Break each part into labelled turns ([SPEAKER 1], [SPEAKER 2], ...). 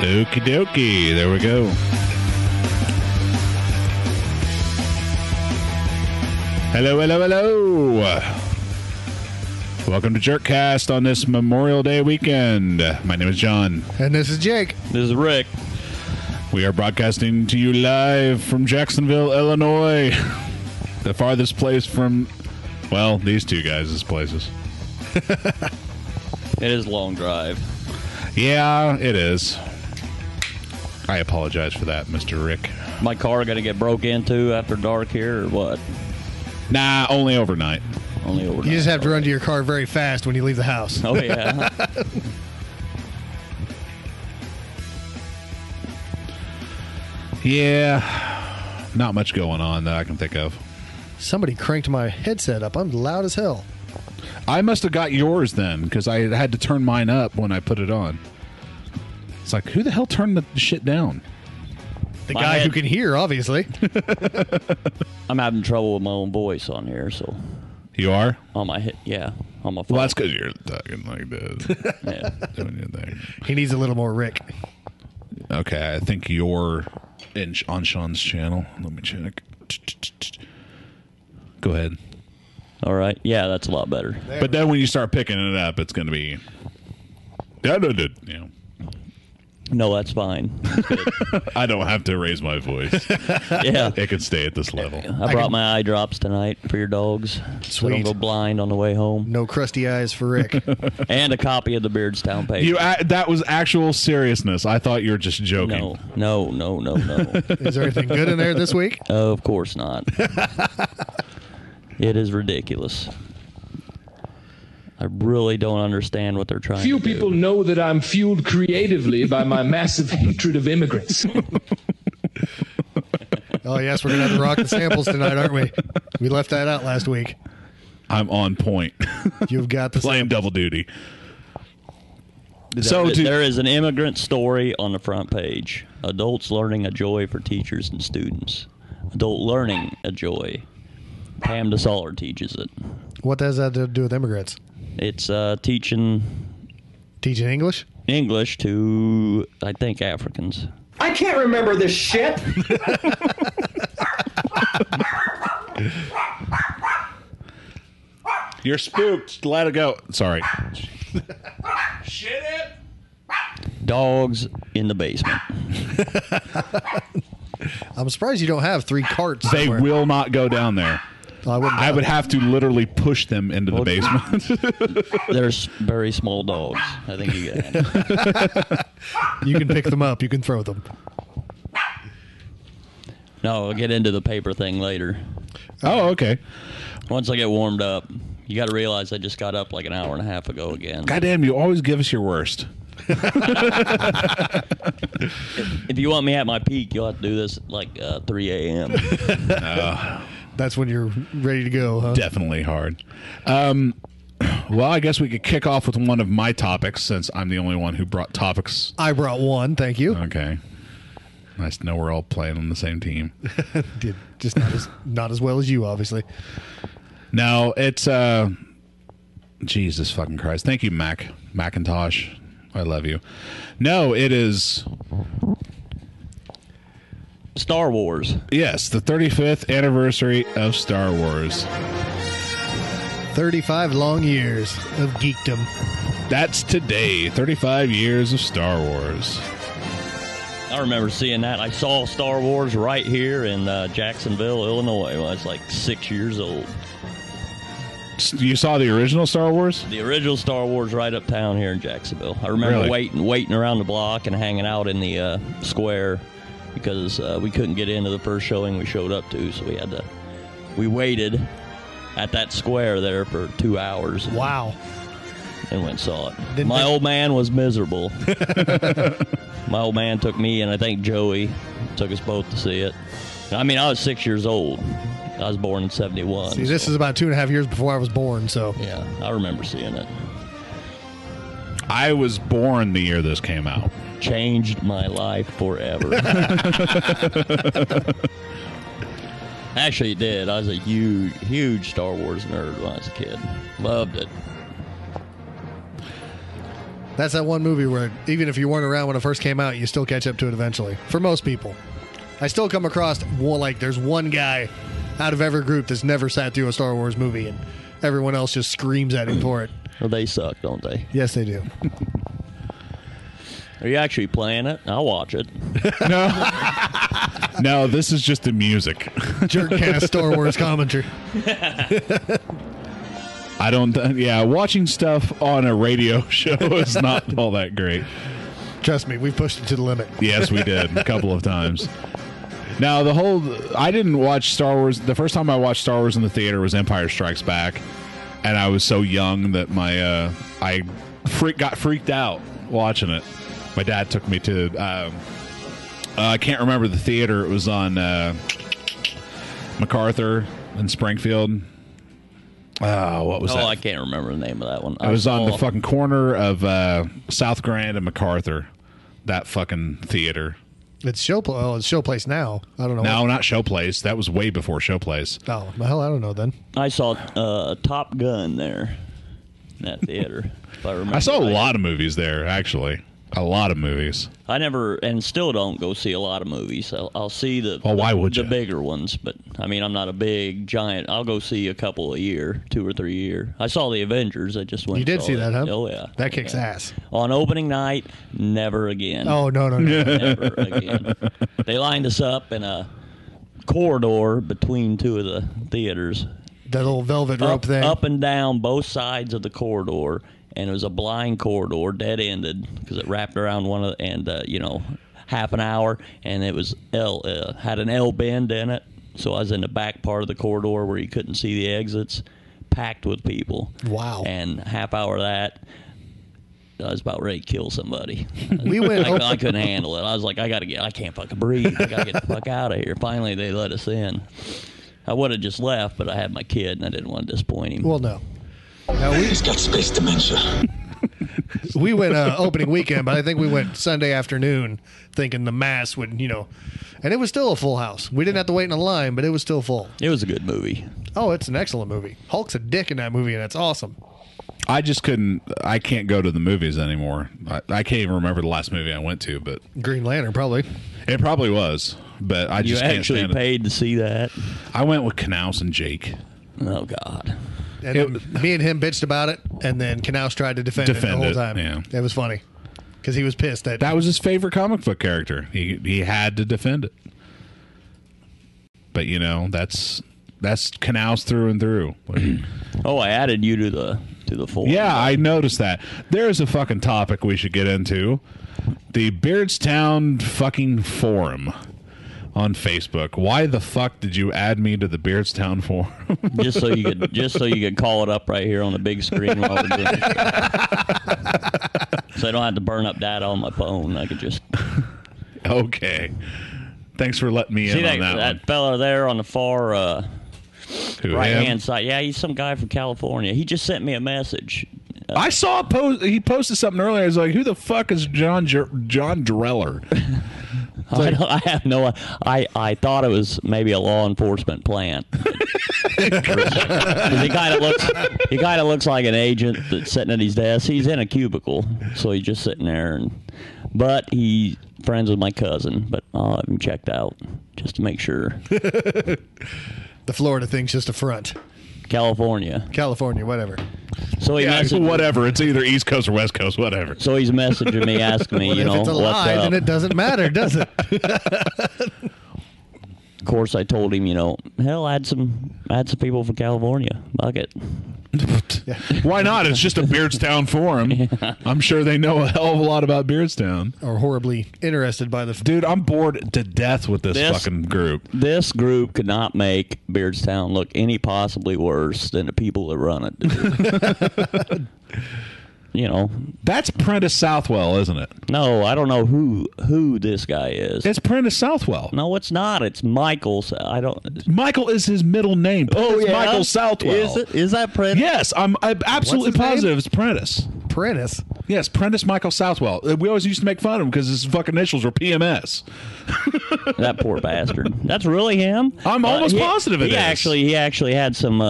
[SPEAKER 1] Okie dokie. There we go. Hello, hello, hello. Welcome to Jerkcast on this Memorial Day weekend. My name is John.
[SPEAKER 2] And this is Jake.
[SPEAKER 3] This is Rick.
[SPEAKER 1] We are broadcasting to you live from Jacksonville, Illinois. The farthest place from, well, these two guys' places.
[SPEAKER 3] It is a long drive.
[SPEAKER 1] Yeah, it is. I apologize for that, Mr. Rick.
[SPEAKER 3] My car going to get broke into after dark here or what?
[SPEAKER 1] Nah, only overnight.
[SPEAKER 3] Only overnight.
[SPEAKER 2] You just have to run to your car very fast when you leave the house.
[SPEAKER 3] Oh, yeah.
[SPEAKER 1] Yeah, not much going on that I can think of.
[SPEAKER 2] Somebody cranked my headset up. I'm loud as hell.
[SPEAKER 1] I must have got yours then, because I had to turn mine up when I put it on. It's like, who the hell turned the shit down?
[SPEAKER 2] The
[SPEAKER 3] My
[SPEAKER 2] guy
[SPEAKER 3] head-
[SPEAKER 2] who can hear, obviously.
[SPEAKER 3] I'm having trouble with my own voice on here, so
[SPEAKER 1] You are?
[SPEAKER 3] on my hit, yeah, on my phone.
[SPEAKER 1] Well, that's because you're talking like this.
[SPEAKER 3] Yeah.
[SPEAKER 1] Doing your thing.
[SPEAKER 2] He needs a little more Rick.
[SPEAKER 1] Okay, I think you're on Sean's channel. Let me check. Go ahead.
[SPEAKER 3] All right. Yeah, that's a lot better.
[SPEAKER 1] But then when you start picking it up, it's going to be... You know,
[SPEAKER 3] No, that's fine. That's good.
[SPEAKER 1] I don't have to raise my voice.
[SPEAKER 3] Yeah.
[SPEAKER 1] It can stay at this level.
[SPEAKER 3] I brought my eye drops tonight for your dogs. So they
[SPEAKER 2] Sweet.
[SPEAKER 3] don't go blind on the way home.
[SPEAKER 2] No crusty eyes for Rick.
[SPEAKER 3] And a copy of the Beardstown paper.
[SPEAKER 1] That was actual seriousness. I thought you were just joking.
[SPEAKER 3] No.
[SPEAKER 2] Is there anything good in there this week?
[SPEAKER 3] Of course not. It is ridiculous. I really don't understand what they're trying
[SPEAKER 4] Few
[SPEAKER 3] to do.
[SPEAKER 4] people know that I'm fueled creatively by my massive hatred of immigrants.
[SPEAKER 2] Oh, yes, we're going to have to rock the samples tonight, aren't we? We left that out last week.
[SPEAKER 1] I'm on point.
[SPEAKER 2] You've got the
[SPEAKER 1] Playing
[SPEAKER 2] samples.
[SPEAKER 1] double duty.
[SPEAKER 3] There is an immigrant story on the front page. Adults learning a joy for teachers and students. Adult learning a joy. Pam DeSaller teaches it.
[SPEAKER 2] What does that have to do with immigrants?
[SPEAKER 3] It's teaching
[SPEAKER 2] Teaching English?
[SPEAKER 3] English to, I think, Africans.
[SPEAKER 5] I can't remember this shit.
[SPEAKER 1] You're spooked. Let it go. Sorry.
[SPEAKER 3] Dogs in the basement.
[SPEAKER 2] I'm surprised you don't have 3 carts
[SPEAKER 1] They
[SPEAKER 2] somewhere.
[SPEAKER 1] will not go down there. I would have to literally push them into the basement.
[SPEAKER 3] There's very small dogs. I think you get it.
[SPEAKER 2] You can pick them up. You can throw them.
[SPEAKER 3] No, I'll get into the paper thing later.
[SPEAKER 1] Oh, okay.
[SPEAKER 3] Once I get warmed up, you got to realize I just got up like an hour and a half ago again.
[SPEAKER 1] Goddamn, you always give us your worst.
[SPEAKER 3] If you want me at my peak, you'll have to do this at like 3 a.m.
[SPEAKER 2] That's when you're ready to go, huh?
[SPEAKER 1] Definitely hard. Well, I guess we could kick off with one of my topics since I'm the only one who brought topics.
[SPEAKER 2] I brought one, thank you.
[SPEAKER 1] Okay. Nice to know we're all playing on the same team.
[SPEAKER 2] Did just not as well as you, obviously.
[SPEAKER 1] No, it's Jesus fucking Christ. Thank you, Macintosh. I love you. No, it is
[SPEAKER 3] Star Wars.
[SPEAKER 1] yes, the 35th anniversary of Star Wars.
[SPEAKER 2] 35 long years of geekdom.
[SPEAKER 1] That's today. 35 years of Star Wars.
[SPEAKER 3] I remember seeing that. I saw Star Wars right here in Jacksonville, Illinois when I was like 6 years old.
[SPEAKER 1] You saw the original Star Wars?
[SPEAKER 3] The original Star Wars right uptown here in Jacksonville. I remember
[SPEAKER 1] Really?
[SPEAKER 3] waiting around the block and hanging out in the square because we couldn't get into the first showing we showed up to, so we waited at that square there for 2 hours.
[SPEAKER 2] Wow.
[SPEAKER 3] And went and saw it.
[SPEAKER 2] Didn't
[SPEAKER 3] My
[SPEAKER 2] they-
[SPEAKER 3] old man was miserable. My old man took me and I think Joey took us both to see it. I mean, I was 6 years old. I was born in 71.
[SPEAKER 2] See, this is about 2.5 years before I was born, so.
[SPEAKER 3] Yeah, I remember seeing it.
[SPEAKER 1] I was born the year this came out.
[SPEAKER 3] Changed my life forever. Actually, it did. I was a huge Star Wars nerd when I was a kid. Loved it.
[SPEAKER 2] That's that one movie where even if you weren't around when it first came out, you still catch up to it eventually. For most people. I still come across, there's one guy out of every group that's never sat through a Star Wars movie, and everyone else just screams at him for it.
[SPEAKER 3] Well, they suck, don't they?
[SPEAKER 2] Yes, they do.
[SPEAKER 3] Are you actually playing it? I'll watch it.
[SPEAKER 1] No, this is just the music.
[SPEAKER 2] Jerkcast Star Wars commentary.
[SPEAKER 1] I don't. Watching stuff on a radio show is not all that great.
[SPEAKER 2] Trust me, we've pushed it to the limit.
[SPEAKER 1] Yes, we did a couple of times. Now, I didn't watch Star Wars. The first time I watched Star Wars in the theater was Empire Strikes Back, and I was so young that I got freaked out watching it. My dad took me to I can't remember the theater. It was on MacArthur in Springfield. What was that?
[SPEAKER 3] I can't remember the name of that one.
[SPEAKER 1] I was on the fucking corner of South Grand and MacArthur. That fucking theater.
[SPEAKER 2] It's Showplace now. I don't know.
[SPEAKER 1] No, not Showplace. That was way before Showplace.
[SPEAKER 2] Oh, well, I don't know then.
[SPEAKER 3] I saw Top Gun there in that theater. If I remember.
[SPEAKER 1] I saw a
[SPEAKER 3] right.
[SPEAKER 1] lot of movies there, actually. A lot of movies.
[SPEAKER 3] I never, and still don't go see a lot of movies. I'll see
[SPEAKER 1] why would you?
[SPEAKER 3] The bigger ones, but I mean, I'm not a big giant. I'll go see a couple a year, 2 or 3 a year. I saw the Avengers. I just went.
[SPEAKER 2] You did see that, huh?
[SPEAKER 3] Oh yeah,
[SPEAKER 2] that kicks ass.
[SPEAKER 3] On opening night, never again.
[SPEAKER 2] Oh no.
[SPEAKER 3] Never again. They lined us up in a corridor between 2 of the theaters.
[SPEAKER 2] That little velvet rope thing.
[SPEAKER 3] Up and down both sides of the corridor. And it was a blind corridor, dead-ended, because it wrapped around one of half an hour, and it was had an L bend in it. So I was in the back part of the corridor where you couldn't see the exits, packed with people.
[SPEAKER 2] Wow!
[SPEAKER 3] And half hour of that, I was about ready to kill somebody. I couldn't handle it. I was like, I can't fucking breathe. I gotta get the fuck out of here. Finally, they let us in. I would have just left, but I had my kid, and I didn't want to disappoint him.
[SPEAKER 2] Well, no.
[SPEAKER 6] He's got space dementia.
[SPEAKER 2] We went opening weekend, but I think we went Sunday afternoon thinking the mass would, and it was still a full house. We didn't have to wait in a line, but it was still full.
[SPEAKER 3] It was a good movie.
[SPEAKER 2] Oh, it's an excellent movie. Hulk's a dick in that movie, and it's awesome.
[SPEAKER 1] I can't go to the movies anymore. I can't even remember the last movie I went to, but
[SPEAKER 2] Green Lantern, probably.
[SPEAKER 1] It probably was, but I just can't stand it.
[SPEAKER 3] You actually paid to see that?
[SPEAKER 1] I went with Knaus and Jake.
[SPEAKER 3] Oh, God.
[SPEAKER 2] And me and him bitched about it, and then Knaus tried to defend it the whole time.
[SPEAKER 1] Yeah.
[SPEAKER 2] It was funny because he was pissed that
[SPEAKER 1] was his favorite comic book character. He had to defend it. But that's Knaus through and through.
[SPEAKER 3] Oh, I added you to the forum.
[SPEAKER 1] Yeah, I noticed that. There's a fucking topic we should get into. The Beardstown fucking forum. On Facebook. Why the fuck did you add me to the Beardstown forum?
[SPEAKER 3] just so you could call it up right here on the big screen while we're doing it. So I don't have to burn up data on my phone. I could just.
[SPEAKER 1] Okay. Thanks for letting me in on that.
[SPEAKER 3] That fella there on the far right hand side. Yeah, he's some guy from California. He just sent me a message.
[SPEAKER 1] I saw a post. He posted something earlier. I was like, "Who the fuck is John Dreller?"
[SPEAKER 3] I have no. I thought it was maybe a law enforcement plant. He kind of looks like an agent that's sitting at his desk. He's in a cubicle, so he's just sitting there. But he's friends with my cousin. But I'll have him checked out just to make sure.
[SPEAKER 2] The Florida thing's just a front.
[SPEAKER 3] California,
[SPEAKER 2] whatever.
[SPEAKER 3] So he
[SPEAKER 1] whatever. It's either East Coast or West Coast, whatever.
[SPEAKER 3] So he's messaging me, asking me,
[SPEAKER 2] if it's a lie, then it doesn't matter, does it?
[SPEAKER 3] Of course, I told him, hell, add some people from California. Fuck it.
[SPEAKER 1] Why not? It's just a Beardstown forum. Yeah. I'm sure they know a hell of a lot about Beardstown.
[SPEAKER 2] Or horribly interested by the...
[SPEAKER 1] Dude, I'm bored to death with this fucking group.
[SPEAKER 3] This group could not make Beardstown look any possibly worse than the people that run it.
[SPEAKER 1] That's Prentice Southwell, isn't it?
[SPEAKER 3] No, I don't know who this guy is.
[SPEAKER 1] It's Prentice Southwell.
[SPEAKER 3] No, it's not. It's Michael.
[SPEAKER 1] Michael is his middle name.
[SPEAKER 3] Yeah?
[SPEAKER 1] Michael Southwell.
[SPEAKER 3] Is it? Is that Prentice?
[SPEAKER 1] Yes, I'm absolutely positive it's Prentice.
[SPEAKER 2] Prentice?
[SPEAKER 1] Yes, Prentice Michael Southwell. We always used to make fun of him because his fucking initials were PMS.
[SPEAKER 3] That poor bastard. That's really him?
[SPEAKER 1] I'm almost positive it is.
[SPEAKER 3] He actually had some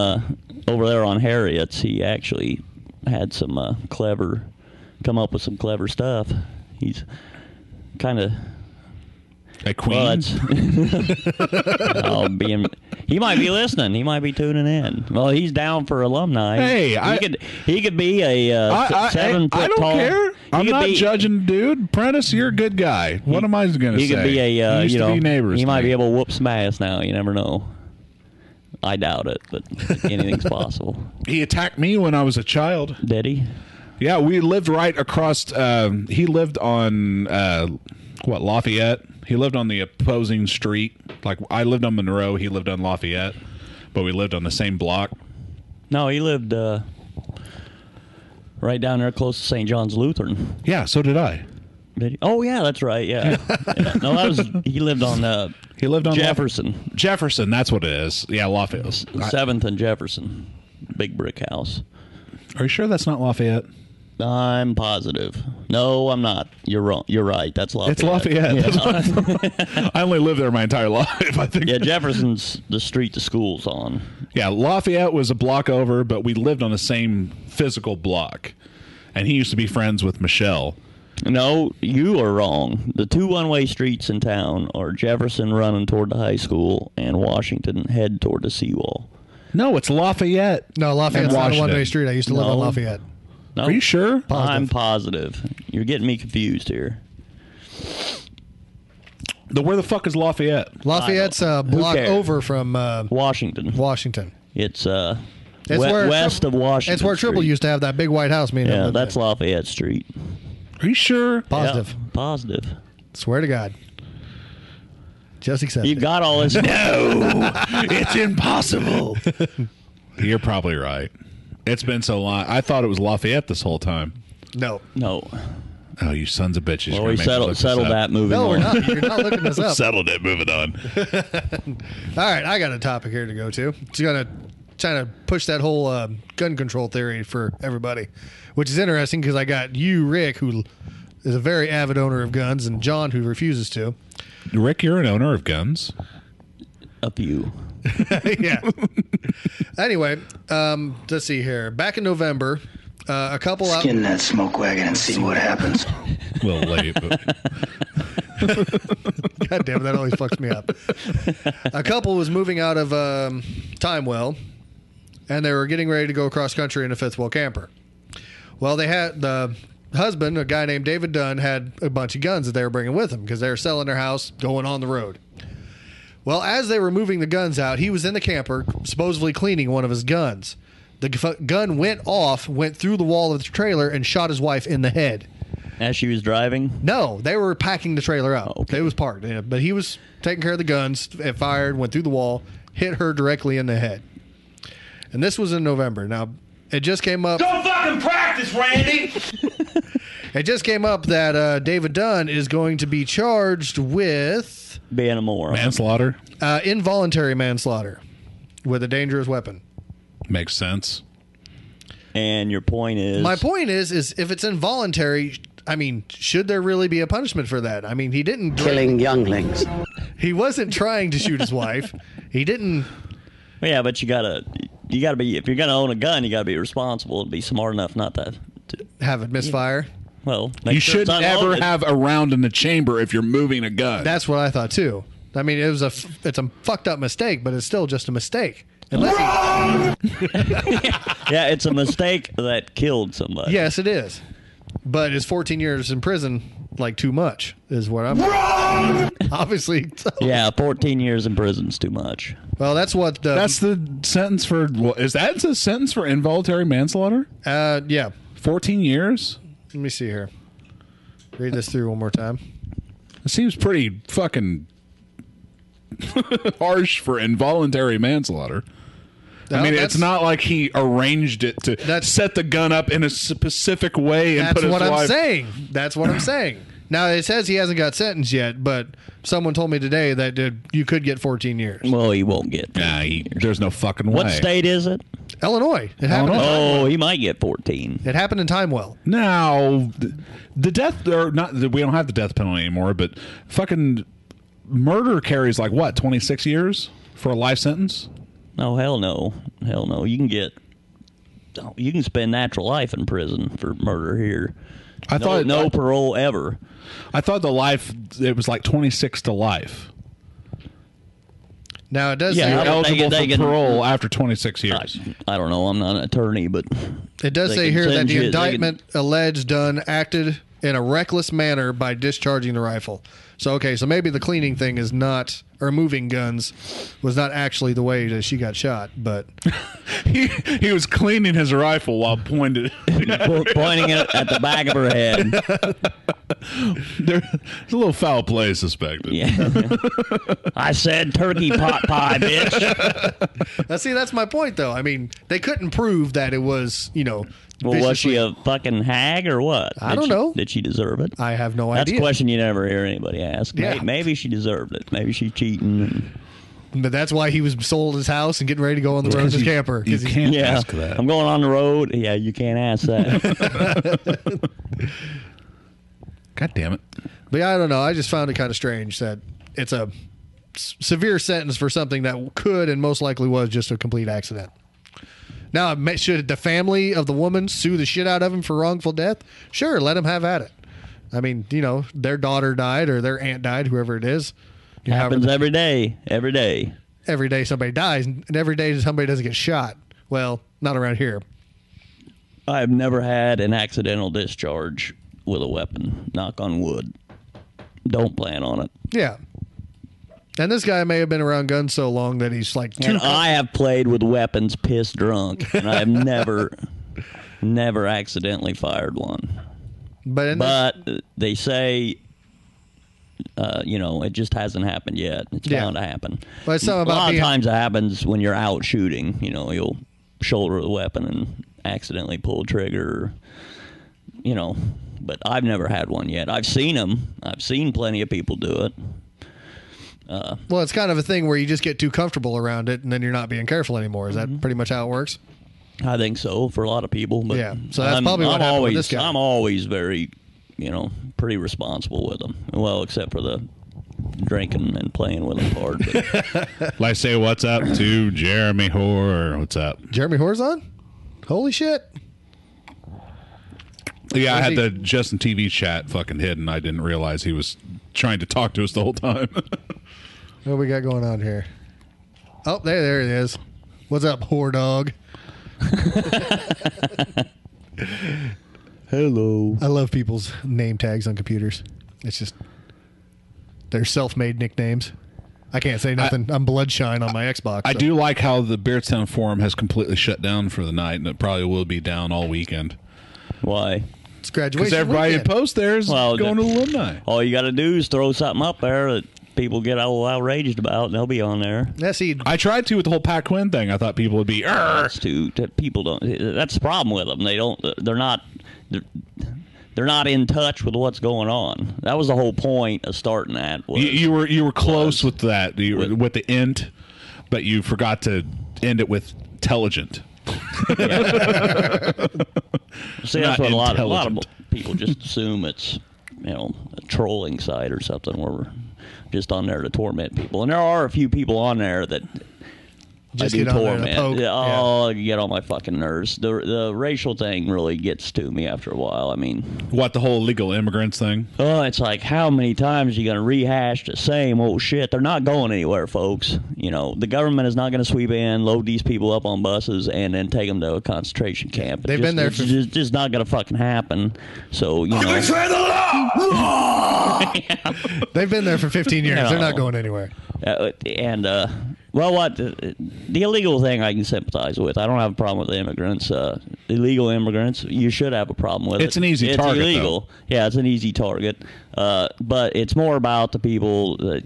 [SPEAKER 3] over there on Harriet's. He actually had some clever come up with some clever stuff. He's kind of.
[SPEAKER 1] A queen.
[SPEAKER 3] Well, that's he might be listening. He might be tuning in. Well, he's down for alumni.
[SPEAKER 1] Hey,
[SPEAKER 3] he could be a 7 foot
[SPEAKER 1] I don't
[SPEAKER 3] tall.
[SPEAKER 1] care. I'm not judging, dude. Prentice, you're a good guy. What am I going to say?
[SPEAKER 3] He could be a
[SPEAKER 1] used to be neighbors.
[SPEAKER 3] He might be able to whoop some ass now. You never know. I doubt it, but anything's possible.
[SPEAKER 1] He attacked me when I was a child.
[SPEAKER 3] Did he?
[SPEAKER 1] Yeah, we lived right across. He lived on Lafayette. He lived on the opposing street. Like, I lived on Monroe. He lived on Lafayette. But we lived on the same block.
[SPEAKER 3] No, he lived right down there close to St. John's Lutheran.
[SPEAKER 1] Yeah, so did I.
[SPEAKER 3] Did he? Oh, yeah, that's right. Yeah. Yeah. No, he lived on Jefferson.
[SPEAKER 1] Jefferson, that's what it is. Yeah, Lafayette.
[SPEAKER 3] 7th and Jefferson. Big brick house.
[SPEAKER 1] Are you sure that's not Lafayette?
[SPEAKER 3] I'm positive. No, I'm not. You're wrong. You're right. That's Lafayette.
[SPEAKER 1] It's Lafayette.
[SPEAKER 3] Yeah.
[SPEAKER 1] I only lived there my entire life, I think.
[SPEAKER 3] Yeah, Jefferson's the street the school's on.
[SPEAKER 1] Yeah, Lafayette was a block over, but we lived on the same physical block. And he used to be friends with Michelle.
[SPEAKER 3] No, you are wrong. The two one-way streets in town are Jefferson running toward the high school and Washington head toward the seawall.
[SPEAKER 1] No, it's Lafayette.
[SPEAKER 2] No, Lafayette's not a
[SPEAKER 1] Washington.
[SPEAKER 2] one-way street. I used to live on Lafayette.
[SPEAKER 3] No,
[SPEAKER 1] Are you sure?
[SPEAKER 3] I'm positive. You're getting me confused here.
[SPEAKER 1] Where the fuck is Lafayette?
[SPEAKER 2] Lafayette's a block
[SPEAKER 3] cares?
[SPEAKER 2] over from
[SPEAKER 3] Washington.
[SPEAKER 2] Washington.
[SPEAKER 3] It's
[SPEAKER 2] where
[SPEAKER 3] west of Washington.
[SPEAKER 2] It's where Triple
[SPEAKER 3] Street.
[SPEAKER 2] used to have that big white house. Me and him
[SPEAKER 3] Yeah,
[SPEAKER 2] lived
[SPEAKER 3] that's
[SPEAKER 2] in.
[SPEAKER 3] Lafayette Street.
[SPEAKER 1] Are you sure?
[SPEAKER 2] Positive.
[SPEAKER 3] Yeah, positive.
[SPEAKER 2] Swear to God. Just accept
[SPEAKER 3] You
[SPEAKER 2] it.
[SPEAKER 3] got all this.
[SPEAKER 1] No, it's impossible. You're probably right. It's been so long. I thought it was Lafayette this whole time.
[SPEAKER 2] No.
[SPEAKER 3] No.
[SPEAKER 1] Oh, you sons of bitches.
[SPEAKER 3] Well, we settled that moving
[SPEAKER 2] No,
[SPEAKER 3] on.
[SPEAKER 2] we're not. You're not looking this up.
[SPEAKER 1] Settled it. Moving on.
[SPEAKER 2] All right, I got a topic here to go to. It's going to try to push that whole gun control theory for everybody, which is interesting because I got you, Rick, who is a very avid owner of guns, and John, who refuses to.
[SPEAKER 1] Rick, you're an owner of guns.
[SPEAKER 3] A few.
[SPEAKER 2] Yeah. Anyway, let's see here. Back in November, a couple out.
[SPEAKER 6] Skin that smoke wagon and see what happens.
[SPEAKER 1] A little late, but
[SPEAKER 2] God damn it, that always fucks me up. A couple was moving out of Timewell, and they were getting ready to go cross country in a fifth wheel camper. Well, they had the husband, a guy named David Dunn, had a bunch of guns that they were bringing with them because they were selling their house, going on the road. Well, as they were moving the guns out, he was in the camper, supposedly cleaning one of his guns. The gun went off, went through the wall of the trailer, and shot his wife in the head.
[SPEAKER 3] As she was driving?
[SPEAKER 2] No, they were packing the trailer up.
[SPEAKER 3] Oh, okay.
[SPEAKER 2] It was parked. Yeah, but he was taking care of the guns. It fired, went through the wall, hit her directly in the head. And this was in November. Now, it just came up.
[SPEAKER 5] Don't fucking practice, Randy!
[SPEAKER 2] It just came up that David Dunn is going to be charged with
[SPEAKER 3] Being a moron.
[SPEAKER 1] manslaughter
[SPEAKER 2] involuntary manslaughter with a dangerous weapon.
[SPEAKER 1] makes sense.
[SPEAKER 3] And your point is?
[SPEAKER 2] My point is if it's involuntary, I mean, should there really be a punishment for that? I mean, he didn't
[SPEAKER 7] Killing younglings.
[SPEAKER 2] He wasn't trying to shoot his wife. He didn't.
[SPEAKER 3] Yeah, but you gotta be, if you're gonna own a gun, you gotta be responsible and be smart enough not to
[SPEAKER 2] Have it misfire.
[SPEAKER 3] well, make
[SPEAKER 1] You
[SPEAKER 3] sure
[SPEAKER 1] should
[SPEAKER 3] it's
[SPEAKER 1] never
[SPEAKER 3] unloaded.
[SPEAKER 1] have a round in the chamber if you're moving a gun.
[SPEAKER 2] That's what I thought too. I mean, it's a fucked up mistake, but it's still just a mistake. Unless
[SPEAKER 3] Yeah, it's a mistake that killed somebody.
[SPEAKER 2] yes, it is. But is 14 years in prison like too much? Is what I'm. Obviously. So.
[SPEAKER 3] Yeah, 14 years in prison's too much.
[SPEAKER 2] Well, that's what.
[SPEAKER 1] That's the sentence for. Well, is that the sentence for involuntary manslaughter?
[SPEAKER 2] Yeah.
[SPEAKER 1] 14 years?
[SPEAKER 2] Let me see here. Read this through one more time.
[SPEAKER 1] It seems pretty fucking harsh for involuntary manslaughter. I
[SPEAKER 2] Well,
[SPEAKER 1] mean,
[SPEAKER 2] that's-
[SPEAKER 1] it's not like he arranged it to set the gun up in a specific way and
[SPEAKER 2] That's
[SPEAKER 1] put his
[SPEAKER 2] what I'm
[SPEAKER 1] wife.
[SPEAKER 2] saying. That's what I'm saying. Now, it says he hasn't got sentenced yet, but someone told me today that you could get 14 years.
[SPEAKER 3] Well, he won't get.
[SPEAKER 1] Nah, there's no fucking way.
[SPEAKER 3] What state is it?
[SPEAKER 2] Illinois. It happened.
[SPEAKER 3] Oh, he might get 14.
[SPEAKER 2] It happened in Timewell.
[SPEAKER 1] Now, the death or not? We don't have the death penalty anymore, but fucking murder carries like what 26 years for a life sentence.
[SPEAKER 3] Oh, hell no. Hell no. You can get you can spend natural life in prison for murder here.
[SPEAKER 1] I thought
[SPEAKER 3] no parole ever.
[SPEAKER 1] I thought the life it was like 26 to life.
[SPEAKER 2] Now it does
[SPEAKER 3] Yeah,
[SPEAKER 2] say
[SPEAKER 1] You're
[SPEAKER 3] they
[SPEAKER 1] eligible
[SPEAKER 3] they
[SPEAKER 1] for
[SPEAKER 3] can-
[SPEAKER 1] parole after 26 years.
[SPEAKER 3] I don't know. I'm not an attorney, but
[SPEAKER 2] it does
[SPEAKER 3] they
[SPEAKER 2] say
[SPEAKER 3] can
[SPEAKER 2] here that
[SPEAKER 3] send
[SPEAKER 2] the
[SPEAKER 3] you- they
[SPEAKER 2] indictment alleged Dunn acted in a reckless manner by discharging the rifle. So okay, so maybe the cleaning thing is not, or moving guns was not actually the way that she got shot, but
[SPEAKER 1] He was cleaning his rifle while pointing
[SPEAKER 3] pointing it at the back of her head.
[SPEAKER 1] There's a little foul play suspected.
[SPEAKER 3] Yeah. I said turkey pot pie, bitch.
[SPEAKER 2] see, that's my point though. I mean, they couldn't prove that it was,
[SPEAKER 3] Well, was she
[SPEAKER 2] viciously-
[SPEAKER 3] a fucking hag or what?
[SPEAKER 2] I don't know.
[SPEAKER 3] Did she deserve it?
[SPEAKER 2] I have no
[SPEAKER 3] That's
[SPEAKER 2] idea.
[SPEAKER 3] a question you never hear anybody ask.
[SPEAKER 2] Yeah.
[SPEAKER 3] Maybe she deserved it. Maybe she's cheating.
[SPEAKER 2] But that's why he was sold his house and getting ready to go on the road in his camper.
[SPEAKER 1] You
[SPEAKER 2] 'cause he's-
[SPEAKER 1] can't
[SPEAKER 3] Yeah,
[SPEAKER 1] ask that.
[SPEAKER 3] I'm going on the road. Yeah, you can't ask that.
[SPEAKER 1] God damn it.
[SPEAKER 2] But yeah, I don't know. I just found it kind of strange that it's a severe sentence for something that could and most likely was just a complete accident. Now, should the family of the woman sue the shit out of him for wrongful death? Sure, let him have at it. I mean, their daughter died or their aunt died, whoever it is.
[SPEAKER 3] Happens every day. Every day.
[SPEAKER 2] Every day somebody dies, and every day somebody doesn't get shot. Well, not around here.
[SPEAKER 3] I've never had an accidental discharge with a weapon. Knock on wood. Don't plan on it.
[SPEAKER 2] Yeah. And this guy may have been around guns so long that he's like
[SPEAKER 3] And I have played with weapons pissed drunk, and I have never accidentally fired one. But they say, it just hasn't happened yet. It's bound to happen.
[SPEAKER 2] But it's something
[SPEAKER 3] A
[SPEAKER 2] about
[SPEAKER 3] lot of
[SPEAKER 2] being-
[SPEAKER 3] times it happens when you're out shooting. You'll shoulder the weapon and accidentally pull a trigger. But I've never had one yet. I've seen them. I've seen plenty of people do it.
[SPEAKER 2] Well, it's kind of a thing where you just get too comfortable around it, and then you're not being careful anymore. Is that pretty much how it works?
[SPEAKER 3] I think so for a lot of people. But
[SPEAKER 2] Yeah, so that's probably what happened with this guy.
[SPEAKER 3] I'm always very, pretty responsible with them. Well, except for the drinking and playing with them hard. But
[SPEAKER 1] Like, say what's up to Jeremy Hoare. What's up?
[SPEAKER 2] Jeremy Horzon? Holy shit.
[SPEAKER 1] Yeah, I
[SPEAKER 2] Was
[SPEAKER 1] had
[SPEAKER 2] he-
[SPEAKER 1] the Justin TV chat fucking hidden. I didn't realize he was trying to talk to us the whole time.
[SPEAKER 2] What we got going on here? Oh, there it is. What's up, whore dog?
[SPEAKER 3] hello.
[SPEAKER 2] I love people's name tags on computers. It's just they're self-made nicknames. I can't say nothing. I'm Bloodshine on my Xbox.
[SPEAKER 1] I
[SPEAKER 2] so-
[SPEAKER 1] do like how the Beardstown Forum has completely shut down for the night, and it probably will be down all weekend.
[SPEAKER 3] Why?
[SPEAKER 2] It's graduation
[SPEAKER 1] Because everybody
[SPEAKER 2] weekend.
[SPEAKER 1] that posts there is
[SPEAKER 3] Well,
[SPEAKER 1] going to alumni.
[SPEAKER 3] All you got to do is throw something up there that people get all outraged about, and they'll be on there.
[SPEAKER 2] Yeah, see,
[SPEAKER 1] I tried to with the whole Pat Quinn thing. I thought people would be, "Arr!"
[SPEAKER 3] That's people don't. That's the problem with them. They don't. They're not. They're not in touch with what's going on. That was the whole point of starting that. Was,
[SPEAKER 1] You were close with that, with the end, but you forgot to end it with intelligent.
[SPEAKER 3] See,
[SPEAKER 1] Not
[SPEAKER 3] that's what a lot of
[SPEAKER 1] intelligent.
[SPEAKER 3] people just assume it's a trolling site or something where we're just on there to torment people. And there are a few people on there that
[SPEAKER 2] Just
[SPEAKER 3] I do
[SPEAKER 2] get on there to
[SPEAKER 3] torment.
[SPEAKER 2] poke.
[SPEAKER 3] Yeah, oh, you get on my fucking nerves. The racial thing really gets to me after a while. I mean,
[SPEAKER 1] What, the whole illegal immigrants thing?
[SPEAKER 3] it's like, how many times are you going to rehash the same old shit? They're not going anywhere, folks. The government is not going to sweep in, load these people up on buses, and then take them to a concentration camp.
[SPEAKER 2] They've been there
[SPEAKER 3] It's
[SPEAKER 2] for-
[SPEAKER 3] just not going to fucking happen. So,
[SPEAKER 5] Betray the law!
[SPEAKER 2] they've been there for 15 years. They're not
[SPEAKER 3] No.
[SPEAKER 2] going anywhere.
[SPEAKER 3] Well, the illegal thing I can sympathize with. I don't have a problem with the immigrants. Illegal immigrants, you should have a problem with it.
[SPEAKER 1] It's an easy target,
[SPEAKER 3] It's illegal. Yeah, it's an easy target. But it's more about the people that,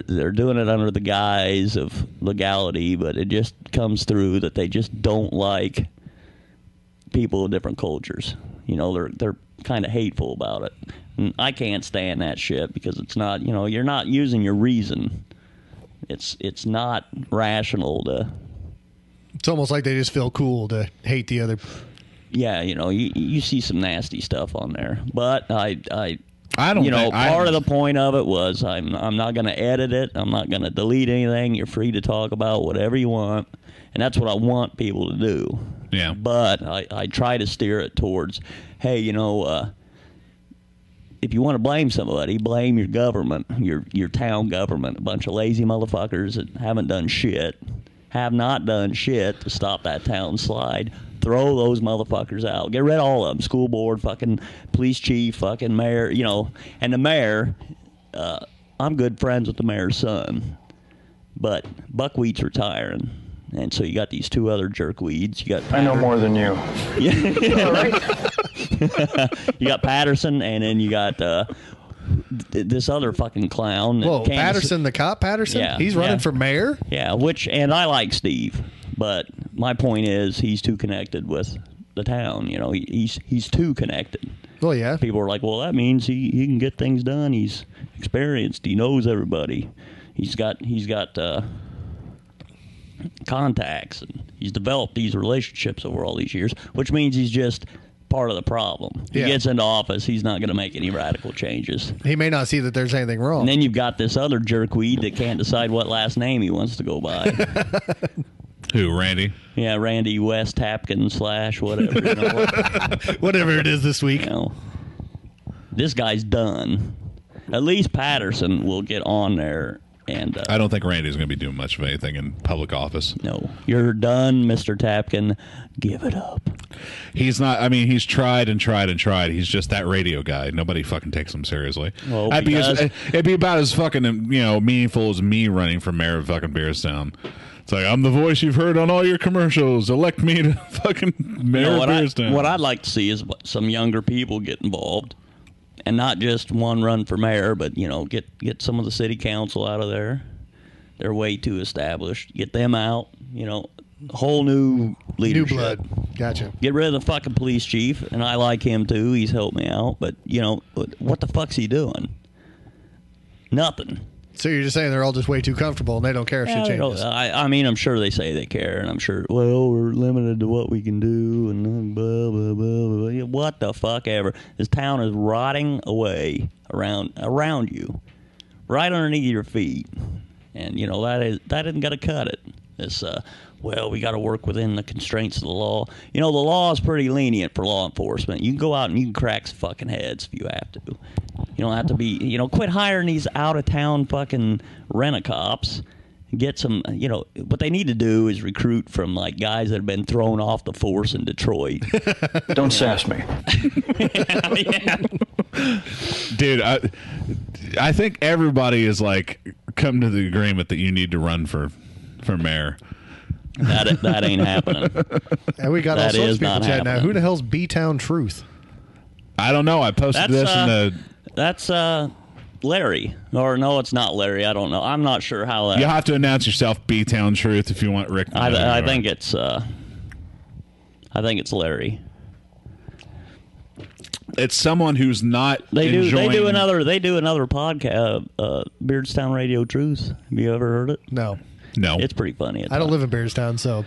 [SPEAKER 3] they're doing it under the guise of legality, but it just comes through that they just don't like people of different cultures. They're kind of hateful about it. And I can't stand that shit because it's not, you're not using your reason. It's not rational to.
[SPEAKER 2] It's almost like they just feel cool to hate the other.
[SPEAKER 3] Yeah, you see some nasty stuff on there, but I
[SPEAKER 1] I don't.
[SPEAKER 3] Part of the point of it was I'm not going to edit it. I'm not going to delete anything. You're free to talk about whatever you want, and that's what I want people to do.
[SPEAKER 1] Yeah.
[SPEAKER 3] But I try to steer it towards, hey, if you want to blame somebody, blame your government, your town government. A bunch of lazy motherfuckers that have not done shit to stop that town slide. Throw those motherfuckers out. Get rid of all of them. School board, fucking police chief, fucking mayor, And the mayor, I'm good friends with the mayor's son, but Buckwheat's retiring. And so you got these two other jerkweeds.
[SPEAKER 6] I know more than you.
[SPEAKER 3] Yeah. You got Patterson, and then you got this other fucking clown.
[SPEAKER 2] Whoa, Patterson, the cop Patterson?
[SPEAKER 3] Yeah.
[SPEAKER 2] He's running for mayor?
[SPEAKER 3] Yeah, and I like Steve, but my point is he's too connected with the town. He's too connected.
[SPEAKER 2] Well, yeah.
[SPEAKER 3] People are like, well, that means he can get things done. He's experienced. He knows everybody. He's got contacts, and he's developed these relationships over all these years, which means he's just part of the problem. He gets into office, he's not going to make any radical changes.
[SPEAKER 2] He may not see that there's anything wrong.
[SPEAKER 3] And then you've got this other jerkweed that can't decide what last name he wants to go by.
[SPEAKER 1] Who, Randy?
[SPEAKER 3] Yeah, Randy West Tapkin / whatever.
[SPEAKER 2] Whatever it is this week.
[SPEAKER 3] This guy's done. At least Patterson will get on there. And
[SPEAKER 1] I don't think Randy's going to be doing much of anything in public office.
[SPEAKER 3] No. You're done, Mr. Tapkin. Give it up.
[SPEAKER 1] He's not. I mean, he's tried and tried and tried. He's just that radio guy. Nobody fucking takes him seriously.
[SPEAKER 3] Well,
[SPEAKER 1] it'd be about as fucking meaningful as me running for mayor of fucking Beerstown. It's like, I'm the voice you've heard on all your commercials. Elect me to fucking mayor of Beerstown.
[SPEAKER 3] What I'd like to see is some younger people get involved. And not just one run for mayor, but, get some of the city council out of there. They're way too established. Get them out, whole new leadership.
[SPEAKER 2] New blood. Gotcha.
[SPEAKER 3] Get rid of the fucking police chief, and I like him too. He's helped me out. But, what the fuck's he doing? Nothing.
[SPEAKER 2] So you're just saying they're all just way too comfortable and they don't care if shit changes.
[SPEAKER 3] I mean, I'm sure they say they care, and I'm sure, well, we're limited to what we can do, and blah, blah, blah, blah. What the fuck ever. This town is rotting away around you, right underneath your feet. And, that isn't going to cut it. This, we got to work within the constraints of the law. The law is pretty lenient for law enforcement. You can go out and you can crack some fucking heads if you have to. You don't have to be, quit hiring these out-of-town fucking rent-a-cops. Get some, what they need to do is recruit from, guys that have been thrown off the force in Detroit.
[SPEAKER 6] Don't sass me.
[SPEAKER 3] Yeah.
[SPEAKER 1] Dude, I think everybody is, come to the agreement that you need to run for mayor.
[SPEAKER 3] That ain't happening.
[SPEAKER 2] And we got all sorts of people chatting now. Who the hell's B-Town Truth?
[SPEAKER 1] I don't know. I posted this in the...
[SPEAKER 3] That's Larry. Or no, it's not Larry. I don't know. I'm not sure how that...
[SPEAKER 1] You'll have to announce yourself B-Town Truth if you want Rick to know.
[SPEAKER 3] I think it's Larry.
[SPEAKER 1] It's someone who's not
[SPEAKER 3] They do another podcast, Beardstown Radio Truth. Have you ever heard it?
[SPEAKER 2] No.
[SPEAKER 3] It's pretty funny.
[SPEAKER 2] I don't live in Beardstown, so...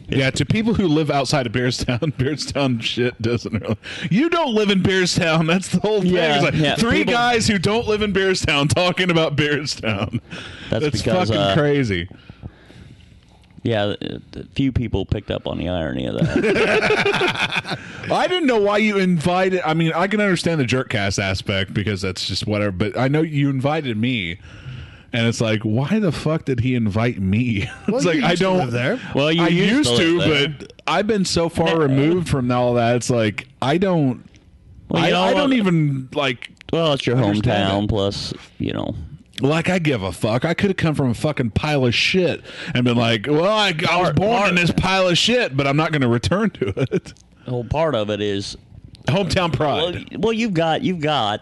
[SPEAKER 1] Yeah, to people who live outside of Beardstown shit doesn't really... You don't live in Beardstown. That's the whole thing.
[SPEAKER 3] Yeah,
[SPEAKER 1] it's three guys who don't live in Beardstown talking about Beardstown. That's because, fucking crazy.
[SPEAKER 3] Yeah, few people picked up on the irony of that.
[SPEAKER 1] I didn't know why you invited... I mean, I can understand the Jerkcast aspect because that's just whatever, but I know you invited me... And it's like, why the fuck did he invite me?
[SPEAKER 2] Well,
[SPEAKER 1] it's I don't
[SPEAKER 2] live there.
[SPEAKER 3] Well,
[SPEAKER 1] I used to, but I've been so far removed from all that. It's like I don't.
[SPEAKER 3] Well,
[SPEAKER 1] I don't even like.
[SPEAKER 3] Well, it's your hometown, plus
[SPEAKER 1] I give a fuck. I could have come from a fucking pile of shit and been like, well, I was born in this pile of shit, but I'm not going to return to it.
[SPEAKER 3] The whole part of it is
[SPEAKER 1] hometown pride.
[SPEAKER 3] Well, you've got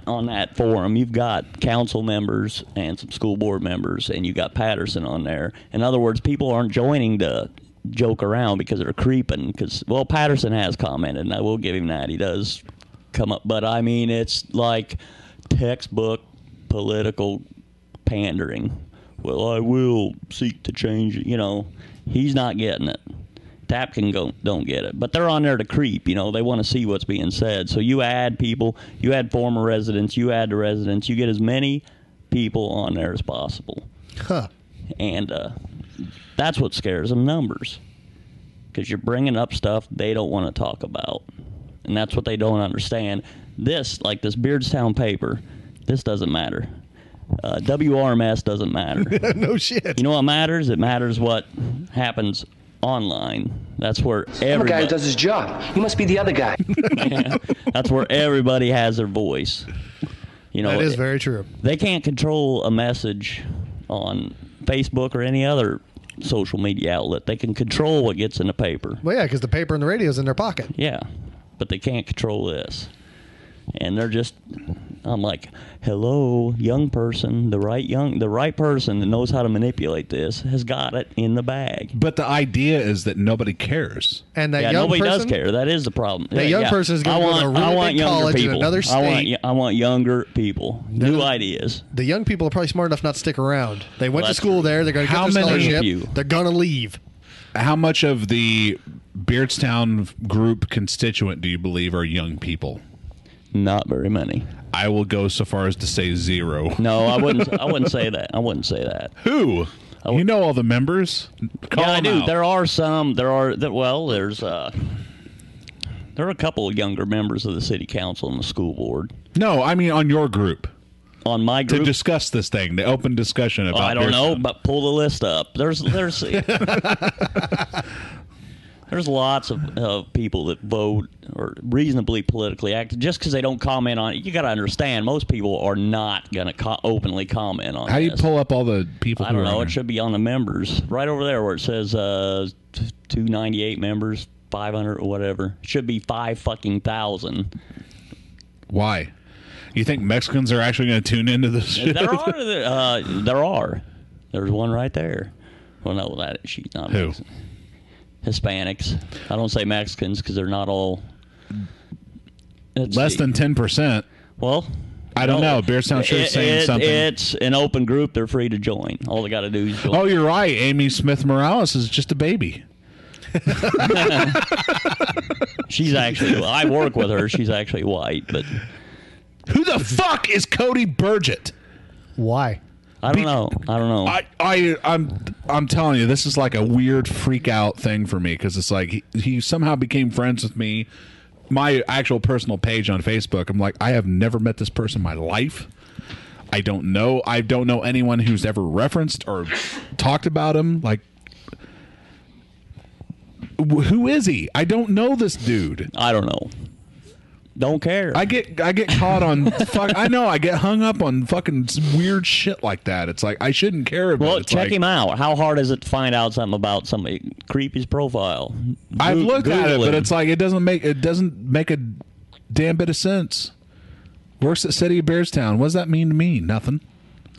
[SPEAKER 3] on that forum, you've got council members and some school board members, and you got Patterson on there. In other words, people aren't joining to joke around because they're creeping. Because Patterson has commented, and I will give him that. He does come up, but I mean, it's like textbook political pandering. Well, I will seek to change it. He's not getting it. don't get it, but they're on there to creep. You know, they want to see what's being said. So you add people, you add former residents, you add the residents, you get as many people on there as possible.
[SPEAKER 2] Huh.
[SPEAKER 3] And that's what scares them, numbers, because you're bringing up stuff they don't want to talk about, and that's what they don't understand. This, like this Beardstown paper, this doesn't matter. WRMS doesn't matter.
[SPEAKER 2] No shit.
[SPEAKER 3] You know what matters? It matters what happens online. That's where everybody...
[SPEAKER 7] I'm a guy who does his job. You must be the other guy.
[SPEAKER 3] Yeah, that's where everybody has their voice. You know,
[SPEAKER 2] that is very true.
[SPEAKER 3] They can't control a message on Facebook or any other social media outlet. They can control what gets in the paper.
[SPEAKER 2] Well, yeah, because the paper and the radio is in their pocket.
[SPEAKER 3] Yeah, but they can't control this. And they're just... I'm like, hello, young person. The right person that knows how to manipulate this has got it in the bag.
[SPEAKER 1] But the idea is that nobody cares.
[SPEAKER 2] And that young
[SPEAKER 3] nobody
[SPEAKER 2] person,
[SPEAKER 3] does care. That is the problem.
[SPEAKER 2] That young person is going to go to a really big college in another state.
[SPEAKER 3] I want younger people, new ideas.
[SPEAKER 2] The young people are probably smart enough not to stick around. They went to school there. They're going to get
[SPEAKER 1] How
[SPEAKER 2] their
[SPEAKER 1] many
[SPEAKER 2] scholarship. They're going to leave.
[SPEAKER 1] How much of the Beardstown group constituent do you believe are young people?
[SPEAKER 3] Not very many.
[SPEAKER 1] I will go so far as to say 0.
[SPEAKER 3] No, I wouldn't say that. I wouldn't say that.
[SPEAKER 1] Who? You know all the members? Call
[SPEAKER 3] yeah, I do.
[SPEAKER 1] out.
[SPEAKER 3] There are some. There are a couple of younger members of the city council and the school board.
[SPEAKER 1] No, I mean on your group.
[SPEAKER 3] On my group,
[SPEAKER 1] to discuss this thing, the open discussion about.
[SPEAKER 3] I don't know, but pull the list up. There's there's lots of people that vote or reasonably politically active. Just because they don't comment on it, you got to understand most people are not going to openly comment on.
[SPEAKER 1] How do you pull up all the people?
[SPEAKER 3] I don't know. It should be on the members right over there where it says 298 members, 500 or whatever. It should be 5,000.
[SPEAKER 1] Why? You think Mexicans are actually going to tune into this shit?
[SPEAKER 3] There are. There's one right there. Well, no, she's not.
[SPEAKER 1] Who?
[SPEAKER 3] Mexican. Hispanics. I don't say Mexicans because they're not all.
[SPEAKER 1] Less than 10%.
[SPEAKER 3] Well,
[SPEAKER 1] I don't know. Beardstown sure is saying something.
[SPEAKER 3] It's an open group. They're free to join. All they got to do is join.
[SPEAKER 1] Oh, you're right. Amy Smith Morales is just a baby.
[SPEAKER 3] She's actually. I work with her. She's actually white, but.
[SPEAKER 1] Who the fuck is Cody Burgett?
[SPEAKER 2] Why?
[SPEAKER 3] I don't know.
[SPEAKER 1] I'm telling you, this is like a weird freak out thing for me because it's like he somehow became friends with me. My actual personal page on Facebook. I'm like, I have never met this person in my life. I don't know anyone who's ever referenced or talked about him. Like, who is he? I don't know this dude.
[SPEAKER 3] I don't know. Don't care.
[SPEAKER 1] I get caught on fuck. I know I get hung up on fucking weird shit like that. It's like I shouldn't care about.
[SPEAKER 3] Well,
[SPEAKER 1] it.
[SPEAKER 3] check him out. How hard is it to find out something about somebody? Creepy's profile.
[SPEAKER 1] I've looked at it,
[SPEAKER 3] Google
[SPEAKER 1] but
[SPEAKER 3] him.
[SPEAKER 1] it's like it doesn't make a damn bit of sense. Works at City of Beardstown. What does that mean to me? Nothing.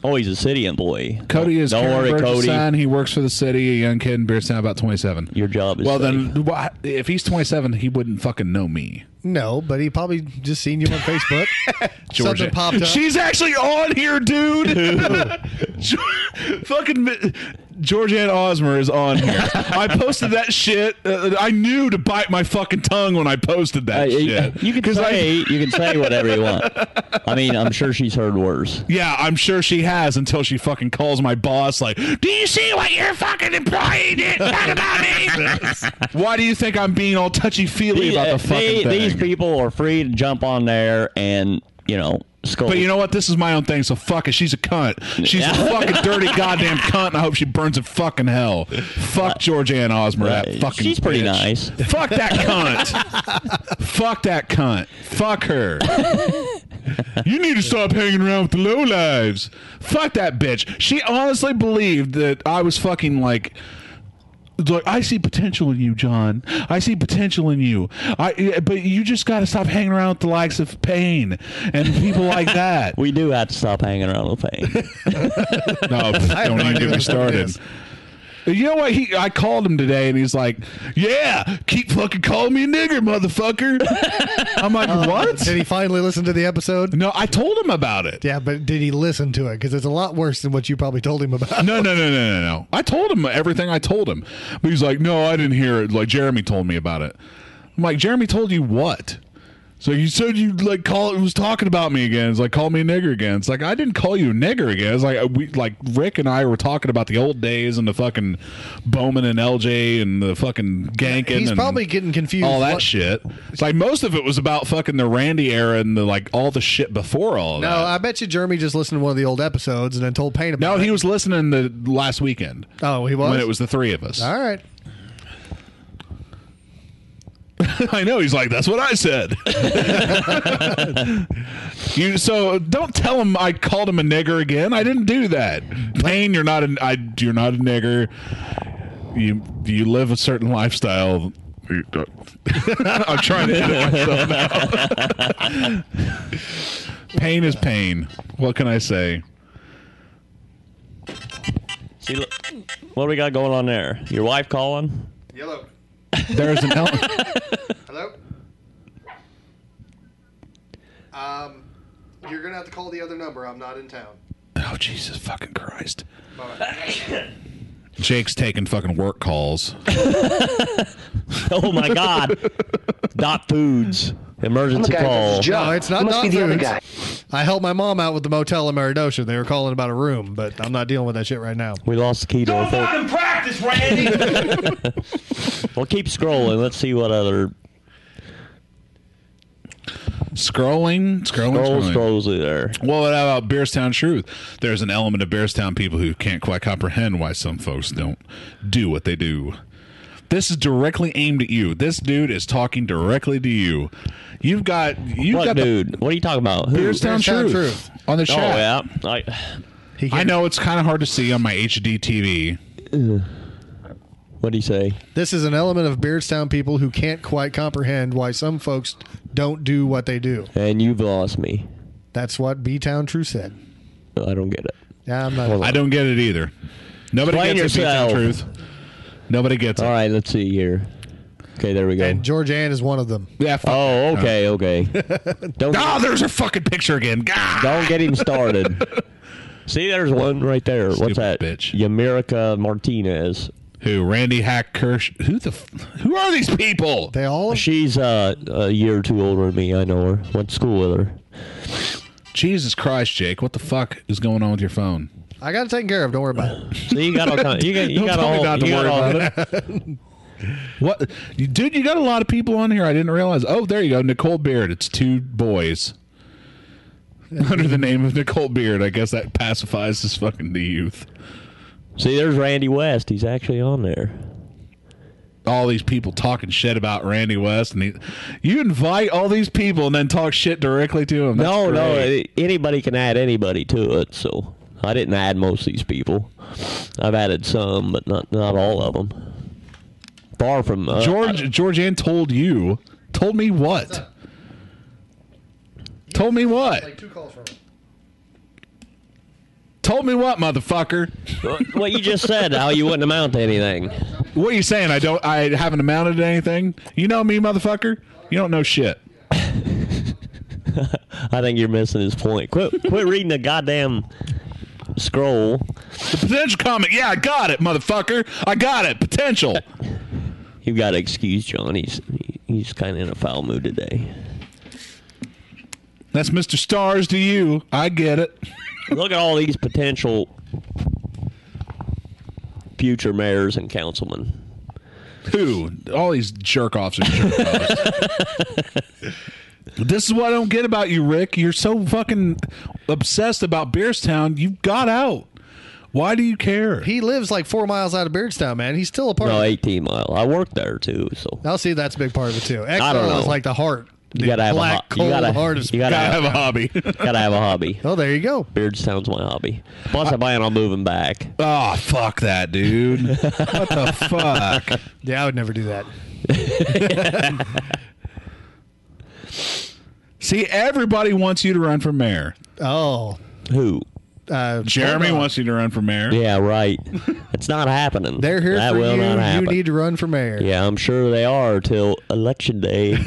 [SPEAKER 3] Oh, he's a city employee.
[SPEAKER 1] Cody is
[SPEAKER 3] Don't worry, Cody.
[SPEAKER 1] son. He works for the city. A young kid in Beardstown, about 27.
[SPEAKER 3] Your job is
[SPEAKER 1] well.
[SPEAKER 3] safe.
[SPEAKER 1] Then, if he's 27, he wouldn't fucking know me.
[SPEAKER 2] No, but he probably just seen you on Facebook. Something popped up.
[SPEAKER 1] She's actually on here, dude. Fucking Georgianne Osmer is on here. I posted that shit. I knew to bite my fucking tongue when I posted that shit.
[SPEAKER 3] You can say whatever you want. I mean, I'm sure she's heard worse.
[SPEAKER 1] Yeah, I'm sure she has until she fucking calls my boss like, do you see what your fucking employee did about me? Why do you think I'm being all touchy-feely about the fucking thing?
[SPEAKER 3] These people are free to jump on there and, scold.
[SPEAKER 1] But you know what? This is my own thing, so fuck it. She's a cunt. She's a fucking dirty goddamn cunt, and I hope she burns in fucking hell. Fuck Georgianne Osmer, that fucking
[SPEAKER 3] She's pretty
[SPEAKER 1] bitch.
[SPEAKER 3] nice.
[SPEAKER 1] Fuck that cunt. Fuck that cunt. Fuck her. You need to stop hanging around with the lowlives. Fuck that bitch. She honestly believed that I was fucking like, I see potential in you, John. I see potential in you. But you just got to stop hanging around with the likes of Payne and people like that.
[SPEAKER 3] We do have to stop hanging around with Payne.
[SPEAKER 1] No, don't even get me started. You know what? I called him today, and he's like, "Yeah, keep fucking calling me a nigger, motherfucker." I'm like, "What?"
[SPEAKER 2] Did he finally listen to the episode?
[SPEAKER 1] No, I told him about it.
[SPEAKER 2] Yeah, but did he listen to it? Because it's a lot worse than what you probably told him about.
[SPEAKER 1] No. I told him everything I told him, but he's like, "No, I didn't hear it. Like Jeremy told me about it." I'm like, "Jeremy told you what?" So you said you was talking about me again. It's like, call me a nigger again. It's like, I didn't call you a nigger again. It's like Rick and I were talking about the old days and the fucking Bowman and LJ and the fucking ganking.
[SPEAKER 2] He's
[SPEAKER 1] and
[SPEAKER 2] probably getting confused.
[SPEAKER 1] all that shit. It's like most of it was about fucking the Randy era and all the shit before all of that.
[SPEAKER 2] No, I bet you Jeremy just listened to one of the old episodes and then told Payne about it.
[SPEAKER 1] No, he was listening the last weekend.
[SPEAKER 2] Oh, he was?
[SPEAKER 1] When it was the three of us.
[SPEAKER 2] All right.
[SPEAKER 1] I know. He's like, that's what I said. So don't tell him I called him a nigger again. I didn't do that. Payne, you're not a nigger. You live a certain lifestyle. I'm trying to edit myself now. Pain is pain. What can I say?
[SPEAKER 3] See, look, what do we got going on there? Your wife calling?
[SPEAKER 2] Yellow.
[SPEAKER 1] There's an
[SPEAKER 2] Hello? You're going to have to call the other number. I'm not in town.
[SPEAKER 1] Oh, Jesus fucking Christ.
[SPEAKER 2] Bye-bye.
[SPEAKER 1] Jake's taking fucking work calls.
[SPEAKER 3] Oh, my God. Dot Foods. Emergency call.
[SPEAKER 2] No, it's not
[SPEAKER 7] He must be the other
[SPEAKER 2] Foods.
[SPEAKER 7] guy.
[SPEAKER 2] I helped my mom out with the motel in Meridosha. They were calling about a room, but I'm not dealing with that shit right now.
[SPEAKER 3] We lost the key to our phone.
[SPEAKER 5] Fucking practice, Randy.
[SPEAKER 3] Well, keep scrolling. Let's see what other...
[SPEAKER 1] Scrolling.
[SPEAKER 3] Scrolls there.
[SPEAKER 1] Well, what about Beerstown Truth? There's an element of Beerstown people who can't quite comprehend why some folks don't do what they do. This is directly aimed at you. This dude is talking directly to you. You've got
[SPEAKER 3] What dude? What are you talking about? Who?
[SPEAKER 1] Beerstown Truth on the
[SPEAKER 3] Oh,
[SPEAKER 1] chat.
[SPEAKER 3] yeah.
[SPEAKER 1] I know it's kind of hard to see on my HD TV.
[SPEAKER 3] What do you say?
[SPEAKER 2] This is an element of Beardstown people who can't quite comprehend why some folks don't do what they do.
[SPEAKER 3] And you've lost me.
[SPEAKER 2] That's what B-Town True said.
[SPEAKER 3] I don't get it.
[SPEAKER 2] Yeah, I'm not.
[SPEAKER 1] I don't get it either. Nobody
[SPEAKER 3] Explain
[SPEAKER 1] gets
[SPEAKER 3] yourself.
[SPEAKER 1] it. Beerstown Truth. Nobody gets it.
[SPEAKER 3] All right, let's see here. Okay, there we go.
[SPEAKER 2] And George Ann is one of them.
[SPEAKER 1] Yeah. Fuck
[SPEAKER 3] Oh,
[SPEAKER 1] that.
[SPEAKER 3] okay. Don't
[SPEAKER 1] Oh, there's her fucking picture again. God.
[SPEAKER 3] don't get him started. See, there's one right there. What's
[SPEAKER 1] Stupid
[SPEAKER 3] that?
[SPEAKER 1] bitch.
[SPEAKER 3] Yamirica Martinez.
[SPEAKER 1] Who? Randy Hack Kirsch. Who are these people?
[SPEAKER 2] They all.
[SPEAKER 3] She's a year or two older than me. I know her. Went to school with her.
[SPEAKER 1] Jesus Christ, Jake! What the fuck is going on with your phone?
[SPEAKER 2] I got it taken care of. Don't worry about it.
[SPEAKER 3] So you got all kind. You
[SPEAKER 1] Don't
[SPEAKER 3] got
[SPEAKER 1] tell me
[SPEAKER 3] all.
[SPEAKER 1] not to
[SPEAKER 3] You got
[SPEAKER 1] worry
[SPEAKER 3] all.
[SPEAKER 1] about it. What, dude? You got a lot of people on here. I didn't realize. Oh, there you go, Nicole Beard. It's two boys under the name of Nicole Beard. I guess that pacifies this fucking the youth.
[SPEAKER 3] See, there's Randy West. He's actually on there.
[SPEAKER 1] All these people talking shit about Randy West, and you invite all these people and then talk shit directly to him. That's
[SPEAKER 3] No,
[SPEAKER 1] great.
[SPEAKER 3] anybody can add anybody to it. So I didn't add most of these people. I've added some, but not all of them. Far from
[SPEAKER 1] George Ann told me what? Told me what?
[SPEAKER 2] Like 2 calls from him.
[SPEAKER 1] Told me what, motherfucker?
[SPEAKER 3] what you just said. How you wouldn't amount to anything.
[SPEAKER 1] What are you saying? I haven't amounted to anything? You know me, motherfucker? You don't know shit.
[SPEAKER 3] I think you're missing his point. Quit reading the goddamn scroll.
[SPEAKER 1] The potential comment. Yeah, I got it, motherfucker. I got it. Potential.
[SPEAKER 3] You've got to excuse John. He's kind of in a foul mood today.
[SPEAKER 1] That's Mr. Stars to you. I get it.
[SPEAKER 3] Look at all these potential future mayors and councilmen.
[SPEAKER 1] Who? All these jerk-offs are jerk-offs. This is what I don't get about you, Rick. You're so fucking obsessed about Beerstown. You got out. Why do you care?
[SPEAKER 2] He lives like 4 miles out of Beardstown, man. He's still a part
[SPEAKER 3] No,
[SPEAKER 2] of it.
[SPEAKER 3] 18 mile. I worked there too, so
[SPEAKER 2] I'll see that's a big part of it too.
[SPEAKER 3] I don't know.
[SPEAKER 2] Exile is like the heart.
[SPEAKER 3] you gotta have
[SPEAKER 2] black,
[SPEAKER 3] you
[SPEAKER 2] cold
[SPEAKER 3] gotta,
[SPEAKER 2] heart of
[SPEAKER 3] you gotta
[SPEAKER 1] Gotta
[SPEAKER 3] have,
[SPEAKER 1] have a hobby.
[SPEAKER 3] gotta have a hobby.
[SPEAKER 2] Oh, there you go.
[SPEAKER 3] Beardstown's my hobby. Plus, I plan on moving back.
[SPEAKER 1] Oh, fuck that, dude. What the fuck?
[SPEAKER 2] Yeah, I would never do that.
[SPEAKER 1] See, everybody wants you to run for mayor.
[SPEAKER 2] Oh,
[SPEAKER 3] Who?
[SPEAKER 1] Jeremy wants you to run for mayor.
[SPEAKER 3] Yeah, right. It's not happening.
[SPEAKER 2] They're here
[SPEAKER 3] that
[SPEAKER 2] for
[SPEAKER 3] will
[SPEAKER 2] you.
[SPEAKER 3] Not happen.
[SPEAKER 2] You need to run for mayor.
[SPEAKER 3] Yeah, I'm sure they are till election day.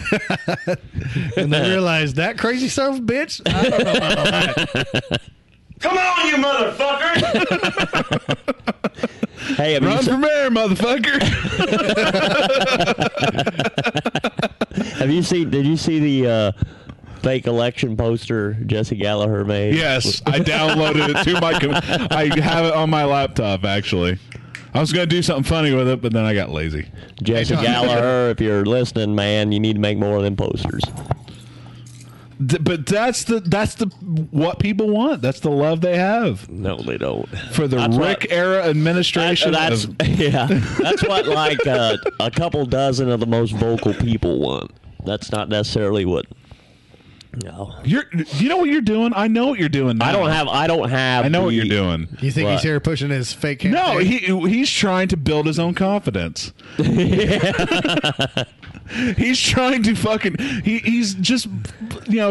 [SPEAKER 2] And they realize that crazy son of a bitch. I don't know about that.
[SPEAKER 5] Come on, you motherfucker!
[SPEAKER 3] Hey,
[SPEAKER 1] Run for mayor, motherfucker!
[SPEAKER 3] Did you see the fake election poster Jesse Gallagher made?
[SPEAKER 1] Yes, I downloaded it to my. I have it on my laptop. Actually, I was going to do something funny with it, but then I got lazy.
[SPEAKER 3] Jesse Gallagher, if you're listening, man, you need to make more of them posters.
[SPEAKER 1] But that's the what people want. That's the love they have.
[SPEAKER 3] No, they don't.
[SPEAKER 1] For the Rick era administration.
[SPEAKER 3] That's what like a couple dozen of the most vocal people want. That's not necessarily what. No.
[SPEAKER 1] You know what you're doing? I know what you're doing now.
[SPEAKER 3] I don't have.
[SPEAKER 1] I know what you're doing.
[SPEAKER 2] You think he's here pushing his fake campaign?
[SPEAKER 1] No, he's trying to build his own confidence. He's trying to he's just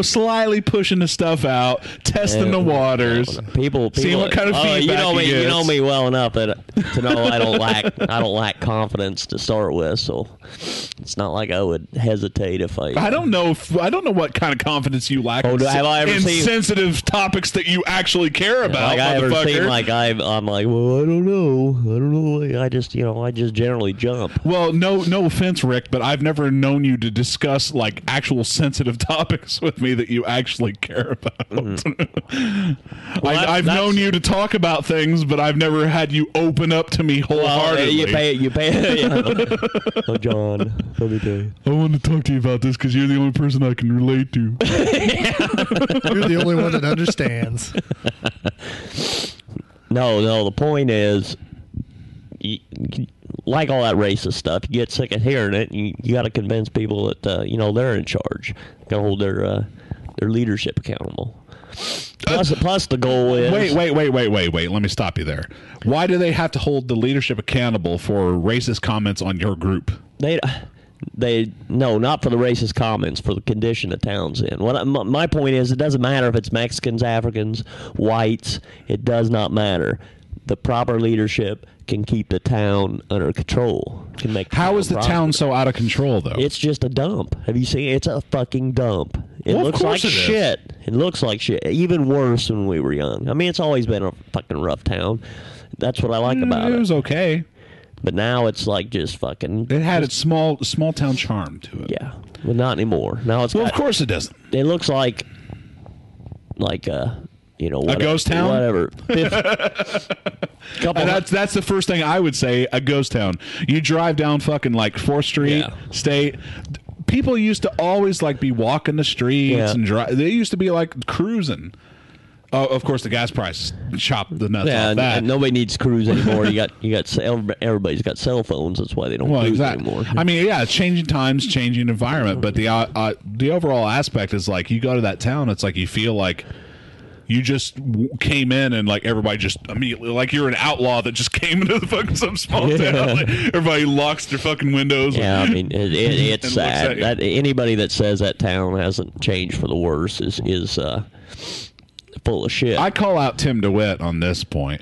[SPEAKER 1] slyly pushing the stuff out, testing the waters.
[SPEAKER 3] People
[SPEAKER 1] seeing what kind of feedback
[SPEAKER 3] you
[SPEAKER 1] gets.
[SPEAKER 3] know me well enough to know I don't lack confidence to start with, so it's not like I would hesitate if I don't know
[SPEAKER 1] what kind of confidence you lack
[SPEAKER 3] have I ever
[SPEAKER 1] in
[SPEAKER 3] seen
[SPEAKER 1] sensitive topics that you actually care about.
[SPEAKER 3] Like I ever seen I'm like, well, I don't know. I just generally jump.
[SPEAKER 1] Well, no offense, Rick, but I've never known you to discuss like actual sensitive topics with me that you actually care about. I've known you to talk about things, but I've never had you open up to me wholeheartedly.
[SPEAKER 3] You pay. Oh, John, let me tell you.
[SPEAKER 1] I want to talk to you about this because you're the only person I can relate to.
[SPEAKER 2] You're the only one that understands.
[SPEAKER 3] No. The point is, like all that racist stuff, you get sick of hearing it. And you got to convince people that they're in charge. Got to hold their leadership accountable. Plus, the goal is
[SPEAKER 1] wait. Let me stop you there. Why do they have to hold the leadership accountable for racist comments on your group?
[SPEAKER 3] No, not for the racist comments, for the condition the town's in. My point is, it doesn't matter if it's Mexicans, Africans, whites. It does not matter. The proper leadership can keep the town under control. Can make.
[SPEAKER 1] How is the town so out of control, though?
[SPEAKER 3] It's just a dump. Have you seen? It's a fucking dump. It looks like shit. It looks like shit. Even worse when we were young. I mean, it's always been a fucking rough town. That's what I like about it.
[SPEAKER 1] It was okay.
[SPEAKER 3] But now it's like just fucking.
[SPEAKER 1] It had its small town charm to it.
[SPEAKER 3] Yeah, but not anymore. Now it's.
[SPEAKER 1] Of course it doesn't.
[SPEAKER 3] It looks like whatever,
[SPEAKER 1] a ghost town.
[SPEAKER 3] Whatever.
[SPEAKER 1] That's the first thing I would say. A ghost town. You drive down fucking like 4th Street, State. People used to always like be walking the streets and drive. They used to be like cruising. Oh, of course, the gas price chopped the nuts off that.
[SPEAKER 3] And nobody needs cruise anymore. Everybody's got cell phones. That's why they don't cruise anymore.
[SPEAKER 1] I mean, yeah, it's changing times, changing environment, but the overall aspect is like you go to that town, it's like you feel like you just came in and like everybody just immediately like you're an outlaw that just came into the fucking some small town. Like, everybody locks their fucking windows.
[SPEAKER 3] Yeah, I mean it's sad. That anybody that says that town hasn't changed for the worse is full of shit.
[SPEAKER 1] I call out Tim DeWitt on this point.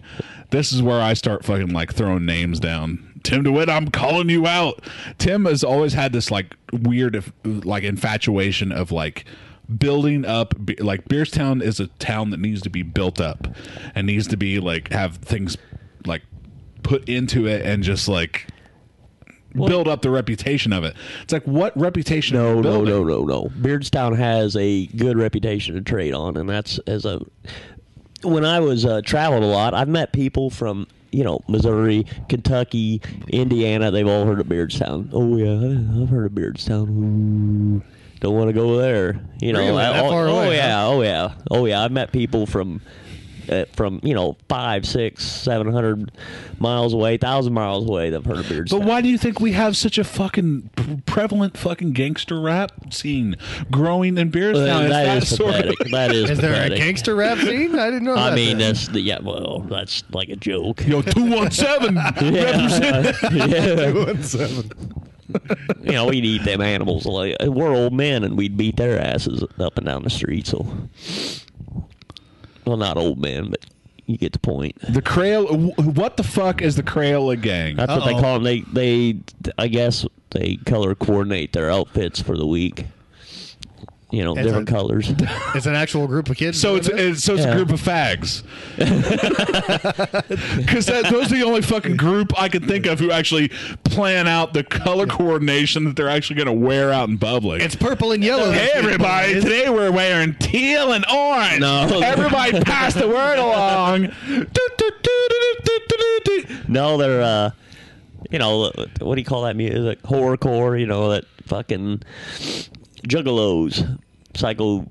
[SPEAKER 1] This is where I start fucking like throwing names down. Tim DeWitt, I'm calling you out. Tim has always had this like weird like infatuation of like building up, like Beerstown is a town that needs to be built up and needs to be like have things like put into it and just like build up the reputation of it. It's like, what reputation?
[SPEAKER 3] No. Beardstown has a good reputation to trade on, and that's when I was traveled a lot, I've met people from Missouri, Kentucky, Indiana. They've all heard of Beardstown. Oh yeah, I've heard of Beardstown. Ooh. Don't want to go there.
[SPEAKER 2] Really? That far away,
[SPEAKER 3] oh yeah. I've met people from 500, 600, 700 miles away, 1,000 miles away that've heard of Beardstown.
[SPEAKER 1] But why do you think we have such a fucking prevalent fucking gangster rap scene growing in Beardstown?
[SPEAKER 3] That is pathetic.
[SPEAKER 2] Is there a gangster rap scene? I didn't know that.
[SPEAKER 3] I mean, that's like a joke.
[SPEAKER 1] Yo, 217 represent.
[SPEAKER 2] 217.
[SPEAKER 3] We'd eat them animals. Like we're old men, and we'd beat their asses up and down the street. So, well, not old men, but You get the point.
[SPEAKER 1] The Crayola. What the fuck is the Crayola gang?
[SPEAKER 3] That's what they call them. They I guess they color coordinate their outfits for the week. You know, different colors.
[SPEAKER 2] It's an actual group of kids.
[SPEAKER 1] So it's a group of fags. Because those are the only fucking group I can think of who actually plan out the color coordination that they're actually going to wear out in public.
[SPEAKER 2] It's purple and yellow.
[SPEAKER 1] Hey everybody! Today we're wearing teal and orange.
[SPEAKER 3] No.
[SPEAKER 1] Everybody, pass the word along.
[SPEAKER 3] No, they're you know, what do you call that music? Horrorcore. You know, that fucking juggalos.
[SPEAKER 1] Psycho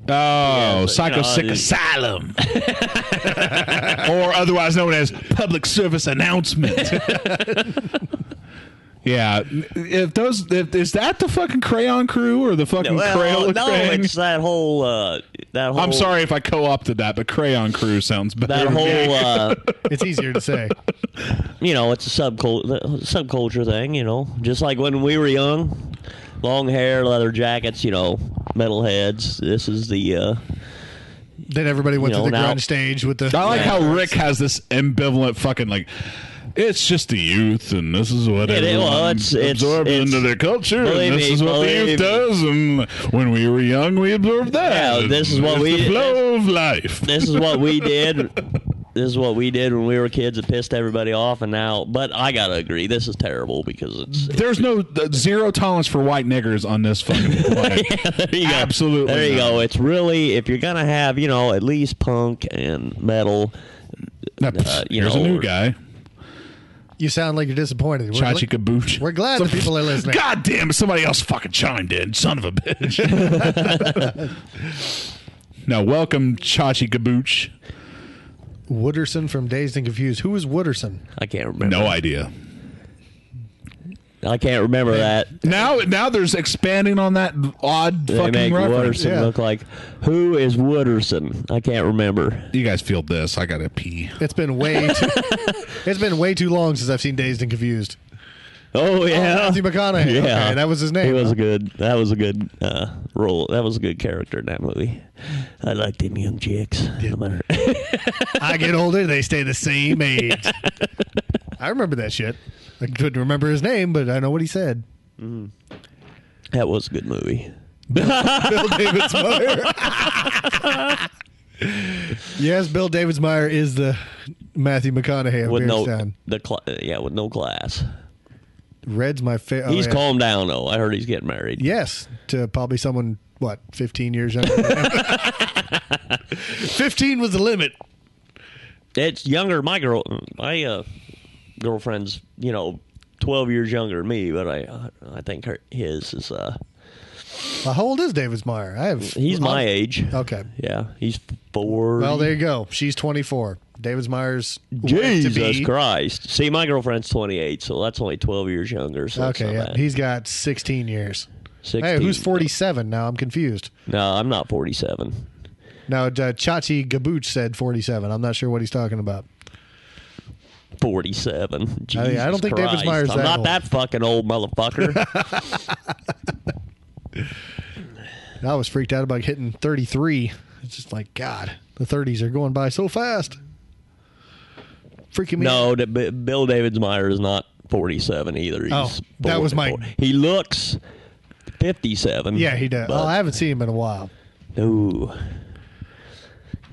[SPEAKER 1] Sick Asylum, or otherwise known as Public Service Announcement. Yeah, is that the fucking Crayon Crew or the fucking Crayola
[SPEAKER 3] no,
[SPEAKER 1] gang?
[SPEAKER 3] it's that whole.
[SPEAKER 1] I'm sorry if I co-opted that, but Crayon Crew sounds better.
[SPEAKER 3] That whole.
[SPEAKER 2] It's easier to say.
[SPEAKER 3] You know, it's a subculture thing. You know, just like when we were young, long hair, leather jackets. You know, metalheads. This is the.
[SPEAKER 2] Then everybody went to the
[SPEAKER 3] now,
[SPEAKER 2] grunge stage with the.
[SPEAKER 1] I like how Rick has this ambivalent fucking like. It's just the youth, and this is what everyone's absorbed into their culture, and this is what the youth does. And when we were young, we absorbed that.
[SPEAKER 3] Yeah, this is what we
[SPEAKER 1] the flow of life.
[SPEAKER 3] This is what we did. This is what we did when we were kids. It pissed everybody off, and now. But I gotta agree, this is terrible because
[SPEAKER 1] there's no zero tolerance for white niggers on this fucking planet.
[SPEAKER 3] Yeah, there you go.
[SPEAKER 1] Absolutely,
[SPEAKER 3] there you go. It's really if you're gonna have at least punk and metal.
[SPEAKER 1] Here's a new guy.
[SPEAKER 2] You sound like you're disappointed.
[SPEAKER 1] Chachi Kabooch.
[SPEAKER 2] We're glad that people are listening.
[SPEAKER 1] God damn it, somebody else fucking chimed in. Son of a bitch. Now, welcome, Chachi Kabooch.
[SPEAKER 2] Wooderson from Dazed and Confused. Who is Wooderson?
[SPEAKER 3] I can't remember.
[SPEAKER 1] No idea.
[SPEAKER 3] I can't remember that.
[SPEAKER 1] Now there's expanding on that odd
[SPEAKER 3] They
[SPEAKER 1] fucking
[SPEAKER 3] make
[SPEAKER 1] reference.
[SPEAKER 3] Wooderson look like. Who is Wooderson? I can't remember.
[SPEAKER 1] You guys feel this? I gotta pee.
[SPEAKER 2] It's been way too long since I've seen Dazed and Confused.
[SPEAKER 3] Oh yeah,
[SPEAKER 2] Matthew McConaughey.
[SPEAKER 3] Yeah,
[SPEAKER 2] Okay, that was his name.
[SPEAKER 3] He was good. That was a good role. That was a good character in that movie. I like them young chicks. No matter.
[SPEAKER 2] I get older, they stay the same age. I remember that shit. I couldn't remember his name, but I know what he said.
[SPEAKER 3] Mm. That was a good movie.
[SPEAKER 2] Bill Davids Meyer. Yes, Bill Davids Meyer is the Matthew McConaughey of
[SPEAKER 3] With
[SPEAKER 2] Beardstown.
[SPEAKER 3] with no class.
[SPEAKER 2] Red's my favorite.
[SPEAKER 3] He's calmed down though. I heard he's getting married.
[SPEAKER 2] Yes, to probably someone 15 years younger than him. 15 was the limit.
[SPEAKER 3] It's younger. My girlfriend's 12 years younger than me, but I think his is.
[SPEAKER 2] Well, how old is Davids Meyer?
[SPEAKER 3] He's my age.
[SPEAKER 2] Okay.
[SPEAKER 3] Yeah, he's 40.
[SPEAKER 2] Well, there you go. She's 24. Davids Meyer's
[SPEAKER 3] Jesus Christ. See, my girlfriend's 28, so that's only 12 years younger. So
[SPEAKER 2] okay, yeah.
[SPEAKER 3] bad.
[SPEAKER 2] He's got 16 years.
[SPEAKER 3] 16.
[SPEAKER 2] Hey, who's 47 now? I'm confused.
[SPEAKER 3] No, I'm not 47.
[SPEAKER 2] Now, Chachi Gabooch said 47. I'm not sure what he's talking about.
[SPEAKER 3] 47. Jesus
[SPEAKER 2] I don't think
[SPEAKER 3] Christ.
[SPEAKER 2] Davids Meyer's
[SPEAKER 3] I'm
[SPEAKER 2] that
[SPEAKER 3] not
[SPEAKER 2] old.
[SPEAKER 3] that fucking old, motherfucker.
[SPEAKER 2] I was freaked out about hitting 33. It's just like, God, the 30s are going by so fast. Freaking me out.
[SPEAKER 3] No, Bill Davids Meyer is not 47 either. He's
[SPEAKER 2] that was my...
[SPEAKER 3] He looks 57.
[SPEAKER 2] Yeah, he does. I haven't seen him in a while.
[SPEAKER 3] Ooh.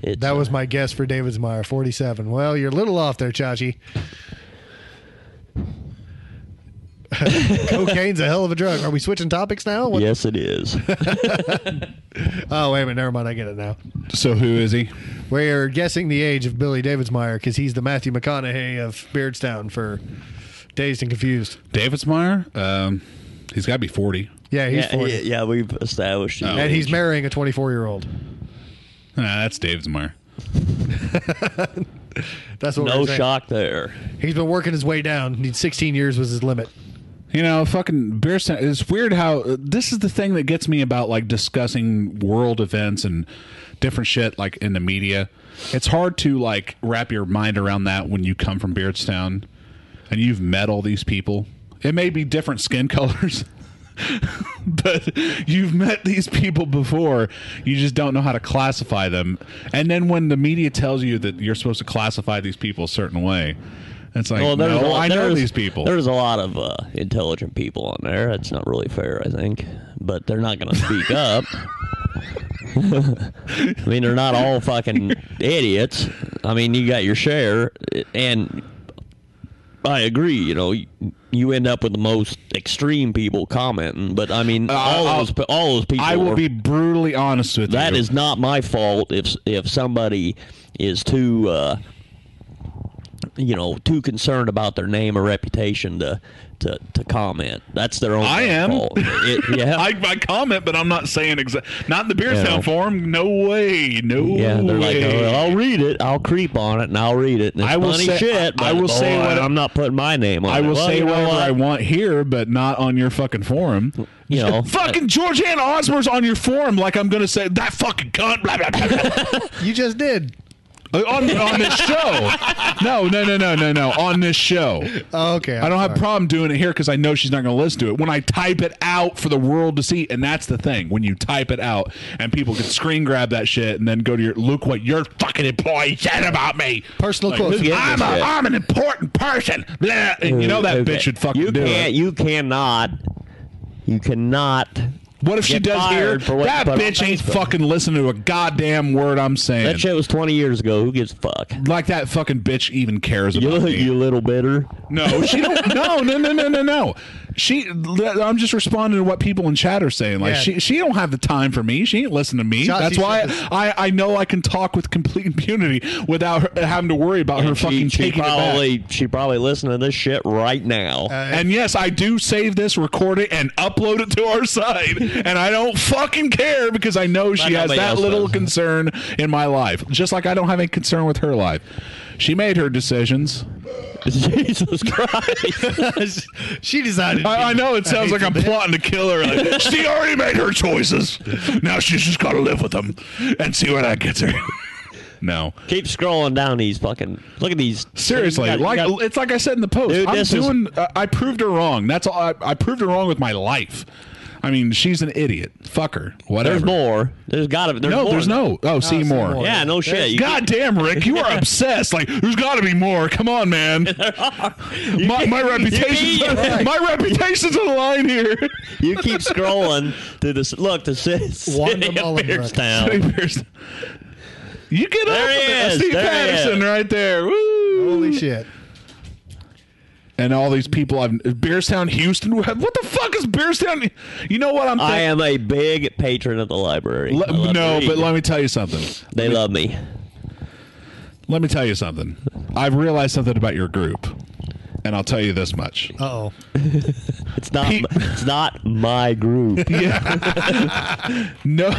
[SPEAKER 2] That was my guess for Davids Meyer, 47. Well, you're a little off there, Chachi. Cocaine's a hell of a drug. Are we switching topics now? What?
[SPEAKER 3] Yes, it is.
[SPEAKER 2] Oh, wait a minute. Never mind. I get it now.
[SPEAKER 1] So who is he?
[SPEAKER 2] We're guessing the age of Billy Davids Meyer because he's the Matthew McConaughey of Beardstown for Dazed and Confused.
[SPEAKER 1] Davids Meyer? He's got to be 40.
[SPEAKER 2] Yeah, he's 40.
[SPEAKER 3] Yeah, we've established it.
[SPEAKER 2] And he's marrying a 24-year-old.
[SPEAKER 1] Nah, that's Davids Meyer.
[SPEAKER 2] That's what
[SPEAKER 3] No
[SPEAKER 2] we're saying.
[SPEAKER 3] shock there.
[SPEAKER 2] He's been working his way down. 16 years was his limit.
[SPEAKER 1] Fucking Beardstown. It's weird how this is the thing that gets me about like discussing world events and different shit like in the media. It's hard to like wrap your mind around that when you come from Beardstown and you've met all these people. It may be different skin colors, But you've met these people before. You just don't know how to classify them. And then when the media tells you that you're supposed to classify these people a certain way, it's like, no, I know these people.
[SPEAKER 3] There's a lot of intelligent people on there. That's not really fair, I think. But they're not going to speak up. I mean, they're not all fucking idiots. I mean, you got your share, and I agree. You know, you end up with the most extreme people commenting. But I mean, all those people.
[SPEAKER 1] I will be brutally honest with you.
[SPEAKER 3] That is not my fault if somebody is too. Too concerned about their name or reputation to comment. That's their own fault. Yeah.
[SPEAKER 1] I comment, but I'm not saying not in the Beerstown forum. No way. No way.
[SPEAKER 3] They're like, I'll read it. I'll creep on it, and I'll read it. And it's funny shit. But
[SPEAKER 1] I will say what
[SPEAKER 3] I'm not putting my name on it.
[SPEAKER 1] I will say whatever I want here, but not on your fucking forum. Fucking Georgianne Osborne's on your forum like I'm going to say, that fucking cunt, blah, blah, blah, blah.
[SPEAKER 2] You just did.
[SPEAKER 1] On this show. No. On this show.
[SPEAKER 2] Oh, okay.
[SPEAKER 1] I don't have a problem doing it here because I know she's not going to listen to it. When I type it out for the world to see, and that's the thing. When you type it out and people can screen grab that shit and then go to look what your fucking employee said about me.
[SPEAKER 2] Personal quotes.
[SPEAKER 1] I'm an important person. Blah. And you know that bitch should fucking do it.
[SPEAKER 3] You cannot.
[SPEAKER 1] What if she does hear that bitch ain't fucking listening to a goddamn word I'm saying?
[SPEAKER 3] That shit was 20 years ago. Who gives a fuck?
[SPEAKER 1] Like that fucking bitch even cares about me.
[SPEAKER 3] You little bitter.
[SPEAKER 1] No, she don't. No. I'm just responding to what people in chat are saying. Like she don't have the time for me. She ain't listening to me. That's why I know I can talk with complete impunity without having to worry about her fucking taking it back.
[SPEAKER 3] She probably listening to this shit right now.
[SPEAKER 1] And yes, I do save this, record it, and upload it to our site. And I don't fucking care because I know she has that little concern in my life. Just like I don't have any concern with her life. She made her decisions.
[SPEAKER 3] Jesus Christ.
[SPEAKER 2] She decided.
[SPEAKER 1] I know it sounds like I'm plotting to kill her. Like, she already made her choices. Now she's just got to live with them and see where that gets her. No.
[SPEAKER 3] Keep scrolling down these fucking. Look at these.
[SPEAKER 1] Seriously, it's like I said in the post.
[SPEAKER 3] Dude,
[SPEAKER 1] I proved her wrong. That's all. I proved her wrong with my life. I mean, she's an idiot. Fuck her. Whatever.
[SPEAKER 3] There's more. There's got to be.
[SPEAKER 1] No, there's no. Oh, see more.
[SPEAKER 3] Yeah, no shit.
[SPEAKER 1] God damn, Rick, you are obsessed. Like, there's got to be more. Come on, man. My reputation's on the line here.
[SPEAKER 3] You keep scrolling to this. Look, the city of Beerstown.
[SPEAKER 1] You get up with Steve Patterson right there. Woo.
[SPEAKER 2] Holy shit.
[SPEAKER 1] And all these people, Beerstown, Houston. What the fuck is Beerstown? You know what I'm thinking?
[SPEAKER 3] I am a big patron of the library.
[SPEAKER 1] But let me tell you something.
[SPEAKER 3] They love me.
[SPEAKER 1] Let me tell you something. I've realized something about your group, and I'll tell you this much.
[SPEAKER 2] Uh-oh.
[SPEAKER 3] It's not my group.
[SPEAKER 1] Yeah. No,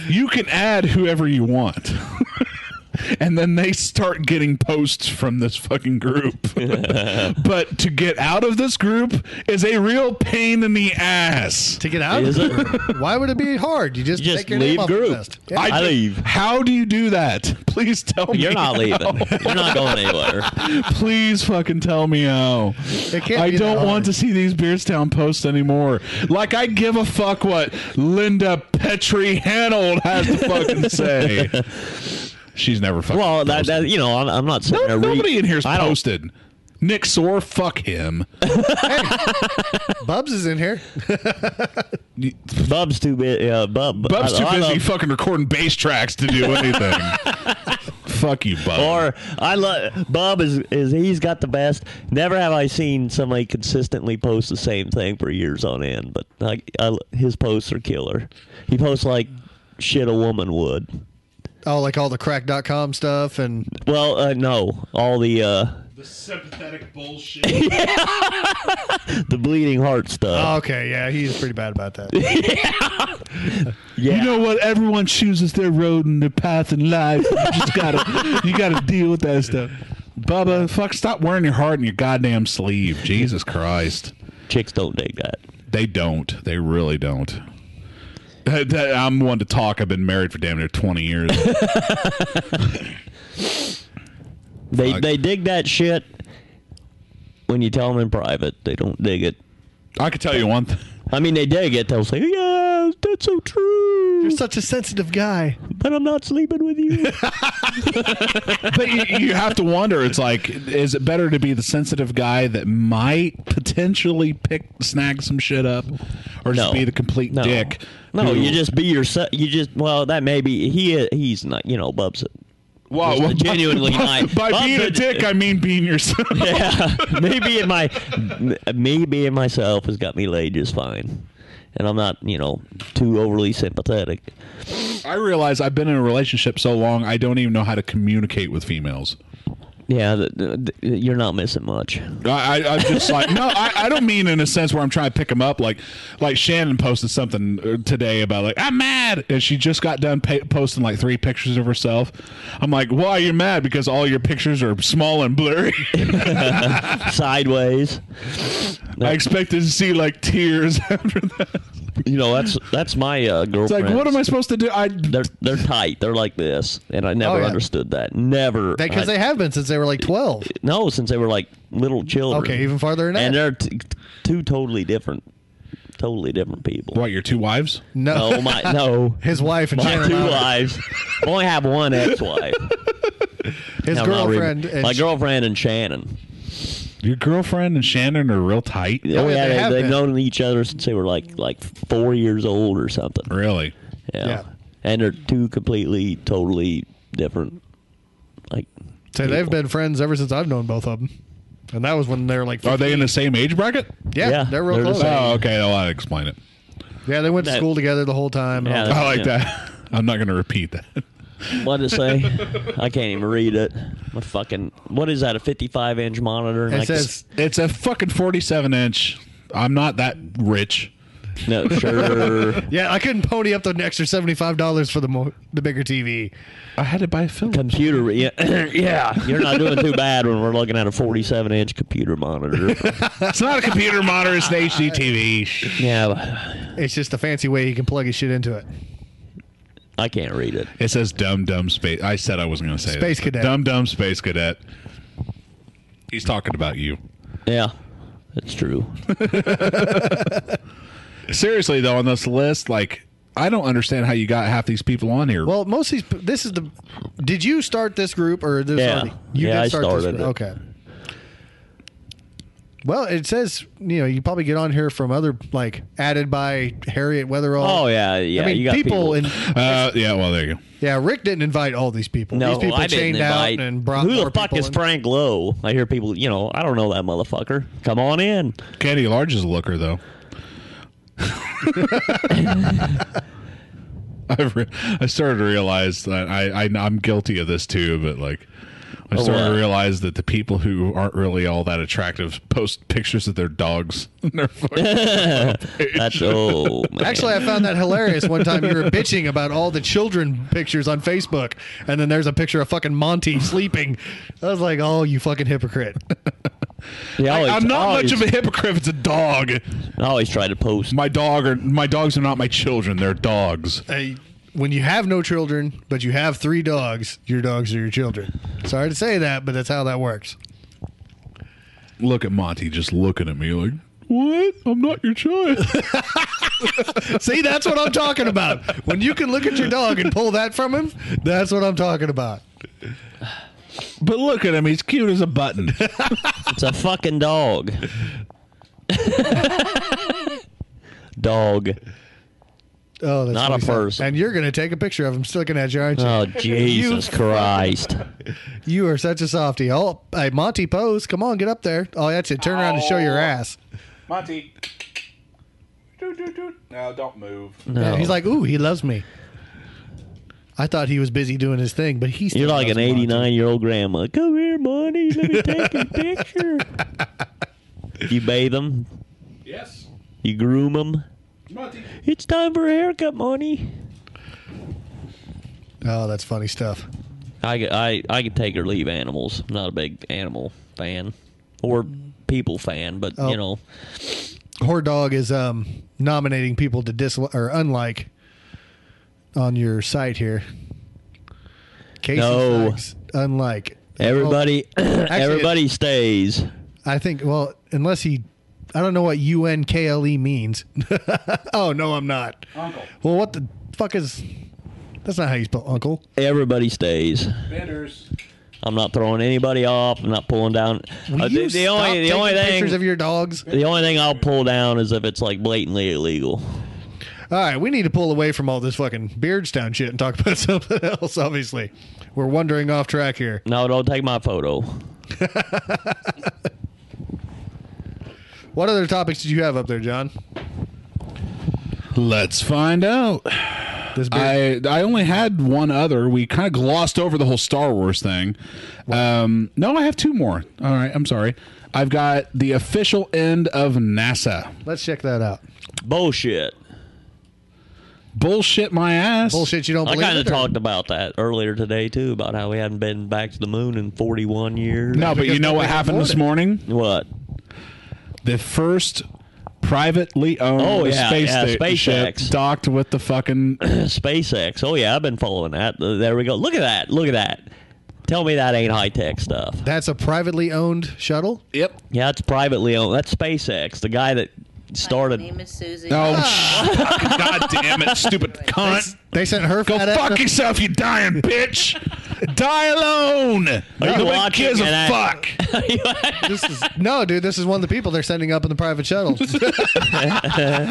[SPEAKER 1] you can add whoever you want. And then they start getting posts from this fucking group. But to get out of this group is a real pain in the ass.
[SPEAKER 2] To get out of it? Why would it be hard? You just take your
[SPEAKER 3] leave
[SPEAKER 2] name off
[SPEAKER 3] group.
[SPEAKER 2] the list. Yeah.
[SPEAKER 3] I leave.
[SPEAKER 1] How do you do that? Please tell me.
[SPEAKER 3] You're not leaving. You're not going anywhere.
[SPEAKER 1] Please fucking tell me how. I don't want to see these Beerstown posts anymore. Like, I give a fuck what Linda Petrie Hanold has to fucking say. She's never fucking posted.
[SPEAKER 3] I'm not saying
[SPEAKER 1] nobody in here's posted. Nick Soar, fuck him.
[SPEAKER 2] Hey, Bubs is in here.
[SPEAKER 3] Bub's too busy.
[SPEAKER 1] Bub's too busy fucking recording bass tracks to do anything. Fuck you, Bub.
[SPEAKER 3] Or I love Bub is he's got the best. Never have I seen somebody consistently post the same thing for years on end. But his posts are killer. He posts like shit a woman would.
[SPEAKER 2] Oh, like all the crack.com stuff and...
[SPEAKER 3] Well, no. All the
[SPEAKER 1] sympathetic bullshit.
[SPEAKER 3] The bleeding heart stuff.
[SPEAKER 2] Oh, okay, yeah, he's pretty bad about that.
[SPEAKER 3] Yeah.
[SPEAKER 1] You know what? Everyone chooses their road and their path in life. You gotta deal with that stuff. Bubba, fuck, stop wearing your heart in your goddamn sleeve. Jesus Christ.
[SPEAKER 3] Chicks don't dig that.
[SPEAKER 1] They don't. They really don't. I'm one to talk. I've been married for damn near 20 years.
[SPEAKER 3] They dig that shit when you tell them in private. They don't dig it.
[SPEAKER 1] I could tell you one
[SPEAKER 3] I mean, they dig it. They'll say, yeah, that's so true.
[SPEAKER 2] You're such a sensitive guy.
[SPEAKER 3] But I'm not sleeping with you.
[SPEAKER 1] But you have to wonder. It's like, is it better to be the sensitive guy that might potentially snag some shit up, or just be the complete dick?
[SPEAKER 3] No, you just be yourself. You just that may be he's not. Bub's it.
[SPEAKER 1] Well,
[SPEAKER 3] genuinely
[SPEAKER 1] by being a dick, I mean being yourself.
[SPEAKER 3] Yeah, me being myself has got me laid just fine, and I'm not too overly sympathetic.
[SPEAKER 1] I realize I've been in a relationship so long, I don't even know how to communicate with females.
[SPEAKER 3] Yeah, you're not missing much.
[SPEAKER 1] I'm just like, no, I don't mean in a sense where I'm trying to pick them up. Like Shannon posted something today about like, I'm mad. And she just got done posting like 3 pictures of herself. I'm like, why are you mad? Because all your pictures are small and blurry.
[SPEAKER 3] Sideways.
[SPEAKER 1] I expected to see like tears after that.
[SPEAKER 3] That's my girlfriend.
[SPEAKER 1] It's like, what am I supposed to do?
[SPEAKER 3] They're tight. They're like this, and I never understood that. Never.
[SPEAKER 2] Because they have been since they were like 12.
[SPEAKER 3] No, since they were like little children.
[SPEAKER 2] Okay, even farther than that.
[SPEAKER 3] And they're two totally different people.
[SPEAKER 1] What, your 2 wives?
[SPEAKER 2] No,
[SPEAKER 3] no.
[SPEAKER 2] His wife and
[SPEAKER 3] my
[SPEAKER 2] Shannon
[SPEAKER 3] 2 wives. I only have one ex-wife.
[SPEAKER 2] His girlfriend.
[SPEAKER 3] Really. My girlfriend and Shannon.
[SPEAKER 1] Your girlfriend and Shannon are real tight?
[SPEAKER 3] Oh, yeah, they've known each other since they were like 4 years old or something.
[SPEAKER 1] Really?
[SPEAKER 3] Yeah. And they're 2 completely, totally different.
[SPEAKER 2] So they've been friends ever since I've known both of them. And that was when they were like 15.
[SPEAKER 1] Are they in the same age bracket?
[SPEAKER 2] Yeah, they're real close.
[SPEAKER 1] Oh, okay. I'll explain it.
[SPEAKER 2] Yeah, they went to school together the whole time.
[SPEAKER 3] Yeah,
[SPEAKER 1] I like that. I'm not going to repeat that.
[SPEAKER 3] What did it say? I can't even read it. What is that, a 55-inch monitor?
[SPEAKER 2] It says
[SPEAKER 1] it's a fucking 47-inch. I'm not that rich.
[SPEAKER 3] No, sure.
[SPEAKER 2] Yeah, I couldn't pony up the extra $75 for the bigger TV.
[SPEAKER 1] I had to buy a Philips.
[SPEAKER 3] Computer, yeah. You're not doing too bad when we're looking at a 47-inch computer monitor.
[SPEAKER 1] It's not a computer monitor. It's an HD TV.
[SPEAKER 3] Yeah.
[SPEAKER 2] It's just a fancy way you can plug his shit into it.
[SPEAKER 3] I can't read it.
[SPEAKER 1] It says dumb space. I said I wasn't going to say it.
[SPEAKER 2] Space Cadet.
[SPEAKER 1] Dumb space cadet. He's talking about you.
[SPEAKER 3] Yeah, that's true.
[SPEAKER 1] Seriously, though, on this list, like, I don't understand how you got half these people on here.
[SPEAKER 2] Well, most of these, did you start this group or this already?
[SPEAKER 3] I started it.
[SPEAKER 2] Okay. Well, it says, you probably get on here from other, like, added by Harriet Weatherall.
[SPEAKER 3] Oh, yeah.
[SPEAKER 2] I mean,
[SPEAKER 3] you got people.
[SPEAKER 1] Yeah, well, there you go.
[SPEAKER 2] Yeah, Rick didn't invite all these people.
[SPEAKER 3] No,
[SPEAKER 2] these people
[SPEAKER 3] I didn't
[SPEAKER 2] chained
[SPEAKER 3] invite.
[SPEAKER 2] out and brought
[SPEAKER 3] Who
[SPEAKER 2] more
[SPEAKER 3] the fuck
[SPEAKER 2] people
[SPEAKER 3] is
[SPEAKER 2] in.
[SPEAKER 3] Frank Lowe? I hear people, I don't know that motherfucker. Come on in.
[SPEAKER 1] Candy Large is a looker, though. I started to realize that I'm guilty of this, too, but, like, I started to realize that the people who aren't really all that attractive post pictures of their dogs.
[SPEAKER 2] Actually, I found that hilarious. One time you were bitching about all the children pictures on Facebook, and then there's a picture of fucking Monty sleeping. I was like, oh, you fucking hypocrite.
[SPEAKER 3] Yeah,
[SPEAKER 1] I'm not much of a hypocrite if it's a dog.
[SPEAKER 3] I always try to post.
[SPEAKER 1] My dogs are not my children. They're dogs.
[SPEAKER 2] When you have no children, but you have 3 dogs, your dogs are your children. Sorry to say that, but that's how that works.
[SPEAKER 1] Look at Monty just looking at me like, what? I'm not your child.
[SPEAKER 2] See, that's what I'm talking about. When you can look at your dog and pull that from him, that's what I'm talking about.
[SPEAKER 1] But look at him. He's cute as a button.
[SPEAKER 3] It's a fucking dog. Dog.
[SPEAKER 2] Oh, that's
[SPEAKER 3] not a person.
[SPEAKER 2] And you're going to take a picture of him sticking at you, aren't you?
[SPEAKER 3] Oh, Jesus Christ.
[SPEAKER 2] You are such a softie. Oh, hey, Monty, pose. Come on, get up there. Oh, that's it. Turn around and show your ass.
[SPEAKER 1] Monty. No, don't move.
[SPEAKER 3] No.
[SPEAKER 2] Yeah, he's like, ooh, he loves me. I thought he was busy doing his thing, but he's.
[SPEAKER 3] You're like an 89-year-old grandma. Come here, Monty. Let me take a picture. You bathe them?
[SPEAKER 1] Yes.
[SPEAKER 3] You groom them?
[SPEAKER 1] Monty.
[SPEAKER 3] It's time for a haircut, Monty.
[SPEAKER 2] Oh, that's funny stuff.
[SPEAKER 3] I can take or leave animals. I'm not a big animal fan or people fan, but
[SPEAKER 2] Horde Dog is nominating people to dislike or unlike on your site here. Casey Sykes, unlike
[SPEAKER 3] everybody. Everybody stays.
[SPEAKER 2] I think. Well, unless he I don't know what UNKLE means. Oh, no, I'm not.
[SPEAKER 1] Uncle.
[SPEAKER 2] Well, what the fuck is... That's not how you spell uncle.
[SPEAKER 3] Everybody stays.
[SPEAKER 1] Bitters.
[SPEAKER 3] I'm not throwing anybody off. I'm not pulling down. The only thing
[SPEAKER 2] pictures of your dogs.
[SPEAKER 3] The only thing I'll pull down is if it's like blatantly illegal.
[SPEAKER 2] All right, we need to pull away from all this fucking Beardstown shit and talk about something else, obviously. We're wandering off track here.
[SPEAKER 3] No, don't take my photo.
[SPEAKER 2] What other topics did you have up there, John?
[SPEAKER 1] Let's find out. I only had one other. We kind of glossed over the whole Star Wars thing. No, I have two more. All right, I'm sorry. I've got the official end of NASA.
[SPEAKER 2] Let's check that out.
[SPEAKER 3] Bullshit.
[SPEAKER 1] Bullshit my ass.
[SPEAKER 2] Bullshit, you don't
[SPEAKER 3] I
[SPEAKER 2] believe
[SPEAKER 3] kind of
[SPEAKER 2] it?
[SPEAKER 3] talked about that earlier today, too, about how we hadn't been back to the moon in 41 years.
[SPEAKER 1] No, but
[SPEAKER 2] Because
[SPEAKER 1] you know what
[SPEAKER 2] nobody
[SPEAKER 1] happened
[SPEAKER 2] can
[SPEAKER 1] this
[SPEAKER 2] afford
[SPEAKER 1] morning?
[SPEAKER 3] What?
[SPEAKER 1] The first privately owned space
[SPEAKER 3] SpaceX
[SPEAKER 1] ship docked with the fucking
[SPEAKER 3] SpaceX. Oh, yeah, I've been following that. There we go. Look at that. Look at that. Tell me that ain't high-tech stuff.
[SPEAKER 2] That's a privately owned shuttle?
[SPEAKER 1] Yep.
[SPEAKER 3] Yeah, it's privately owned. That's SpaceX, the guy that started.
[SPEAKER 8] My name is Susie.
[SPEAKER 1] Oh, God damn it, stupid cunt.
[SPEAKER 2] They sent her
[SPEAKER 1] Go
[SPEAKER 2] fat
[SPEAKER 1] fuck
[SPEAKER 2] ass-
[SPEAKER 1] yourself, you dying bitch. Die alone. Nobody
[SPEAKER 3] watching
[SPEAKER 1] gives a
[SPEAKER 3] and
[SPEAKER 1] fuck.
[SPEAKER 2] No, dude, this is one of the people they're sending up in the private shuttle.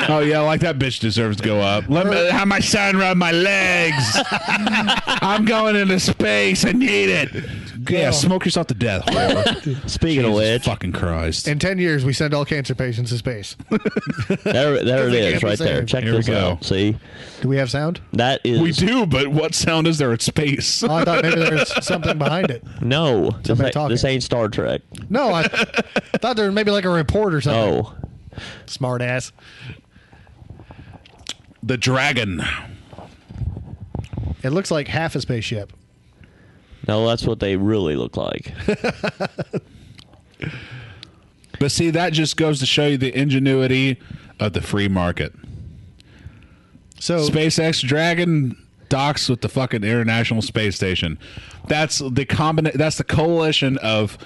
[SPEAKER 1] Oh, yeah, like that bitch deserves to go up. Let me have my son rub my legs. I'm going into space. I need it. Yeah, smoke yourself to death.
[SPEAKER 3] Speaking of which,
[SPEAKER 1] fucking Christ.
[SPEAKER 2] In 10 years, we send all cancer patients to space.
[SPEAKER 3] there it
[SPEAKER 2] they
[SPEAKER 3] is
[SPEAKER 2] can't be
[SPEAKER 3] right there.
[SPEAKER 2] saved.
[SPEAKER 3] Check
[SPEAKER 1] Here we
[SPEAKER 3] this
[SPEAKER 1] go.
[SPEAKER 3] out. See?
[SPEAKER 2] Do we have sound?
[SPEAKER 3] That is.
[SPEAKER 1] We do, but what sound is there at space?
[SPEAKER 2] Oh, I thought maybe there's something behind it.
[SPEAKER 3] No.
[SPEAKER 2] Somebody talking.
[SPEAKER 3] This ain't Star Trek.
[SPEAKER 2] No, I thought there was maybe like a report or something.
[SPEAKER 3] Oh.
[SPEAKER 2] Smart ass.
[SPEAKER 1] The Dragon.
[SPEAKER 2] It looks like half a spaceship.
[SPEAKER 3] No, that's what they really look like.
[SPEAKER 1] But see, that just goes to show you the ingenuity of the free market.
[SPEAKER 2] So
[SPEAKER 1] SpaceX Dragon docks with the fucking International Space Station. That's the That's the coalition of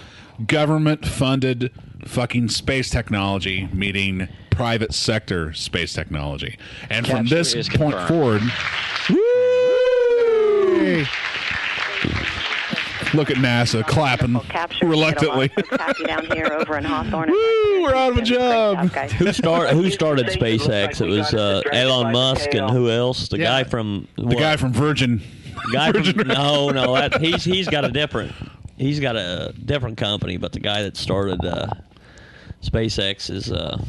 [SPEAKER 1] government-funded fucking space technology meeting private sector space technology. And from
[SPEAKER 6] Capture
[SPEAKER 1] this
[SPEAKER 6] is
[SPEAKER 1] point
[SPEAKER 6] confirmed.
[SPEAKER 1] forward,
[SPEAKER 2] hey,
[SPEAKER 1] look at NASA clapping reluctantly.
[SPEAKER 8] Down here over in Hawthorne.
[SPEAKER 1] Woo, we're out of a job.
[SPEAKER 3] Who started SpaceX? It was Elon Musk and who else? The guy from
[SPEAKER 1] The guy from Virgin.
[SPEAKER 3] he's got a different company, but the guy that started SpaceX is
[SPEAKER 1] Well,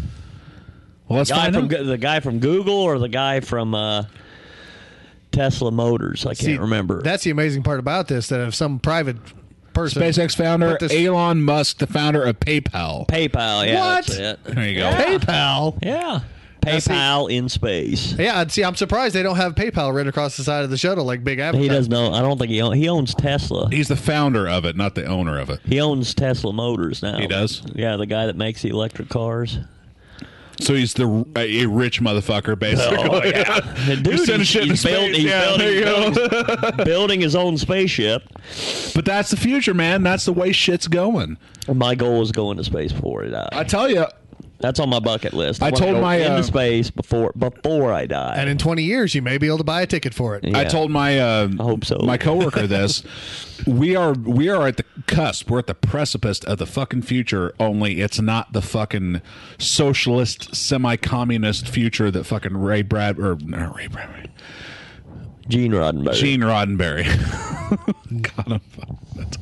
[SPEAKER 1] let's find out.
[SPEAKER 3] the guy from Google or the guy from Tesla Motors. I can't remember.
[SPEAKER 2] That's the amazing part about this, that if some private person...
[SPEAKER 1] SpaceX founder
[SPEAKER 2] put this-
[SPEAKER 1] Elon Musk, the founder of PayPal.
[SPEAKER 3] PayPal, yeah,
[SPEAKER 2] What?
[SPEAKER 3] that's it.
[SPEAKER 1] There you go.
[SPEAKER 2] PayPal?
[SPEAKER 3] Yeah.
[SPEAKER 2] see-
[SPEAKER 3] PayPal in space.
[SPEAKER 2] Yeah, see, I'm surprised they don't have PayPal right across the side of the shuttle like big
[SPEAKER 3] He
[SPEAKER 2] advertising.
[SPEAKER 3] doesn't know. I don't think he owns Tesla.
[SPEAKER 1] He's the founder of it, not the owner of it.
[SPEAKER 3] He owns Tesla Motors now.
[SPEAKER 1] He does?
[SPEAKER 3] Yeah, the guy that makes the electric cars.
[SPEAKER 1] So he's a rich motherfucker, basically.
[SPEAKER 3] Oh, yeah. Dude,
[SPEAKER 1] He's sending shit into space. Yeah, there you go.
[SPEAKER 3] building his own spaceship.
[SPEAKER 1] But that's the future, man. That's the way shit's going.
[SPEAKER 3] My goal is going to space before I die.
[SPEAKER 1] I tell you,
[SPEAKER 3] That's on my bucket list.
[SPEAKER 1] I
[SPEAKER 3] wanna
[SPEAKER 1] told
[SPEAKER 3] go
[SPEAKER 1] my,
[SPEAKER 3] into space before I die.
[SPEAKER 2] And in 20 years, you may be able to buy a ticket for it.
[SPEAKER 3] Yeah.
[SPEAKER 1] I told my
[SPEAKER 3] I hope so.
[SPEAKER 1] my coworker this. We are at the cusp. We're at the precipice of the fucking future. Only it's not the fucking socialist, semi-communist future that fucking
[SPEAKER 3] Gene Roddenberry.
[SPEAKER 1] Gene Roddenberry. God, that's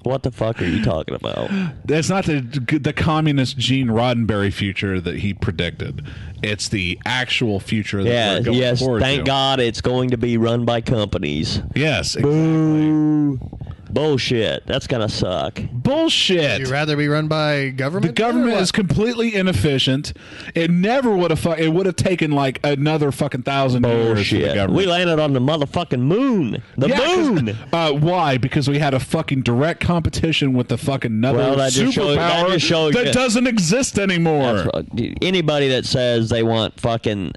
[SPEAKER 3] What the fuck are you talking about?
[SPEAKER 1] That's not the communist Gene Roddenberry future that he predicted. It's the actual future that we're going forward
[SPEAKER 3] Thank
[SPEAKER 1] to.
[SPEAKER 3] God it's going to be run by companies.
[SPEAKER 1] Yes, exactly.
[SPEAKER 3] Boo. Bullshit. That's gonna suck.
[SPEAKER 1] Bullshit.
[SPEAKER 2] Would you rather be run by government?
[SPEAKER 1] The government
[SPEAKER 2] or what?
[SPEAKER 1] is completely inefficient. It never would have. It would have taken like another fucking 1,000 years for the
[SPEAKER 3] Bullshit.
[SPEAKER 1] government.
[SPEAKER 3] We landed on the motherfucking moon. The
[SPEAKER 1] Yeah, 'cause,
[SPEAKER 3] moon.
[SPEAKER 1] Why? Because we had a fucking direct competition with the fucking another
[SPEAKER 3] Well, that just shows- that
[SPEAKER 1] superpower
[SPEAKER 3] just shows
[SPEAKER 1] that
[SPEAKER 3] you-
[SPEAKER 1] doesn't exist anymore.
[SPEAKER 3] That's right. Anybody that says they want fucking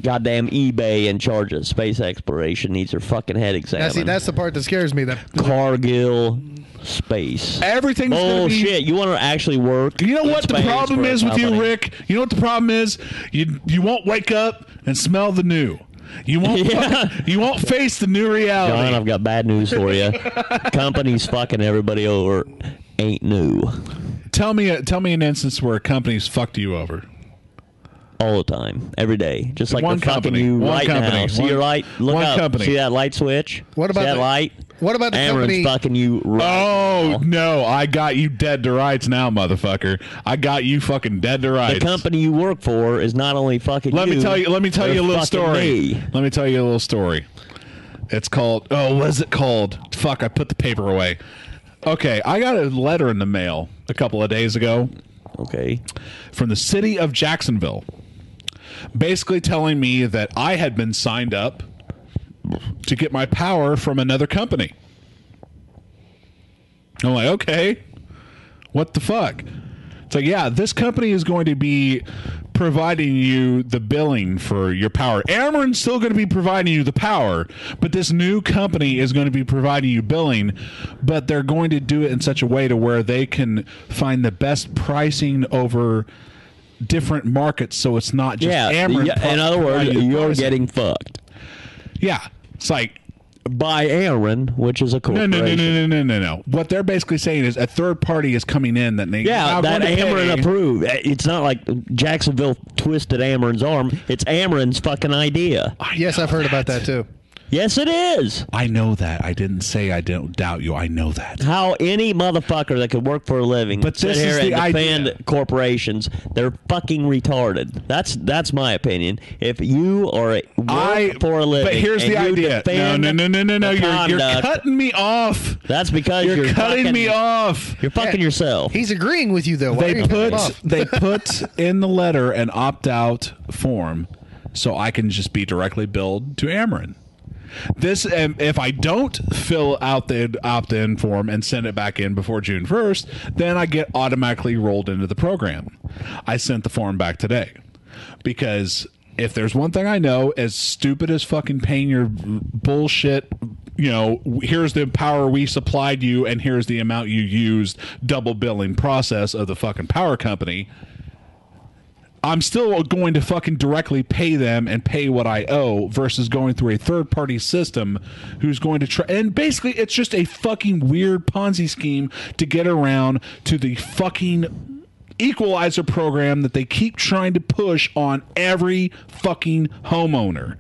[SPEAKER 3] goddamn eBay in charge of space exploration needs their fucking head
[SPEAKER 2] Now,
[SPEAKER 3] examined.
[SPEAKER 2] see, that's the part that scares me. That
[SPEAKER 3] Cargill Space.
[SPEAKER 1] Everything's gonna be-
[SPEAKER 3] bullshit. You want to actually work?
[SPEAKER 1] You know
[SPEAKER 3] in
[SPEAKER 1] what the
[SPEAKER 3] space
[SPEAKER 1] problem
[SPEAKER 3] for a
[SPEAKER 1] is with you,
[SPEAKER 3] company.
[SPEAKER 1] Rick? You know what the problem is? You won't wake up and smell the new. You won't you won't face the new reality.
[SPEAKER 3] John, I've got bad news for you. Companies fucking everybody over ain't new.
[SPEAKER 1] Tell me an instance where a company's fucked you over.
[SPEAKER 3] All the time, every day, just like
[SPEAKER 1] One
[SPEAKER 3] they're fucking
[SPEAKER 1] company.
[SPEAKER 3] you
[SPEAKER 1] One
[SPEAKER 3] right
[SPEAKER 1] company.
[SPEAKER 3] now. See
[SPEAKER 1] One-
[SPEAKER 3] your light? Look
[SPEAKER 1] one
[SPEAKER 3] up.
[SPEAKER 1] company.
[SPEAKER 3] See that light switch?
[SPEAKER 2] What about
[SPEAKER 3] See that
[SPEAKER 2] the-
[SPEAKER 3] light?
[SPEAKER 2] what about the
[SPEAKER 3] Amron's
[SPEAKER 2] company?
[SPEAKER 3] fucking you right
[SPEAKER 1] Oh
[SPEAKER 3] now.
[SPEAKER 1] no, I got you dead to rights now, motherfucker. I got you fucking dead to rights.
[SPEAKER 3] The company you work for is not only fucking
[SPEAKER 1] Let
[SPEAKER 3] you.
[SPEAKER 1] me tell you
[SPEAKER 3] they're
[SPEAKER 1] a little
[SPEAKER 3] fucking
[SPEAKER 1] story.
[SPEAKER 3] me.
[SPEAKER 1] Let me tell you a little story. It's called what is it called? Fuck, I put the paper away. Okay, I got a letter in the mail a couple of days ago
[SPEAKER 3] Okay.
[SPEAKER 1] from the city of Jacksonville, basically telling me that I had been signed up to get my power from another company. I'm like, okay, what the fuck? It's like, yeah, this company is going to be providing you the billing for your power. Ameren's still going to be providing you the power, but this new company is going to be providing you billing, but they're going to do it in such a way to where they can find the best pricing over different markets, so it's not just Ameren.
[SPEAKER 3] In other words,
[SPEAKER 1] providing you
[SPEAKER 3] you're
[SPEAKER 1] pricing.
[SPEAKER 3] getting fucked
[SPEAKER 1] Yeah, it's like,
[SPEAKER 3] by Ameren, which is a corporation.
[SPEAKER 1] No. What they're basically saying is a third party is coming in that they
[SPEAKER 3] Yeah,
[SPEAKER 1] are
[SPEAKER 3] that
[SPEAKER 1] going to
[SPEAKER 3] Ameren
[SPEAKER 1] pay.
[SPEAKER 3] approved. It's not like Jacksonville twisted Ameren's arm. It's Ameren's fucking idea.
[SPEAKER 2] Yes, I've heard about that too.
[SPEAKER 3] Yes, it is.
[SPEAKER 1] I know that. I didn't say I don't doubt you. I know that.
[SPEAKER 3] How any motherfucker that could work for a living
[SPEAKER 1] But
[SPEAKER 3] sit
[SPEAKER 1] this
[SPEAKER 3] here
[SPEAKER 1] is the
[SPEAKER 3] and defend
[SPEAKER 1] idea.
[SPEAKER 3] corporations, they're fucking retarded. That's my opinion. If you are work for a living,
[SPEAKER 1] But here's
[SPEAKER 3] and
[SPEAKER 1] the
[SPEAKER 3] you
[SPEAKER 1] idea.
[SPEAKER 3] defend
[SPEAKER 1] No.
[SPEAKER 3] the
[SPEAKER 1] You're
[SPEAKER 3] conduct,
[SPEAKER 1] cutting me off.
[SPEAKER 3] That's because
[SPEAKER 1] You're cutting
[SPEAKER 3] fucking,
[SPEAKER 1] me off.
[SPEAKER 3] You're fucking yourself.
[SPEAKER 2] He's agreeing with you though. Why are
[SPEAKER 1] They
[SPEAKER 2] you cutting him
[SPEAKER 1] put
[SPEAKER 2] off?
[SPEAKER 1] they put in the letter an opt-out form, so I can just be directly billed to Ameren. This, if I don't fill out the opt-in form and send it back in before June 1st, then I get automatically rolled into the program. I sent the form back today because if there's one thing I know, as stupid as fucking paying your bullshit, here's the power we supplied you and here's the amount you used, double billing process of the fucking power company, I'm still going to fucking directly pay them and pay what I owe versus going through a third-party system who's going to try. And basically, it's just a fucking weird Ponzi scheme to get around to the fucking equalizer program that they keep trying to push on every fucking homeowner.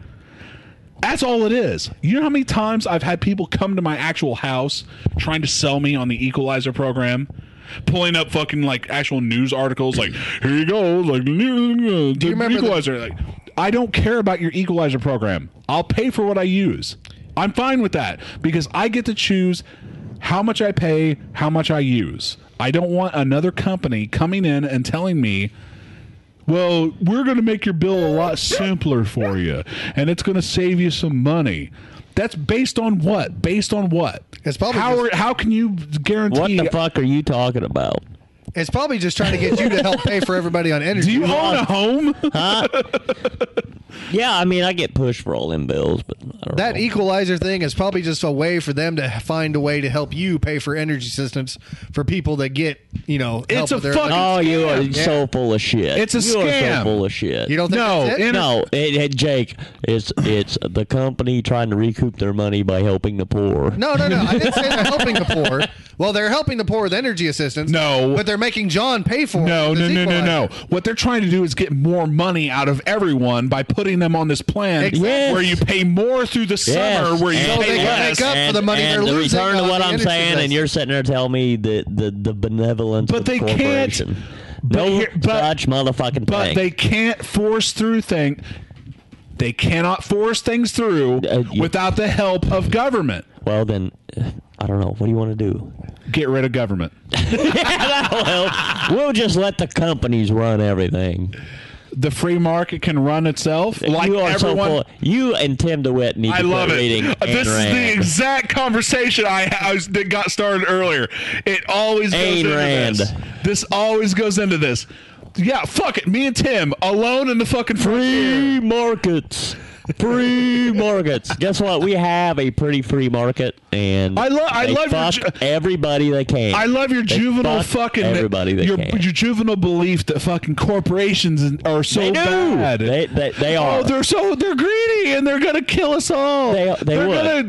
[SPEAKER 1] That's all it is. You know how many times I've had people come to my actual house trying to sell me on the equalizer program? Pulling up fucking like actual news articles like, here you go, like the
[SPEAKER 2] remember
[SPEAKER 1] equalizer. Like, I don't care about your equalizer program. I'll pay for what I use. I'm fine with that because I get to choose how much I pay, how much I use. I don't want another company coming in and telling me, well, we're going to make your bill a lot simpler for you, and it's going to save you some money. That's based on what? Based on what?
[SPEAKER 2] It's probably
[SPEAKER 1] How can you guarantee?
[SPEAKER 3] What the fuck are you talking about?
[SPEAKER 2] It's probably just trying to get you to help pay for everybody on energy.
[SPEAKER 1] Do you own a home?
[SPEAKER 3] Huh? Yeah, I mean, I get pushed for all them bills, but I don't
[SPEAKER 2] That
[SPEAKER 3] know.
[SPEAKER 2] equalizer thing is probably just a way for them to find a way to help you pay for energy systems for people that get, help
[SPEAKER 1] It's a
[SPEAKER 2] with their
[SPEAKER 1] fucking-
[SPEAKER 3] Oh, you are
[SPEAKER 1] scam.
[SPEAKER 3] so full of shit.
[SPEAKER 1] It's a
[SPEAKER 3] You are
[SPEAKER 1] scam.
[SPEAKER 3] so full of shit.
[SPEAKER 2] You don't think
[SPEAKER 1] No,
[SPEAKER 2] that's it?
[SPEAKER 3] No, Jake, it's the company trying to recoup their money by helping the poor.
[SPEAKER 2] No. I didn't say they're helping the poor. Well, they're helping the poor with energy assistance.
[SPEAKER 1] No.
[SPEAKER 2] But they're making John pay for it.
[SPEAKER 1] No.
[SPEAKER 2] with his equalizer.
[SPEAKER 1] What they're trying to do is get more money out of everyone by putting them on this plan
[SPEAKER 2] Exactly.
[SPEAKER 1] where you pay more through the summer, where you
[SPEAKER 3] And-
[SPEAKER 2] So they
[SPEAKER 1] pay
[SPEAKER 2] can
[SPEAKER 1] less.
[SPEAKER 2] make up for the money
[SPEAKER 3] and
[SPEAKER 2] they're
[SPEAKER 3] the
[SPEAKER 2] losing
[SPEAKER 3] return to
[SPEAKER 2] on
[SPEAKER 3] what
[SPEAKER 2] the
[SPEAKER 3] I'm
[SPEAKER 2] energy
[SPEAKER 3] saying, and
[SPEAKER 2] assistance.
[SPEAKER 3] you're sitting there telling me the benevolence
[SPEAKER 1] But
[SPEAKER 3] of
[SPEAKER 1] they
[SPEAKER 3] the
[SPEAKER 1] can't-
[SPEAKER 3] corporation.
[SPEAKER 1] but
[SPEAKER 3] No
[SPEAKER 1] here- but-
[SPEAKER 3] such motherfucking
[SPEAKER 1] But
[SPEAKER 3] thing.
[SPEAKER 1] they can't force through things. They cannot force things through without the help of government.
[SPEAKER 3] Well, then, I don't know. What do you want to do?
[SPEAKER 1] Get rid of government.
[SPEAKER 3] That'll help. We'll just let the companies run everything.
[SPEAKER 1] The free market can run itself. Like
[SPEAKER 3] you are so
[SPEAKER 1] everyone.
[SPEAKER 3] full. You and Tim DeWitt need
[SPEAKER 1] I
[SPEAKER 3] to
[SPEAKER 1] love
[SPEAKER 3] quit
[SPEAKER 1] it.
[SPEAKER 3] reading
[SPEAKER 1] This is
[SPEAKER 3] Ayn
[SPEAKER 1] the
[SPEAKER 3] Rand.
[SPEAKER 1] exact conversation that got started earlier. It always goes
[SPEAKER 3] Ayn
[SPEAKER 1] into
[SPEAKER 3] Rand.
[SPEAKER 1] this. This always goes into this. Yeah, fuck it. Me and Tim alone in the fucking
[SPEAKER 3] Free markets. Free markets. Guess what? We have a pretty free market, and
[SPEAKER 1] I love
[SPEAKER 3] fuck everybody they can.
[SPEAKER 1] I love your
[SPEAKER 3] They
[SPEAKER 1] juvenile
[SPEAKER 3] fuck
[SPEAKER 1] fucking
[SPEAKER 3] everybody they
[SPEAKER 1] your
[SPEAKER 3] can.
[SPEAKER 1] juvenile belief that fucking corporations are so
[SPEAKER 3] They do.
[SPEAKER 1] bad.
[SPEAKER 3] They are.
[SPEAKER 1] Oh, they're greedy and they're gonna kill us all.
[SPEAKER 3] They're
[SPEAKER 1] gonna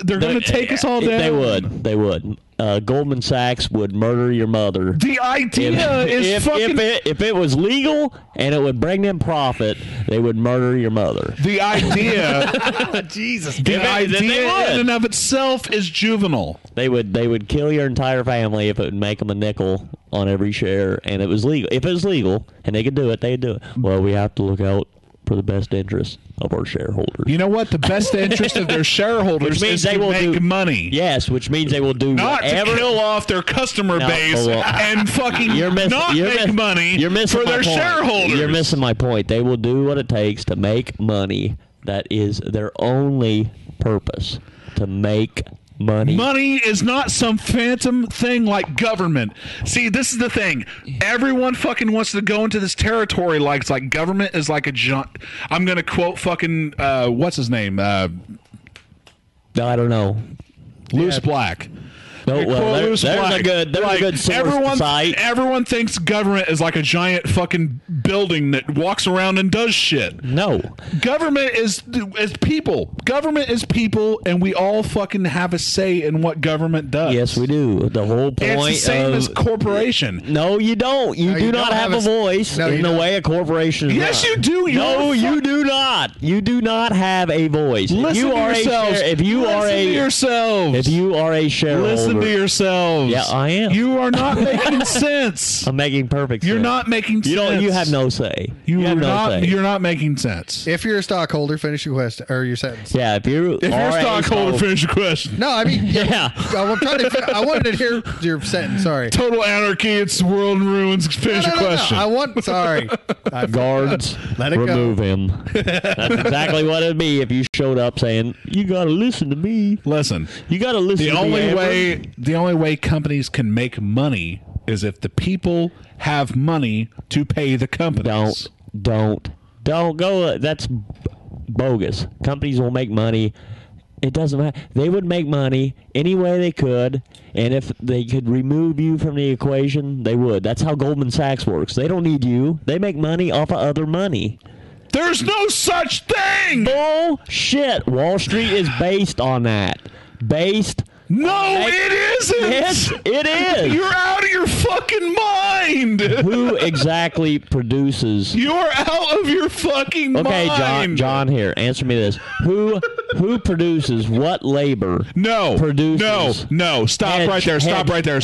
[SPEAKER 1] they're gonna take us all down.
[SPEAKER 3] They would. Goldman Sachs would murder your mother.
[SPEAKER 1] The idea is fucking.
[SPEAKER 3] If it was legal and it would bring them profit, they would murder your mother.
[SPEAKER 1] The idea,
[SPEAKER 2] Jesus.
[SPEAKER 1] the idea
[SPEAKER 3] they would.
[SPEAKER 1] in and of itself is juvenile.
[SPEAKER 3] They would kill your entire family if it would make them a nickel on every share, and it was legal. If it was legal and they could do it, they'd do it. Well, we have to look out for the best interest of our shareholders.
[SPEAKER 1] You know what? The best interest of their shareholders is to make money.
[SPEAKER 3] Yes, which means they will do
[SPEAKER 1] Not
[SPEAKER 3] whatever.
[SPEAKER 1] to kill off their customer base and fucking make money for their shareholders.
[SPEAKER 3] You're missing my point. They will do what it takes to make money. That is their only purpose, to make money.
[SPEAKER 1] Money is not some phantom thing like government. See, this is the thing. Everyone fucking wants to go into this territory like it's like government is like a giant. I'm going to quote fucking, what's his name?
[SPEAKER 3] I don't know.
[SPEAKER 1] Loose Black.
[SPEAKER 3] No, well, there's a good source site.
[SPEAKER 1] Everyone thinks government is like a giant fucking building that walks around and does shit.
[SPEAKER 3] No.
[SPEAKER 1] Government is people. Government is people, and we all fucking have a say in what government does.
[SPEAKER 3] Yes, we do. The whole point
[SPEAKER 1] it's the same as corporation.
[SPEAKER 3] No, you don't. You do not have a voice in the way a corporation is
[SPEAKER 1] Yes,
[SPEAKER 3] run.
[SPEAKER 1] you do.
[SPEAKER 3] No, you do not. You do not have a voice.
[SPEAKER 1] Listen to yourselves.
[SPEAKER 3] If you are a shareholder.
[SPEAKER 1] Listen to yourselves.
[SPEAKER 3] Yeah, I am.
[SPEAKER 1] You are not making sense.
[SPEAKER 3] I'm making perfect sense.
[SPEAKER 1] You're not making sense.
[SPEAKER 3] You have no say.
[SPEAKER 1] You're not making sense.
[SPEAKER 2] If you're a stockholder, finish your question or your sentence.
[SPEAKER 3] Yeah, if you're
[SPEAKER 1] a stockholder, finish your question.
[SPEAKER 2] No, I mean,
[SPEAKER 3] yeah.
[SPEAKER 2] I'm trying to. I wanted to hear your sentence. Sorry.
[SPEAKER 1] Total anarchy. It's world in ruins. Finish your question.
[SPEAKER 2] I want. Sorry.
[SPEAKER 3] Guards,
[SPEAKER 2] Let it
[SPEAKER 3] remove
[SPEAKER 2] go.
[SPEAKER 3] him. That's exactly what it'd be if you showed up saying, "You got to listen to me."
[SPEAKER 1] Listen.
[SPEAKER 3] You got to listen.
[SPEAKER 1] The only way companies can make money is if the people have money to pay the companies.
[SPEAKER 3] Don't go. That's bogus. Companies will make money. It doesn't matter. They would make money any way they could, and if they could remove you from the equation, they would. That's how Goldman Sachs works. They don't need you. They make money off of other money.
[SPEAKER 1] There's no such thing.
[SPEAKER 3] Bullshit. Wall Street is based on that.
[SPEAKER 1] No, it isn't.
[SPEAKER 3] Yes, it is.
[SPEAKER 1] You're out of your fucking mind.
[SPEAKER 3] Who exactly produces?
[SPEAKER 1] You're out of your fucking mind.
[SPEAKER 3] Okay, John, here. Answer me this. Who produces what labor? Produces.
[SPEAKER 1] No. Stop right there. Stop right there.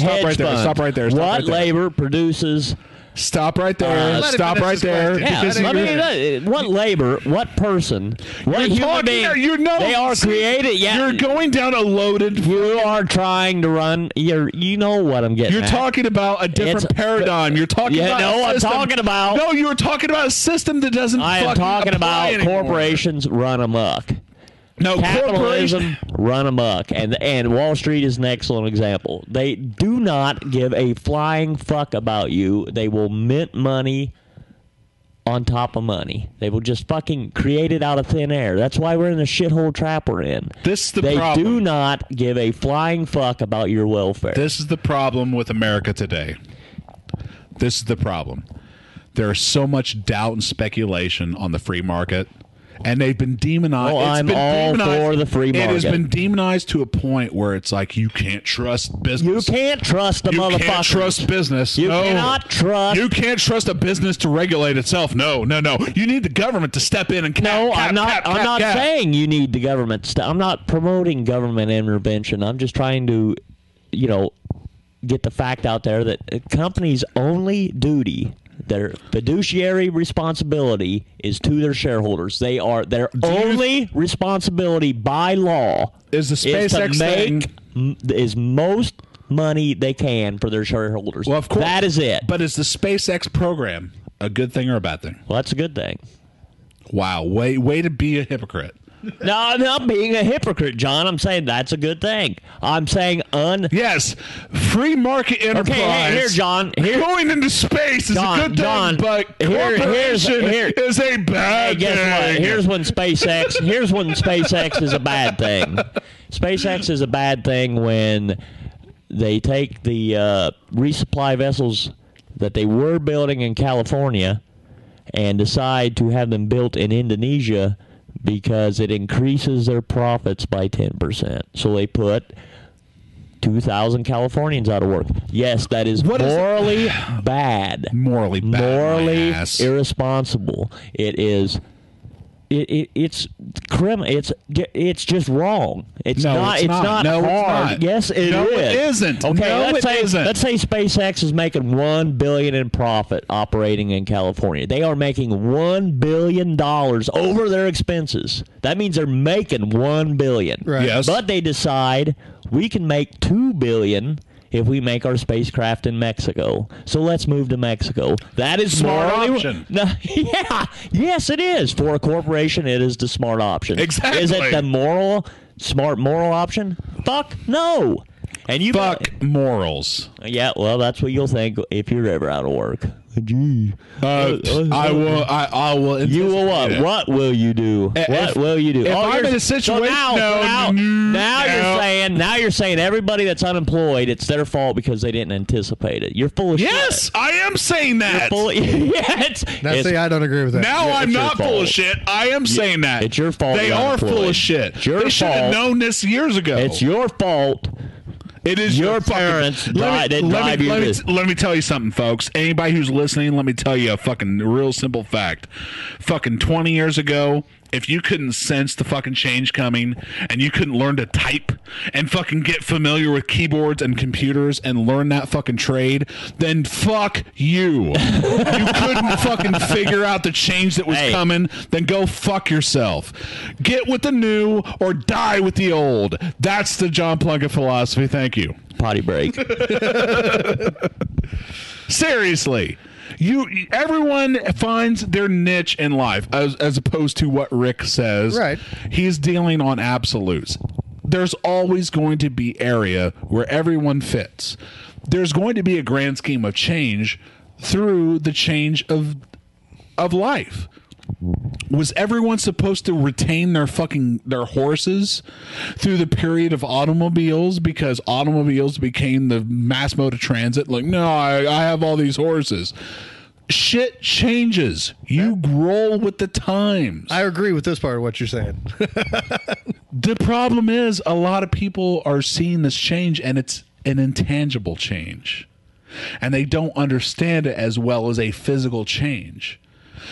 [SPEAKER 3] What labor produces?
[SPEAKER 1] Stop right there. Stop right there.
[SPEAKER 3] Yeah, what labor, what person, what human being, they are created. Yeah,
[SPEAKER 1] you're going down a loaded.
[SPEAKER 3] You are trying to run. You know what I'm getting.
[SPEAKER 1] You're talking about a different paradigm. You're talking about.
[SPEAKER 3] I'm talking about.
[SPEAKER 1] No, you were talking about a system that doesn't.
[SPEAKER 3] I am talking about
[SPEAKER 1] anymore.
[SPEAKER 3] Corporations run amok.
[SPEAKER 1] No,
[SPEAKER 3] capitalism run amok, and Wall Street is an excellent example. They do not give a flying fuck about you. They will mint money on top of money. They will just fucking create it out of thin air. That's why we're in the shithole trap we're in.
[SPEAKER 1] This is the problem.
[SPEAKER 3] They do not give a flying fuck about your welfare.
[SPEAKER 1] This is the problem with America today. This is the problem. There is so much doubt and speculation on the free market. And they've been demonized.
[SPEAKER 3] I'm all for the free market.
[SPEAKER 1] It has been demonized to a point where it's like you can't trust business.
[SPEAKER 3] You can't trust a motherfucker.
[SPEAKER 1] You can't trust business.
[SPEAKER 3] You cannot trust.
[SPEAKER 1] You can't trust a business to regulate itself. No. You need the government to step in and
[SPEAKER 3] I'm not saying you need the government to I'm not promoting government intervention. I'm just trying to, get the fact out there that companies' only duty, their fiduciary responsibility, is to their shareholders. Their only responsibility by law
[SPEAKER 1] is the SpaceX thing
[SPEAKER 3] is most money they can for their shareholders.
[SPEAKER 1] Well, of course,
[SPEAKER 3] that is it.
[SPEAKER 1] But is the SpaceX program a good thing or a bad thing?
[SPEAKER 3] Well, that's a good thing.
[SPEAKER 1] Wow, way to be a hypocrite.
[SPEAKER 3] No, I'm not being a hypocrite, John. I'm saying that's a good thing. I'm saying
[SPEAKER 1] Yes, free market enterprise.
[SPEAKER 3] Okay, hey, here, John. Here,
[SPEAKER 1] going into space is a good thing, but corporation is a bad thing.
[SPEAKER 3] Guess what? Here's when SpaceX is a bad thing. SpaceX is a bad thing when they take the resupply vessels that they were building in California and decide to have them built in Indonesia because it increases their profits by 10%. So they put 2,000 Californians out of work. Yes, that is morally bad.
[SPEAKER 1] Morally
[SPEAKER 3] irresponsible. It is. It's criminal. It's just wrong. It's not hard. Yes, it is.
[SPEAKER 1] No, it isn't.
[SPEAKER 3] Okay, let's say
[SPEAKER 1] isn't.
[SPEAKER 3] SpaceX is making $1 billion in profit operating in California. They are making $1 billion over their expenses. That means they're making $1 billion.
[SPEAKER 2] Right.
[SPEAKER 1] Yes.
[SPEAKER 3] But they decide we can make $2 billion if we make our spacecraft in Mexico. So let's move to Mexico. That is
[SPEAKER 1] smart option.
[SPEAKER 3] No, yeah. Yes, it is. For a corporation, it is the smart option.
[SPEAKER 1] Exactly.
[SPEAKER 3] Is it the smart moral option? Fuck no. And you
[SPEAKER 1] fuck morals.
[SPEAKER 3] Yeah, well, that's what you'll think if you're ever out of work. Gee.
[SPEAKER 1] I will.
[SPEAKER 3] You will what? What will you do? What will you do?
[SPEAKER 1] If I'm in a situation,
[SPEAKER 3] now you're saying everybody that's unemployed, it's their fault because they didn't anticipate it. You're full of shit.
[SPEAKER 1] Yes, I am saying that.
[SPEAKER 2] See, I don't agree with that.
[SPEAKER 1] Now I'm not full of shit. I am saying that.
[SPEAKER 3] It's your fault.
[SPEAKER 1] They are full of shit. They should have known this years ago.
[SPEAKER 3] It's your fault.
[SPEAKER 1] It is
[SPEAKER 3] your parents let
[SPEAKER 1] me tell you something, folks. Anybody who's listening, let me tell you a fucking real simple fact. Fucking 20 years ago, if you couldn't sense the fucking change coming and you couldn't learn to type and fucking get familiar with keyboards and computers and learn that fucking trade, then fuck you. You couldn't fucking figure out the change that was coming, then go fuck yourself. Get with the new or die with the old. That's the John Plunkett philosophy. Thank you.
[SPEAKER 3] Potty break.
[SPEAKER 1] Seriously. Everyone finds their niche in life as opposed to what Rick says.
[SPEAKER 2] Right.
[SPEAKER 1] He's dealing on absolutes. There's always going to be area where everyone fits. There's going to be a grand scheme of change through the change of life. Was everyone supposed to retain their horses through the period of automobiles because automobiles became the mass mode of transit? Like, no, I have all these horses. Shit changes. You roll with the times.
[SPEAKER 2] I agree with this part of what you're saying.
[SPEAKER 1] The problem is a lot of people are seeing this change and it's an intangible change. And they don't understand it as well as a physical change.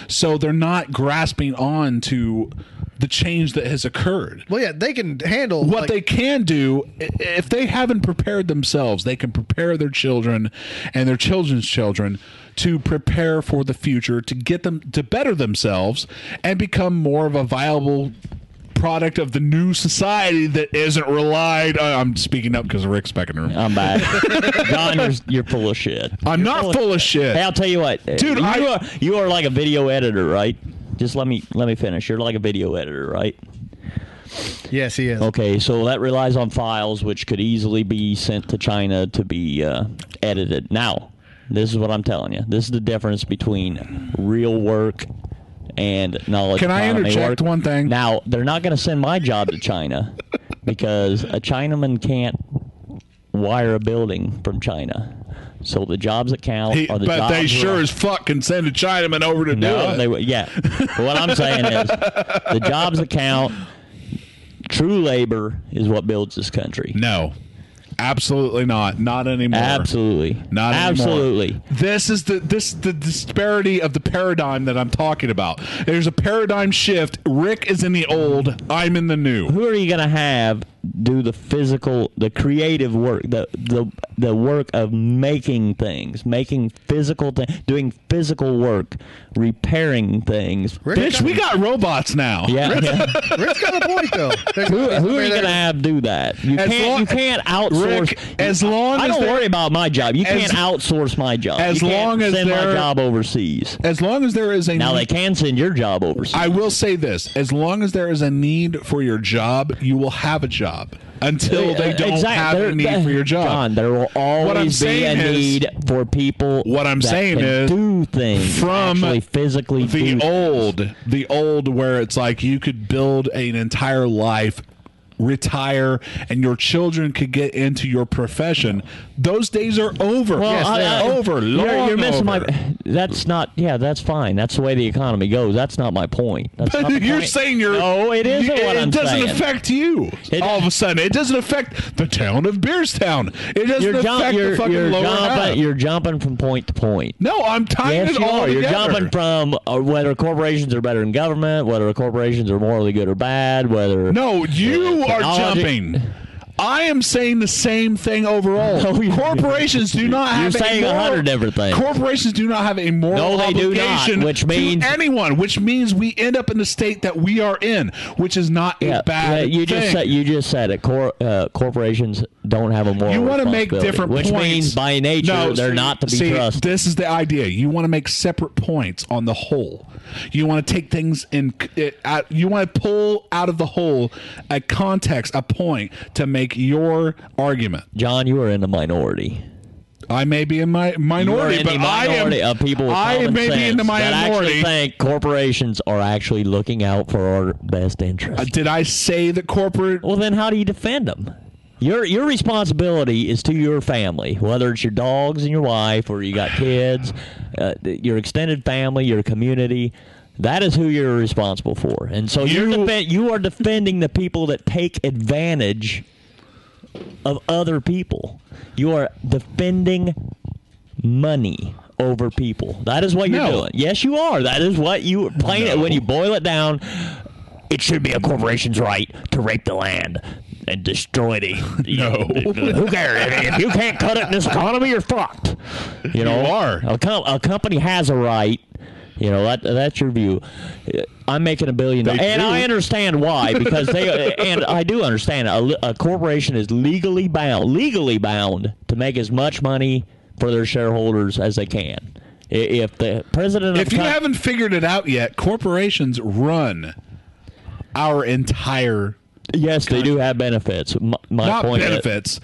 [SPEAKER 1] So they're not grasping on to the change that has occurred.
[SPEAKER 2] Well, yeah, they can handle
[SPEAKER 1] what they can do. If they haven't prepared themselves, they can prepare their children and their children's children to prepare for the future, to get them to better themselves and become more of a viable product of the new society that isn't relied. I'm speaking up because Rick's back in the room.
[SPEAKER 3] I'm back. John, you're full of shit.
[SPEAKER 1] I'm not full of shit.
[SPEAKER 3] Hey, I'll tell you what,
[SPEAKER 1] dude.
[SPEAKER 3] You are like a video editor, right? Just let me finish. You're like a video editor, right?
[SPEAKER 2] Yes, he is.
[SPEAKER 3] Okay, so that relies on files which could easily be sent to China to be edited. Now, this is what I'm telling you. This is the difference between real work and knowledge.
[SPEAKER 1] Can I interject one thing?
[SPEAKER 3] Now, they're not going to send my job to China because a Chinaman can't wire a building from China. So the jobs that count are the jobs.
[SPEAKER 1] But they sure as fuck can send a Chinaman over to do it.
[SPEAKER 3] Yeah. But what I'm saying is the jobs that count, true labor is what builds this country.
[SPEAKER 1] No. Absolutely not. Not anymore.
[SPEAKER 3] Absolutely.
[SPEAKER 1] Not anymore.
[SPEAKER 3] Absolutely.
[SPEAKER 1] This is the disparity of the paradigm that I'm talking about. There's a paradigm shift. Rick is in the old. I'm in the new.
[SPEAKER 3] Who are you going to have do the physical, the creative work, the work of making things, making physical things, doing physical work, repairing things.
[SPEAKER 1] Bitch, we got robots now.
[SPEAKER 3] Yeah,
[SPEAKER 2] Rick's got a point though.
[SPEAKER 3] Who are you gonna have do that? You can't outsource.
[SPEAKER 1] Rick, as long
[SPEAKER 3] I
[SPEAKER 1] as
[SPEAKER 3] don't worry about my job. You can't outsource my job.
[SPEAKER 1] As
[SPEAKER 3] you can't
[SPEAKER 1] long as
[SPEAKER 3] send my
[SPEAKER 1] there-
[SPEAKER 3] job overseas.
[SPEAKER 1] As long as there is a
[SPEAKER 3] Now they can send your job overseas.
[SPEAKER 1] I will say this: as long as there is a need for your job, you will have a job. Until they don't have a need for your job,
[SPEAKER 3] John, there will always be a need for people.
[SPEAKER 1] What I'm
[SPEAKER 3] that
[SPEAKER 1] saying
[SPEAKER 3] can
[SPEAKER 1] is,
[SPEAKER 3] do things
[SPEAKER 1] from
[SPEAKER 3] actually physically.
[SPEAKER 1] the old where it's like you could build an entire life, retire, and your children could get into your profession. Those days are over.
[SPEAKER 3] Well,
[SPEAKER 1] They're over.
[SPEAKER 3] You're missing
[SPEAKER 1] over.
[SPEAKER 3] That's not. Yeah, that's fine. That's the way the economy goes. That's not my point. That's not the
[SPEAKER 1] You're
[SPEAKER 3] point.
[SPEAKER 1] saying
[SPEAKER 3] No, it isn't what I'm
[SPEAKER 1] It doesn't
[SPEAKER 3] saying.
[SPEAKER 1] affect you. All of a sudden, it doesn't affect the town of Beerstown. It doesn't affect the fucking lower half.
[SPEAKER 3] You're jumping from point to point.
[SPEAKER 1] No, I'm tying
[SPEAKER 3] Yes,
[SPEAKER 1] it
[SPEAKER 3] you
[SPEAKER 1] all
[SPEAKER 3] are.
[SPEAKER 1] together.
[SPEAKER 3] You're jumping from whether corporations are better than government, whether corporations are morally good or bad, whether
[SPEAKER 1] No, you are
[SPEAKER 3] technology-
[SPEAKER 1] jumping. I am saying the same thing overall.
[SPEAKER 3] No,
[SPEAKER 1] Corporations do not have
[SPEAKER 3] You're saying
[SPEAKER 1] a moral,
[SPEAKER 3] 100 different things.
[SPEAKER 1] Corporations do not have a moral
[SPEAKER 3] No, they do not,
[SPEAKER 1] obligation
[SPEAKER 3] which means-
[SPEAKER 1] to anyone, which means we end up in the state that we are in, which is not a bad
[SPEAKER 3] you
[SPEAKER 1] thing.
[SPEAKER 3] just said it. Corporations don't have a moral
[SPEAKER 1] You want to make
[SPEAKER 3] responsibility,
[SPEAKER 1] different
[SPEAKER 3] which
[SPEAKER 1] points.
[SPEAKER 3] means by nature they're not to be trusted.
[SPEAKER 1] This is the idea. You want to make separate points on the whole. You want to take things in. You want to pull out of the whole a context, a point to make your argument.
[SPEAKER 3] John, you are in the minority.
[SPEAKER 1] I may be in my minority,
[SPEAKER 3] You are in
[SPEAKER 1] but
[SPEAKER 3] the minority
[SPEAKER 1] I am.
[SPEAKER 3] of people with
[SPEAKER 1] I
[SPEAKER 3] common
[SPEAKER 1] may be in the
[SPEAKER 3] sense that
[SPEAKER 1] minority.
[SPEAKER 3] actually think corporations are actually looking out for our best interest.
[SPEAKER 1] Did I say that corporate?
[SPEAKER 3] Well, then how do you defend them? Your responsibility is to your family, whether it's your dogs and your wife, or you got kids, your extended family, your community. That is who you're responsible for, and so you are defending the people that take advantage of other people. You are defending money over people. That is what you're doing. Yes, you are. That is what you are playing. When you boil it down, it should be a corporation's right to rape the land and destroy the. Who cares? If you can't cut it in this economy, you're fucked. You know, a company has a right. You know, that's your view. I'm making $1 billion, and I understand why, because and I do understand a corporation is legally bound to make as much money for their shareholders as they can. If the president,
[SPEAKER 1] if you haven't figured it out yet, corporations run our entire.
[SPEAKER 3] Yes, they do have benefits. My
[SPEAKER 1] Not
[SPEAKER 3] point
[SPEAKER 1] benefits.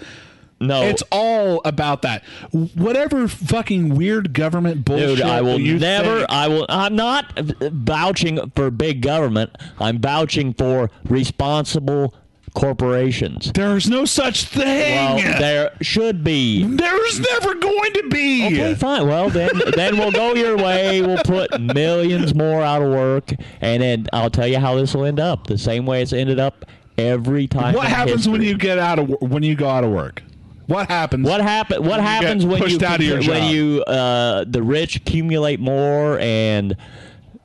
[SPEAKER 3] No,
[SPEAKER 1] it's all about that. Whatever fucking weird government bullshit.
[SPEAKER 3] Dude, I will never.
[SPEAKER 1] think-
[SPEAKER 3] I'm not vouching for big government. I'm vouching for responsible corporations.
[SPEAKER 1] There's no such thing.
[SPEAKER 3] Well, there should be.
[SPEAKER 1] There's never going to be.
[SPEAKER 3] Okay, fine. Well, then we'll go your way. We'll put millions more out of work, and then I'll tell you how this will end up. The same way it's ended up every time.
[SPEAKER 1] What happens when you get out of when you go out of work? What happens?
[SPEAKER 3] What happens when
[SPEAKER 1] pushed out of your job?
[SPEAKER 3] when you the rich accumulate more and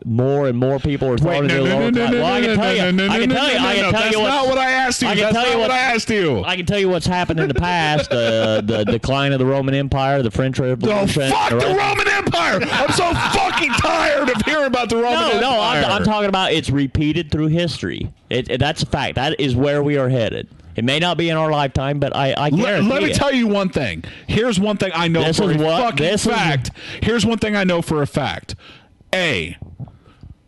[SPEAKER 3] more people are thrown into lower class? Well, I can tell you. I can tell you.
[SPEAKER 1] That's not what I asked you. That's not what I asked you.
[SPEAKER 3] I can tell you what's happened in the past. The decline of the Roman Empire, the French Revolution.
[SPEAKER 1] Fuck the Roman Empire! I'm so fucking tired of hearing about the Roman Empire.
[SPEAKER 3] No, I'm talking about it's repeated through history. That's a fact. That is where we are headed. It may not be in our lifetime, but I guarantee
[SPEAKER 1] Let me tell you one thing. Here's one thing I know for a fucking fact. Here's one thing I know for a fact. A,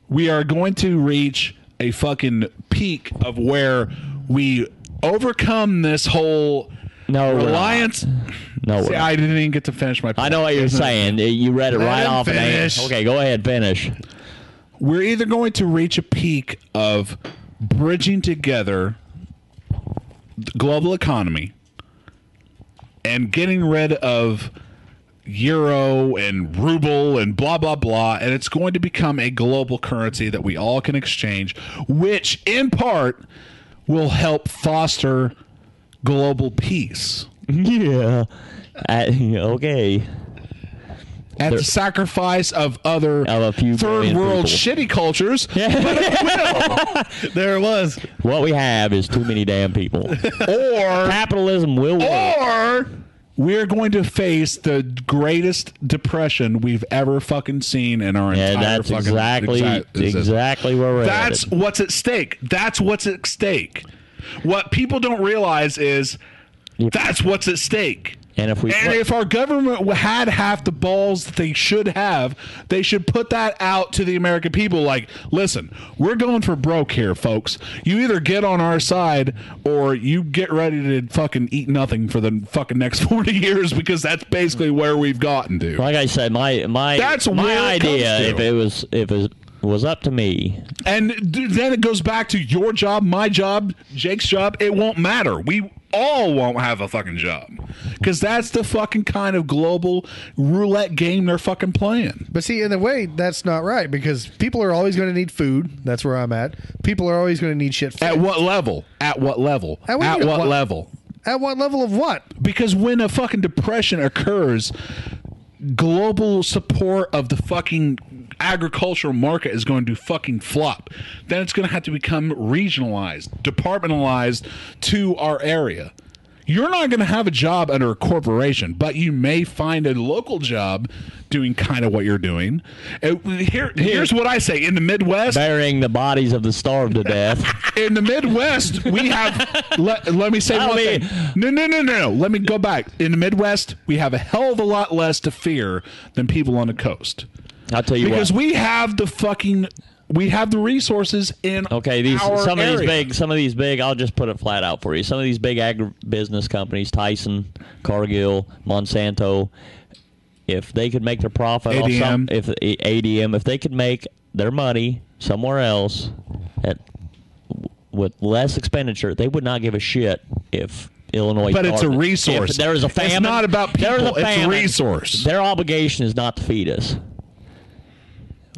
[SPEAKER 1] we are going to reach a fucking peak of where we overcome this whole reliance.
[SPEAKER 3] No,
[SPEAKER 1] See, I didn't even get to finish my point.
[SPEAKER 3] I know what you're saying. You read it right off. Okay, go ahead, finish.
[SPEAKER 1] We're either going to reach a peak of bridging together the global economy and getting rid of euro and ruble and blah blah blah, and it's going to become a global currency that we all can exchange, which in part will help foster global peace.
[SPEAKER 3] Yeah. Okay.
[SPEAKER 1] at the sacrifice of other
[SPEAKER 3] a few
[SPEAKER 1] third
[SPEAKER 3] billion
[SPEAKER 1] world
[SPEAKER 3] people.
[SPEAKER 1] shitty cultures. But it will.
[SPEAKER 2] There it was.
[SPEAKER 3] What we have is too many damn people.
[SPEAKER 1] Or
[SPEAKER 3] Capitalism will work.
[SPEAKER 1] Or we're going to face the greatest depression we've ever fucking seen in our entire
[SPEAKER 3] that's
[SPEAKER 1] fucking
[SPEAKER 3] exactly where we're
[SPEAKER 1] That's
[SPEAKER 3] headed.
[SPEAKER 1] what's at stake. That's what's at stake. What people don't realize is that's what's at stake.
[SPEAKER 3] And
[SPEAKER 1] if our government had half the balls that they should have, they should put that out to the American people. Like, listen, we're going for broke here, folks. You either get on our side or you get ready to fucking eat nothing for the fucking next 40 years, because that's basically where we've gotten to.
[SPEAKER 3] Like I said, my idea, if it was up to me.
[SPEAKER 1] And then it goes back to your job, my job, Jake's job. It won't matter. We all won't have a fucking job, because that's the fucking kind of global roulette game they're fucking playing.
[SPEAKER 2] But see, in a way, that's not right, because people are always going to need food. That's where I'm at. People are always going to need shit.
[SPEAKER 1] At what level? At what level?
[SPEAKER 2] At what
[SPEAKER 1] level?
[SPEAKER 2] At what level of what?
[SPEAKER 1] Because when a fucking depression occurs, global support of the fucking agricultural market is going to fucking flop. Then it's going to have to become regionalized, departmentalized to our area. You're not going to have a job under a corporation, but you may find a local job doing kind of what you're doing. Here's what I say. In the Midwest,
[SPEAKER 3] burying the bodies of the starved to death.
[SPEAKER 1] In the Midwest, we have. Let me say one thing. No. Let me go back. In the Midwest, we have a hell of a lot less to fear than people on the coast.
[SPEAKER 3] I'll tell you
[SPEAKER 1] because
[SPEAKER 3] what.
[SPEAKER 1] we have the resources in
[SPEAKER 3] some
[SPEAKER 1] area.
[SPEAKER 3] of these big I'll just put it flat out for you. Some of these big agribusiness companies, Tyson, Cargill, Monsanto, if they could make their profit
[SPEAKER 1] ADM.
[SPEAKER 3] if they could make their money somewhere else with less expenditure, they would not give a shit if Illinois.
[SPEAKER 1] But it's a resource.
[SPEAKER 3] If there is a famine,
[SPEAKER 1] it's not about people. It's a resource.
[SPEAKER 3] Their obligation is not to feed us.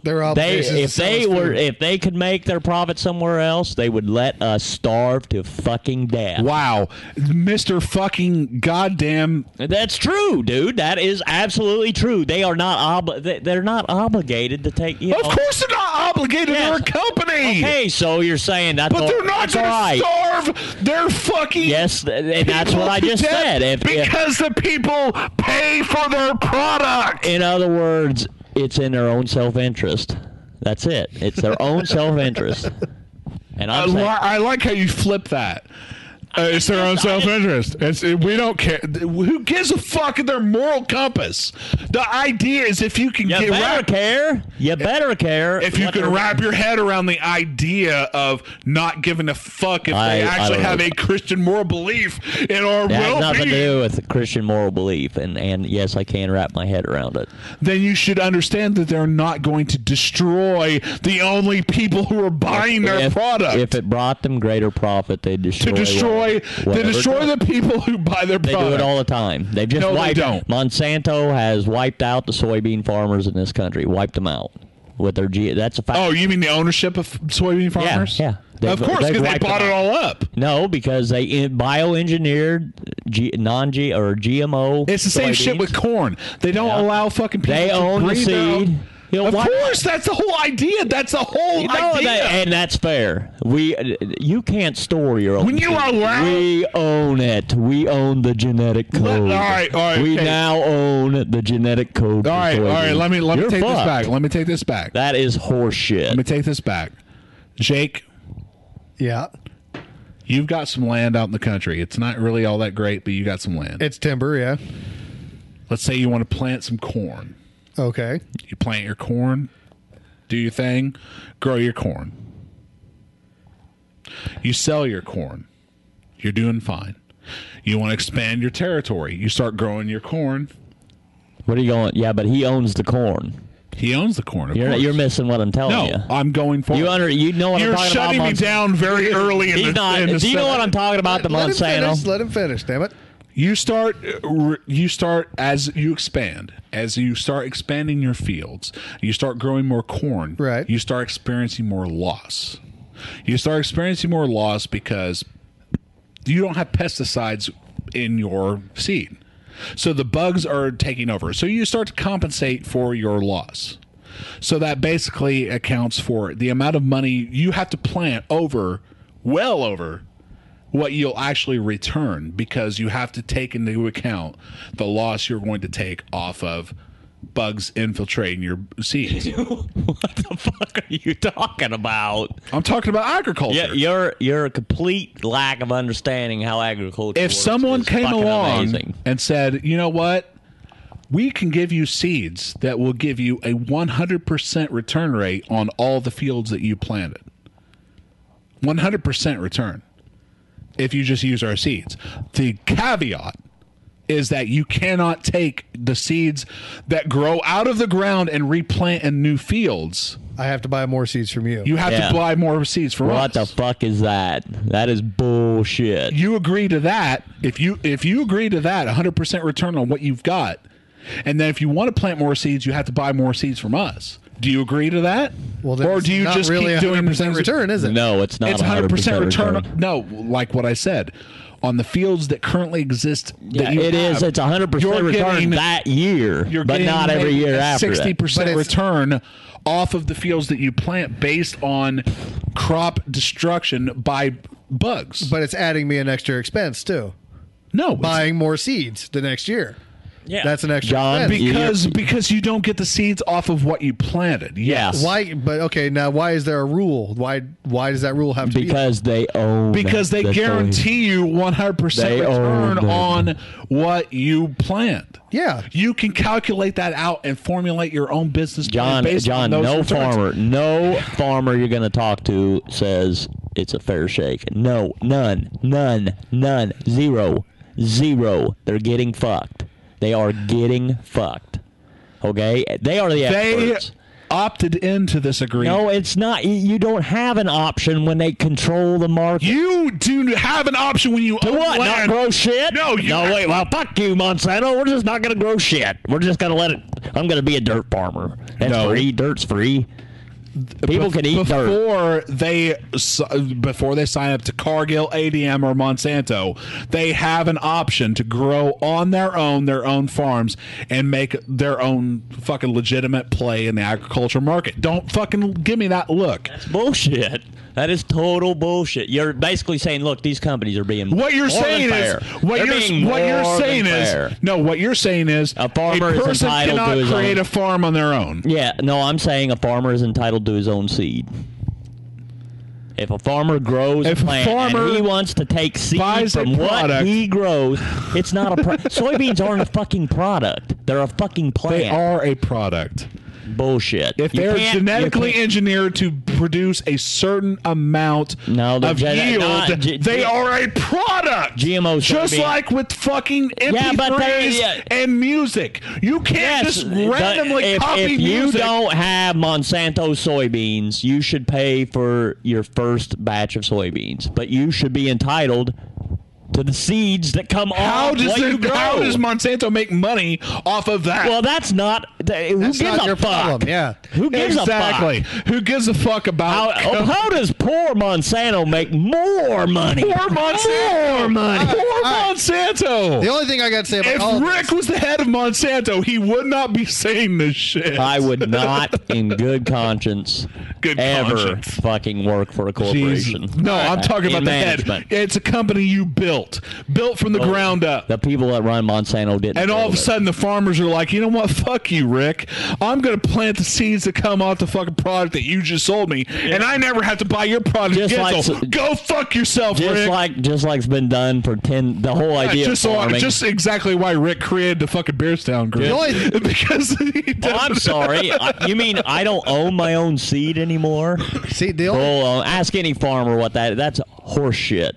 [SPEAKER 3] If they could make their profit somewhere else, they would let us starve to fucking death.
[SPEAKER 1] Wow, Mr. fucking goddamn.
[SPEAKER 3] That's true, dude. That is absolutely true. They are not they're not obligated to take.
[SPEAKER 1] Of course, they're not obligated. Yes. They're a company.
[SPEAKER 3] Okay, so you're saying that's
[SPEAKER 1] but they're not going to starve. They're fucking.
[SPEAKER 3] Yes, and that's what I just said.
[SPEAKER 1] Because the people pay for their product.
[SPEAKER 3] In other words, it's in their own self-interest. That's it. It's their own self-interest. And
[SPEAKER 1] I like how you flip that. It's their own self-interest. We don't care. Who gives a fuck of their moral compass? The idea is if you can
[SPEAKER 3] You better care
[SPEAKER 1] if you can wrap your head around the idea of not giving a fuck if they actually have a Christian moral belief in our well-being.
[SPEAKER 3] It has nothing to do with Christian moral belief, and yes, I can wrap my head around it.
[SPEAKER 1] Then you should understand that they're not going to destroy the only people who are buying their product.
[SPEAKER 3] If it brought them greater profit, they'd destroy
[SPEAKER 1] the people who buy their product.
[SPEAKER 3] They do it all the time. They've just wiped.
[SPEAKER 1] They don't.
[SPEAKER 3] Monsanto has wiped out the soybean farmers in this country. Wiped them out with their That's a fact.
[SPEAKER 1] Oh, you mean the ownership of soybean farmers?
[SPEAKER 3] Yeah.
[SPEAKER 1] Of course, because they bought it all up.
[SPEAKER 3] No, because they bioengineered GMO.
[SPEAKER 1] It's the same
[SPEAKER 3] soybeans.
[SPEAKER 1] shit with corn. They don't allow fucking people
[SPEAKER 3] They
[SPEAKER 1] to
[SPEAKER 3] own the seed.
[SPEAKER 1] Of course, that's the whole idea. That's the whole idea.
[SPEAKER 3] And that's fair. You can't store your own.
[SPEAKER 1] When you allow,
[SPEAKER 3] we own it. We own the genetic code.
[SPEAKER 1] All right.
[SPEAKER 3] We now own the genetic code.
[SPEAKER 1] All right. Let me take this back. Let me take this back.
[SPEAKER 3] That is horseshit.
[SPEAKER 1] Let me take this back. Jake.
[SPEAKER 2] Yeah.
[SPEAKER 1] You've got some land out in the country. It's not really all that great, but you got some land.
[SPEAKER 2] It's timber, yeah.
[SPEAKER 1] Let's say you want to plant some corn.
[SPEAKER 2] Okay.
[SPEAKER 1] You plant your corn, do your thing, grow your corn. You sell your corn. You're doing fine. You want to expand your territory. You start growing your corn.
[SPEAKER 3] What are you going? Yeah, but he owns the corn.
[SPEAKER 1] He owns the corn. Of
[SPEAKER 3] You're missing what I'm telling you.
[SPEAKER 1] No, I'm going for it.
[SPEAKER 3] You know what I'm talking about.
[SPEAKER 1] You're shutting me down very early in the
[SPEAKER 3] Do you know what I'm talking about, the Monsanto?
[SPEAKER 2] Let him finish, damn it.
[SPEAKER 1] You start as you expand, as you start expanding your fields, you start growing more corn.
[SPEAKER 2] Right.
[SPEAKER 1] You start experiencing more loss. You start experiencing more loss because you don't have pesticides in your seed. So the bugs are taking over. So you start to compensate for your loss. So that basically accounts for the amount of money you have to plant well over what you'll actually return, because you have to take into account the loss you're going to take off of bugs infiltrating your seeds.
[SPEAKER 3] What the fuck are you talking about?
[SPEAKER 1] I'm talking about agriculture.
[SPEAKER 3] Yeah, you're a complete lack of understanding how agriculture
[SPEAKER 1] If
[SPEAKER 3] works.
[SPEAKER 1] someone
[SPEAKER 3] It's
[SPEAKER 1] came
[SPEAKER 3] fucking
[SPEAKER 1] along
[SPEAKER 3] amazing.
[SPEAKER 1] and said, you know what, we can give you seeds that will give you a 100% return rate on all the fields that you planted. 100% return if you just use our seeds. The caveat is that you cannot take the seeds that grow out of the ground and replant in new fields.
[SPEAKER 2] I have to buy more seeds from you.
[SPEAKER 1] You have
[SPEAKER 3] Yeah.
[SPEAKER 1] to buy more seeds from us.
[SPEAKER 3] What the fuck is that? That is bullshit.
[SPEAKER 1] You agree to that. If you agree to that, 100% return on what you've got, and then if you want to plant more seeds, you have to buy more seeds from us. Do you agree to that?
[SPEAKER 2] Well, then
[SPEAKER 1] or
[SPEAKER 2] it's
[SPEAKER 1] do you
[SPEAKER 2] not
[SPEAKER 1] just
[SPEAKER 2] really
[SPEAKER 1] keep doing
[SPEAKER 2] 100% return, is it?
[SPEAKER 3] No, it's not.
[SPEAKER 1] It's 100% return.
[SPEAKER 3] return.
[SPEAKER 1] No, like what I said, on the fields that currently exist.
[SPEAKER 3] Yeah, it is. It's 100% return that year, but not every year after that.
[SPEAKER 1] 60% return off of the fields that you plant based on crop destruction by bugs.
[SPEAKER 2] But it's adding me an extra expense too.
[SPEAKER 1] No,
[SPEAKER 2] Buying more seeds the next year.
[SPEAKER 3] Yeah,
[SPEAKER 2] That's an extra
[SPEAKER 3] John,
[SPEAKER 2] expense.
[SPEAKER 1] because you don't get the seeds off of what you planted. Yes.
[SPEAKER 2] Why? But okay, now why is there a rule? Why does that rule have to be?
[SPEAKER 3] Because they own.
[SPEAKER 1] Because they guarantee you 100%
[SPEAKER 3] They
[SPEAKER 1] return
[SPEAKER 3] own
[SPEAKER 1] on what you plant.
[SPEAKER 2] Yeah.
[SPEAKER 1] You can calculate that out and formulate your own business plan
[SPEAKER 3] John,
[SPEAKER 1] based on those
[SPEAKER 3] no
[SPEAKER 1] returns.
[SPEAKER 3] no farmer you're going to talk to says it's a fair shake. No, none, zero. They're getting fucked. They are getting fucked. Okay? They are the experts.
[SPEAKER 1] They opted into this agreement.
[SPEAKER 3] No, it's not. You don't have an option when they control the market.
[SPEAKER 1] You do have an option when you own
[SPEAKER 3] What?
[SPEAKER 1] land.
[SPEAKER 3] Not grow shit?
[SPEAKER 1] No,
[SPEAKER 3] wait. Well, fuck you, Monsanto. We're just not going to grow shit. We're just going to let it. I'm going to be a dirt farmer. That's free. Dirt's free. People can eat dirt.
[SPEAKER 1] Before they sign up to Cargill, ADM, or Monsanto, they have an option to grow on their own farms and make their own fucking legitimate play in the agricultural market. Don't fucking give me that look.
[SPEAKER 3] That's bullshit. That is total bullshit. You're basically saying, look, these companies are being
[SPEAKER 1] what you're
[SPEAKER 3] more
[SPEAKER 1] saying
[SPEAKER 3] than
[SPEAKER 1] is
[SPEAKER 3] fair.
[SPEAKER 1] what
[SPEAKER 3] They're
[SPEAKER 1] you're
[SPEAKER 3] being
[SPEAKER 1] what you're
[SPEAKER 3] more
[SPEAKER 1] saying
[SPEAKER 3] than
[SPEAKER 1] is
[SPEAKER 3] fair.
[SPEAKER 1] no. What you're saying is
[SPEAKER 3] A farmer is
[SPEAKER 1] person
[SPEAKER 3] entitled
[SPEAKER 1] cannot
[SPEAKER 3] to his
[SPEAKER 1] create
[SPEAKER 3] own-
[SPEAKER 1] a farm on their own.
[SPEAKER 3] Yeah, no, I'm saying a farmer is entitled to his own seed. If a farmer grows a plant and he wants to take seed from what he grows, it's not a soybeans aren't a fucking product. They're a fucking plant.
[SPEAKER 1] They are a product.
[SPEAKER 3] Bullshit.
[SPEAKER 1] If they're genetically engineered to produce a certain amount of yield, they are a product.
[SPEAKER 3] GMO
[SPEAKER 1] just like with fucking MP3s and music. You can't just randomly copy
[SPEAKER 3] if
[SPEAKER 1] music.
[SPEAKER 3] you don't have Monsanto soybeans, you should pay for your first batch of soybeans, but you should be entitled to the seeds that come off what you grow.
[SPEAKER 1] How does Monsanto make money off of that?
[SPEAKER 3] Well, that's not. Who gives a fuck?
[SPEAKER 2] problem. Yeah.
[SPEAKER 3] Who gives a fuck?
[SPEAKER 1] Who gives a fuck about?
[SPEAKER 3] How does poor Monsanto make more money?
[SPEAKER 1] Poor Monsanto.
[SPEAKER 3] More money.
[SPEAKER 1] Poor Monsanto.
[SPEAKER 2] The only thing I got to say about all
[SPEAKER 1] if
[SPEAKER 2] of
[SPEAKER 1] Rick was the head of Monsanto, he would not be saying this shit.
[SPEAKER 3] I would not, in good conscience, ever fucking work for a corporation.
[SPEAKER 1] Jeez. No, I'm talking about the
[SPEAKER 3] management.
[SPEAKER 1] head. It's a company you built from the ground up.
[SPEAKER 3] The people that run Monsanto didn't.
[SPEAKER 1] And all of a sudden, the farmers are like, you know what? Fuck you, Rick. I'm going to plant the seeds that come off the fucking product that you just sold me, and I never have to buy your product again. So go fuck yourself, Rick.
[SPEAKER 3] Just like it's been done for the whole idea of farming.
[SPEAKER 1] Just exactly why Rick created the fucking Beerstown group. Because
[SPEAKER 3] I'm sorry. You mean I don't own my own seed anymore?
[SPEAKER 2] See,
[SPEAKER 3] ask any farmer what that's horseshit.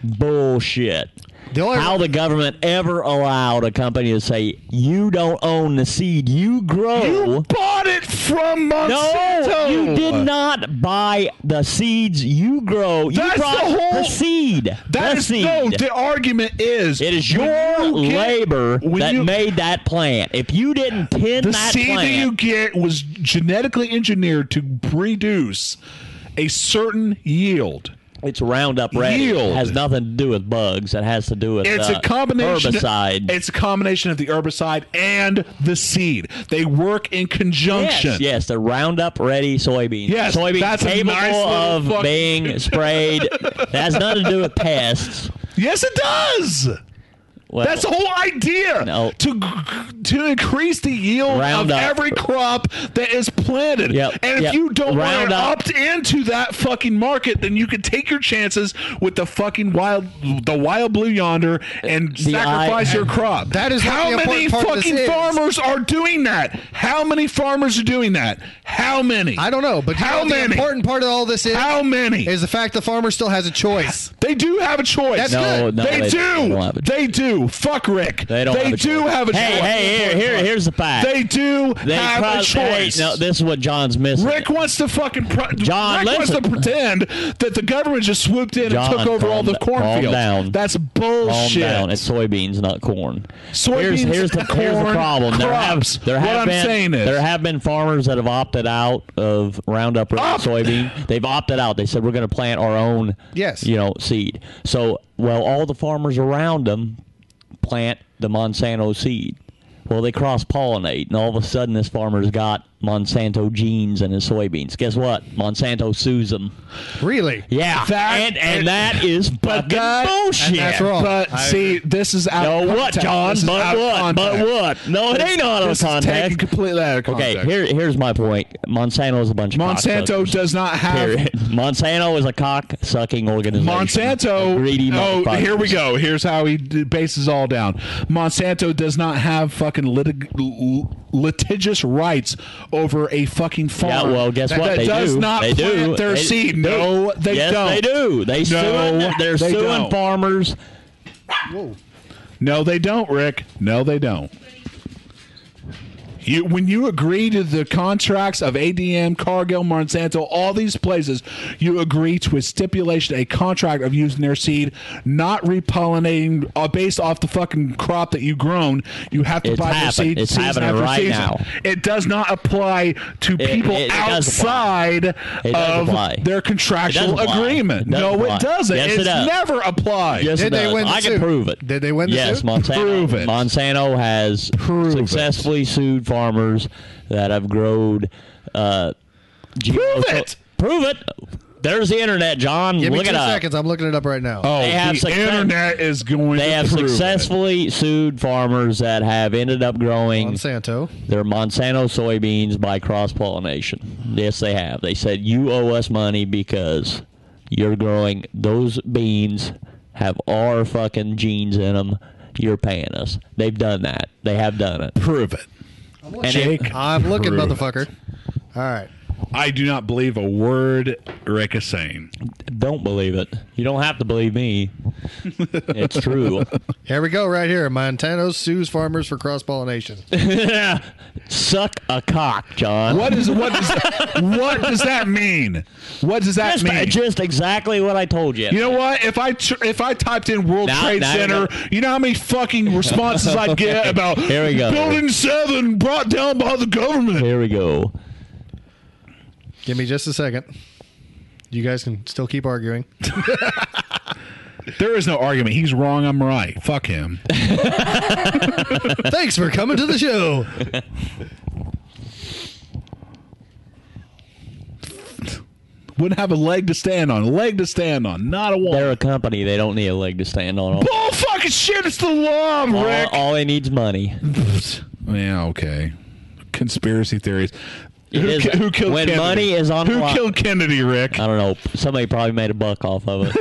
[SPEAKER 3] Bullshit. How the government ever allowed a company to say, you don't own the seed you grow.
[SPEAKER 1] You bought it from Monsanto.
[SPEAKER 3] No, you did not buy the seeds you grow. You brought the seed.
[SPEAKER 1] The argument is
[SPEAKER 3] it is your labor that made that plant. If you didn't tend that
[SPEAKER 1] seed
[SPEAKER 3] plant,
[SPEAKER 1] that you get was genetically engineered to produce a certain yield.
[SPEAKER 3] It's Roundup Ready.
[SPEAKER 1] Yield.
[SPEAKER 3] It has nothing to do with bugs. It has to do with
[SPEAKER 1] It's a combination.
[SPEAKER 3] herbicide.
[SPEAKER 1] It's a combination of the herbicide and the seed. They work in conjunction.
[SPEAKER 3] Yes, the Roundup Ready soybeans.
[SPEAKER 1] Yes,
[SPEAKER 3] soybeans
[SPEAKER 1] that's a
[SPEAKER 3] capable
[SPEAKER 1] nice little
[SPEAKER 3] of
[SPEAKER 1] fucking-
[SPEAKER 3] being sprayed. It has nothing to do with pests.
[SPEAKER 1] Yes, it does.
[SPEAKER 3] Well,
[SPEAKER 1] That's the whole idea.
[SPEAKER 3] No.
[SPEAKER 1] To increase the yield
[SPEAKER 3] Roundup.
[SPEAKER 1] of every crop that is planted.
[SPEAKER 3] Yep,
[SPEAKER 1] And if
[SPEAKER 3] yep.
[SPEAKER 1] you don't want to
[SPEAKER 3] Roundup.
[SPEAKER 1] opt into that fucking market, then you can take your chances with the fucking wild blue yonder and sacrifice your crop.
[SPEAKER 2] That is what
[SPEAKER 1] how
[SPEAKER 2] the
[SPEAKER 1] many
[SPEAKER 2] important part of this
[SPEAKER 1] fucking
[SPEAKER 2] is.
[SPEAKER 1] farmers are doing that? How many farmers are doing that? How many?
[SPEAKER 2] I don't know, but you
[SPEAKER 1] how
[SPEAKER 2] know what
[SPEAKER 1] many?
[SPEAKER 2] the important part of all this is?
[SPEAKER 1] How many?
[SPEAKER 2] Is the fact the farmer still has a choice.
[SPEAKER 1] They do have a choice.
[SPEAKER 2] That's
[SPEAKER 3] No,
[SPEAKER 2] good.
[SPEAKER 3] no,
[SPEAKER 1] they
[SPEAKER 3] they
[SPEAKER 1] do.
[SPEAKER 3] don't have a choice.
[SPEAKER 1] They do. Fuck Rick.
[SPEAKER 3] They don't.
[SPEAKER 1] They
[SPEAKER 3] have a
[SPEAKER 1] do
[SPEAKER 3] choice.
[SPEAKER 1] have a choice.
[SPEAKER 3] Hey, here's the fact.
[SPEAKER 1] They do have a choice.
[SPEAKER 3] Hey, no, this is what John's missing.
[SPEAKER 1] Rick wants to fucking.
[SPEAKER 3] John,
[SPEAKER 1] Rick wants to
[SPEAKER 3] listen.
[SPEAKER 1] pretend that the government just swooped in
[SPEAKER 3] John,
[SPEAKER 1] and took over all the
[SPEAKER 3] calm
[SPEAKER 1] cornfields.
[SPEAKER 3] down.
[SPEAKER 1] That's
[SPEAKER 3] Calm
[SPEAKER 1] bullshit.
[SPEAKER 3] down. It's soybeans, not corn.
[SPEAKER 1] Soybeans,
[SPEAKER 3] here's the
[SPEAKER 1] corn,
[SPEAKER 3] problem.
[SPEAKER 1] crops.
[SPEAKER 3] There
[SPEAKER 1] What
[SPEAKER 3] have
[SPEAKER 1] I'm
[SPEAKER 3] been,
[SPEAKER 1] saying is,
[SPEAKER 3] there have been farmers that have opted out of Roundup Ready soybean. They've opted out. They said we're going to plant our own, seed. So, all the farmers around them plant the Monsanto seed. Well, they cross-pollinate, and all of a sudden this farmer's got Monsanto genes in his soybeans. Guess what? Monsanto sues them.
[SPEAKER 2] Really?
[SPEAKER 3] Yeah. And that is fucking bullshit.
[SPEAKER 2] And that's wrong.
[SPEAKER 1] But see, this is out of
[SPEAKER 3] what,
[SPEAKER 1] context.
[SPEAKER 3] John?
[SPEAKER 1] This is
[SPEAKER 3] But
[SPEAKER 1] out of
[SPEAKER 3] what?
[SPEAKER 1] context.
[SPEAKER 3] But what? No, it ain't out of
[SPEAKER 1] This is taken
[SPEAKER 3] context.
[SPEAKER 1] completely out of context.
[SPEAKER 3] Okay, here's my point. Monsanto is a bunch of
[SPEAKER 1] Monsanto
[SPEAKER 3] cocksuckers.
[SPEAKER 1] does not have.
[SPEAKER 3] Period. Monsanto is a cock-sucking organization.
[SPEAKER 1] Monsanto.
[SPEAKER 3] A greedy motherfuckers.
[SPEAKER 1] Here we go. Here's how he bases all down. Monsanto does not have fucking litigious rights over a fucking farm.
[SPEAKER 3] Yeah, well, guess what?
[SPEAKER 1] That
[SPEAKER 3] They
[SPEAKER 1] does
[SPEAKER 3] do.
[SPEAKER 1] not
[SPEAKER 3] They
[SPEAKER 1] plant
[SPEAKER 3] do.
[SPEAKER 1] their
[SPEAKER 3] They
[SPEAKER 1] seed.
[SPEAKER 3] do.
[SPEAKER 1] No, they
[SPEAKER 3] yes,
[SPEAKER 1] don't.
[SPEAKER 3] they do. They're
[SPEAKER 1] they
[SPEAKER 3] suing
[SPEAKER 1] don't.
[SPEAKER 3] farmers.
[SPEAKER 1] No, they don't, Rick. No, they don't. When you agree to the contracts of ADM, Cargill, Monsanto, all these places, you agree to a stipulation, a contract of using their seed, not repollinating based off the fucking crop that you've grown. You have to buy their seed.
[SPEAKER 3] It's
[SPEAKER 1] season
[SPEAKER 3] happening
[SPEAKER 1] after
[SPEAKER 3] right
[SPEAKER 1] season.
[SPEAKER 3] now.
[SPEAKER 1] It does not apply to people
[SPEAKER 3] it does
[SPEAKER 1] outside of
[SPEAKER 3] apply.
[SPEAKER 1] their
[SPEAKER 3] It
[SPEAKER 1] contractual
[SPEAKER 3] does apply.
[SPEAKER 1] agreement.
[SPEAKER 3] It does
[SPEAKER 1] No,
[SPEAKER 3] apply.
[SPEAKER 1] it doesn't.
[SPEAKER 3] Yes, it
[SPEAKER 1] It's
[SPEAKER 3] does.
[SPEAKER 1] never applied.
[SPEAKER 3] Yes,
[SPEAKER 2] Did
[SPEAKER 3] it
[SPEAKER 2] they
[SPEAKER 3] does.
[SPEAKER 2] win the
[SPEAKER 3] I can
[SPEAKER 2] suit?
[SPEAKER 3] prove it.
[SPEAKER 2] Did they win the
[SPEAKER 3] Yes,
[SPEAKER 2] suit?
[SPEAKER 3] Monsanto.
[SPEAKER 1] Prove it.
[SPEAKER 3] Monsanto has
[SPEAKER 1] Prove it.
[SPEAKER 3] successfully sued farmers that have grown.
[SPEAKER 1] Prove it.
[SPEAKER 3] Prove it. There's the internet, John.
[SPEAKER 2] Give me
[SPEAKER 3] Look
[SPEAKER 2] 2
[SPEAKER 3] it up.
[SPEAKER 2] seconds. I'm looking it up right now.
[SPEAKER 1] Oh,
[SPEAKER 3] They have
[SPEAKER 1] the internet is going
[SPEAKER 3] They
[SPEAKER 1] to
[SPEAKER 3] have
[SPEAKER 1] prove
[SPEAKER 3] successfully sued farmers that have ended up growing
[SPEAKER 2] Monsanto.
[SPEAKER 3] their Monsanto soybeans by cross-pollination. Yes, they have. They said, you owe us money because you're growing those beans have our fucking genes in them. You're paying us. They've done that. They have done it.
[SPEAKER 1] Prove it. Jake,
[SPEAKER 2] I'm looking,
[SPEAKER 1] prove it.
[SPEAKER 2] motherfucker. All right.
[SPEAKER 1] I do not believe a word Rick is saying.
[SPEAKER 3] Don't believe it. You don't have to believe me. It's true.
[SPEAKER 2] Here we go, right here. Monsanto sues farmers for cross pollination.
[SPEAKER 3] Suck a cock, John.
[SPEAKER 1] What does that mean? What does that mean?
[SPEAKER 3] Just exactly what I told you.
[SPEAKER 1] You know what? If I typed in World Trade Center, you know how many fucking responses I'd get about
[SPEAKER 3] Here we go.
[SPEAKER 1] Building 7 brought down by the government.
[SPEAKER 3] Here we go.
[SPEAKER 2] Give me just a second. You guys can still keep arguing.
[SPEAKER 1] There is no argument. He's wrong. I'm right. Fuck him.
[SPEAKER 2] Thanks for coming to the show.
[SPEAKER 1] Wouldn't have a leg to stand on. A leg to stand on. Not a wall.
[SPEAKER 3] They're a company. They don't need a leg to stand on.
[SPEAKER 1] Bull fucking shit. It's the law, Rick.
[SPEAKER 3] All they need's money.
[SPEAKER 1] Yeah, okay. Conspiracy theories.
[SPEAKER 3] Who
[SPEAKER 1] killed
[SPEAKER 3] when
[SPEAKER 1] Kennedy?
[SPEAKER 3] money is on
[SPEAKER 1] Who
[SPEAKER 3] the line?
[SPEAKER 1] killed Kennedy, Rick?
[SPEAKER 3] I don't know. Somebody probably made a buck off of it.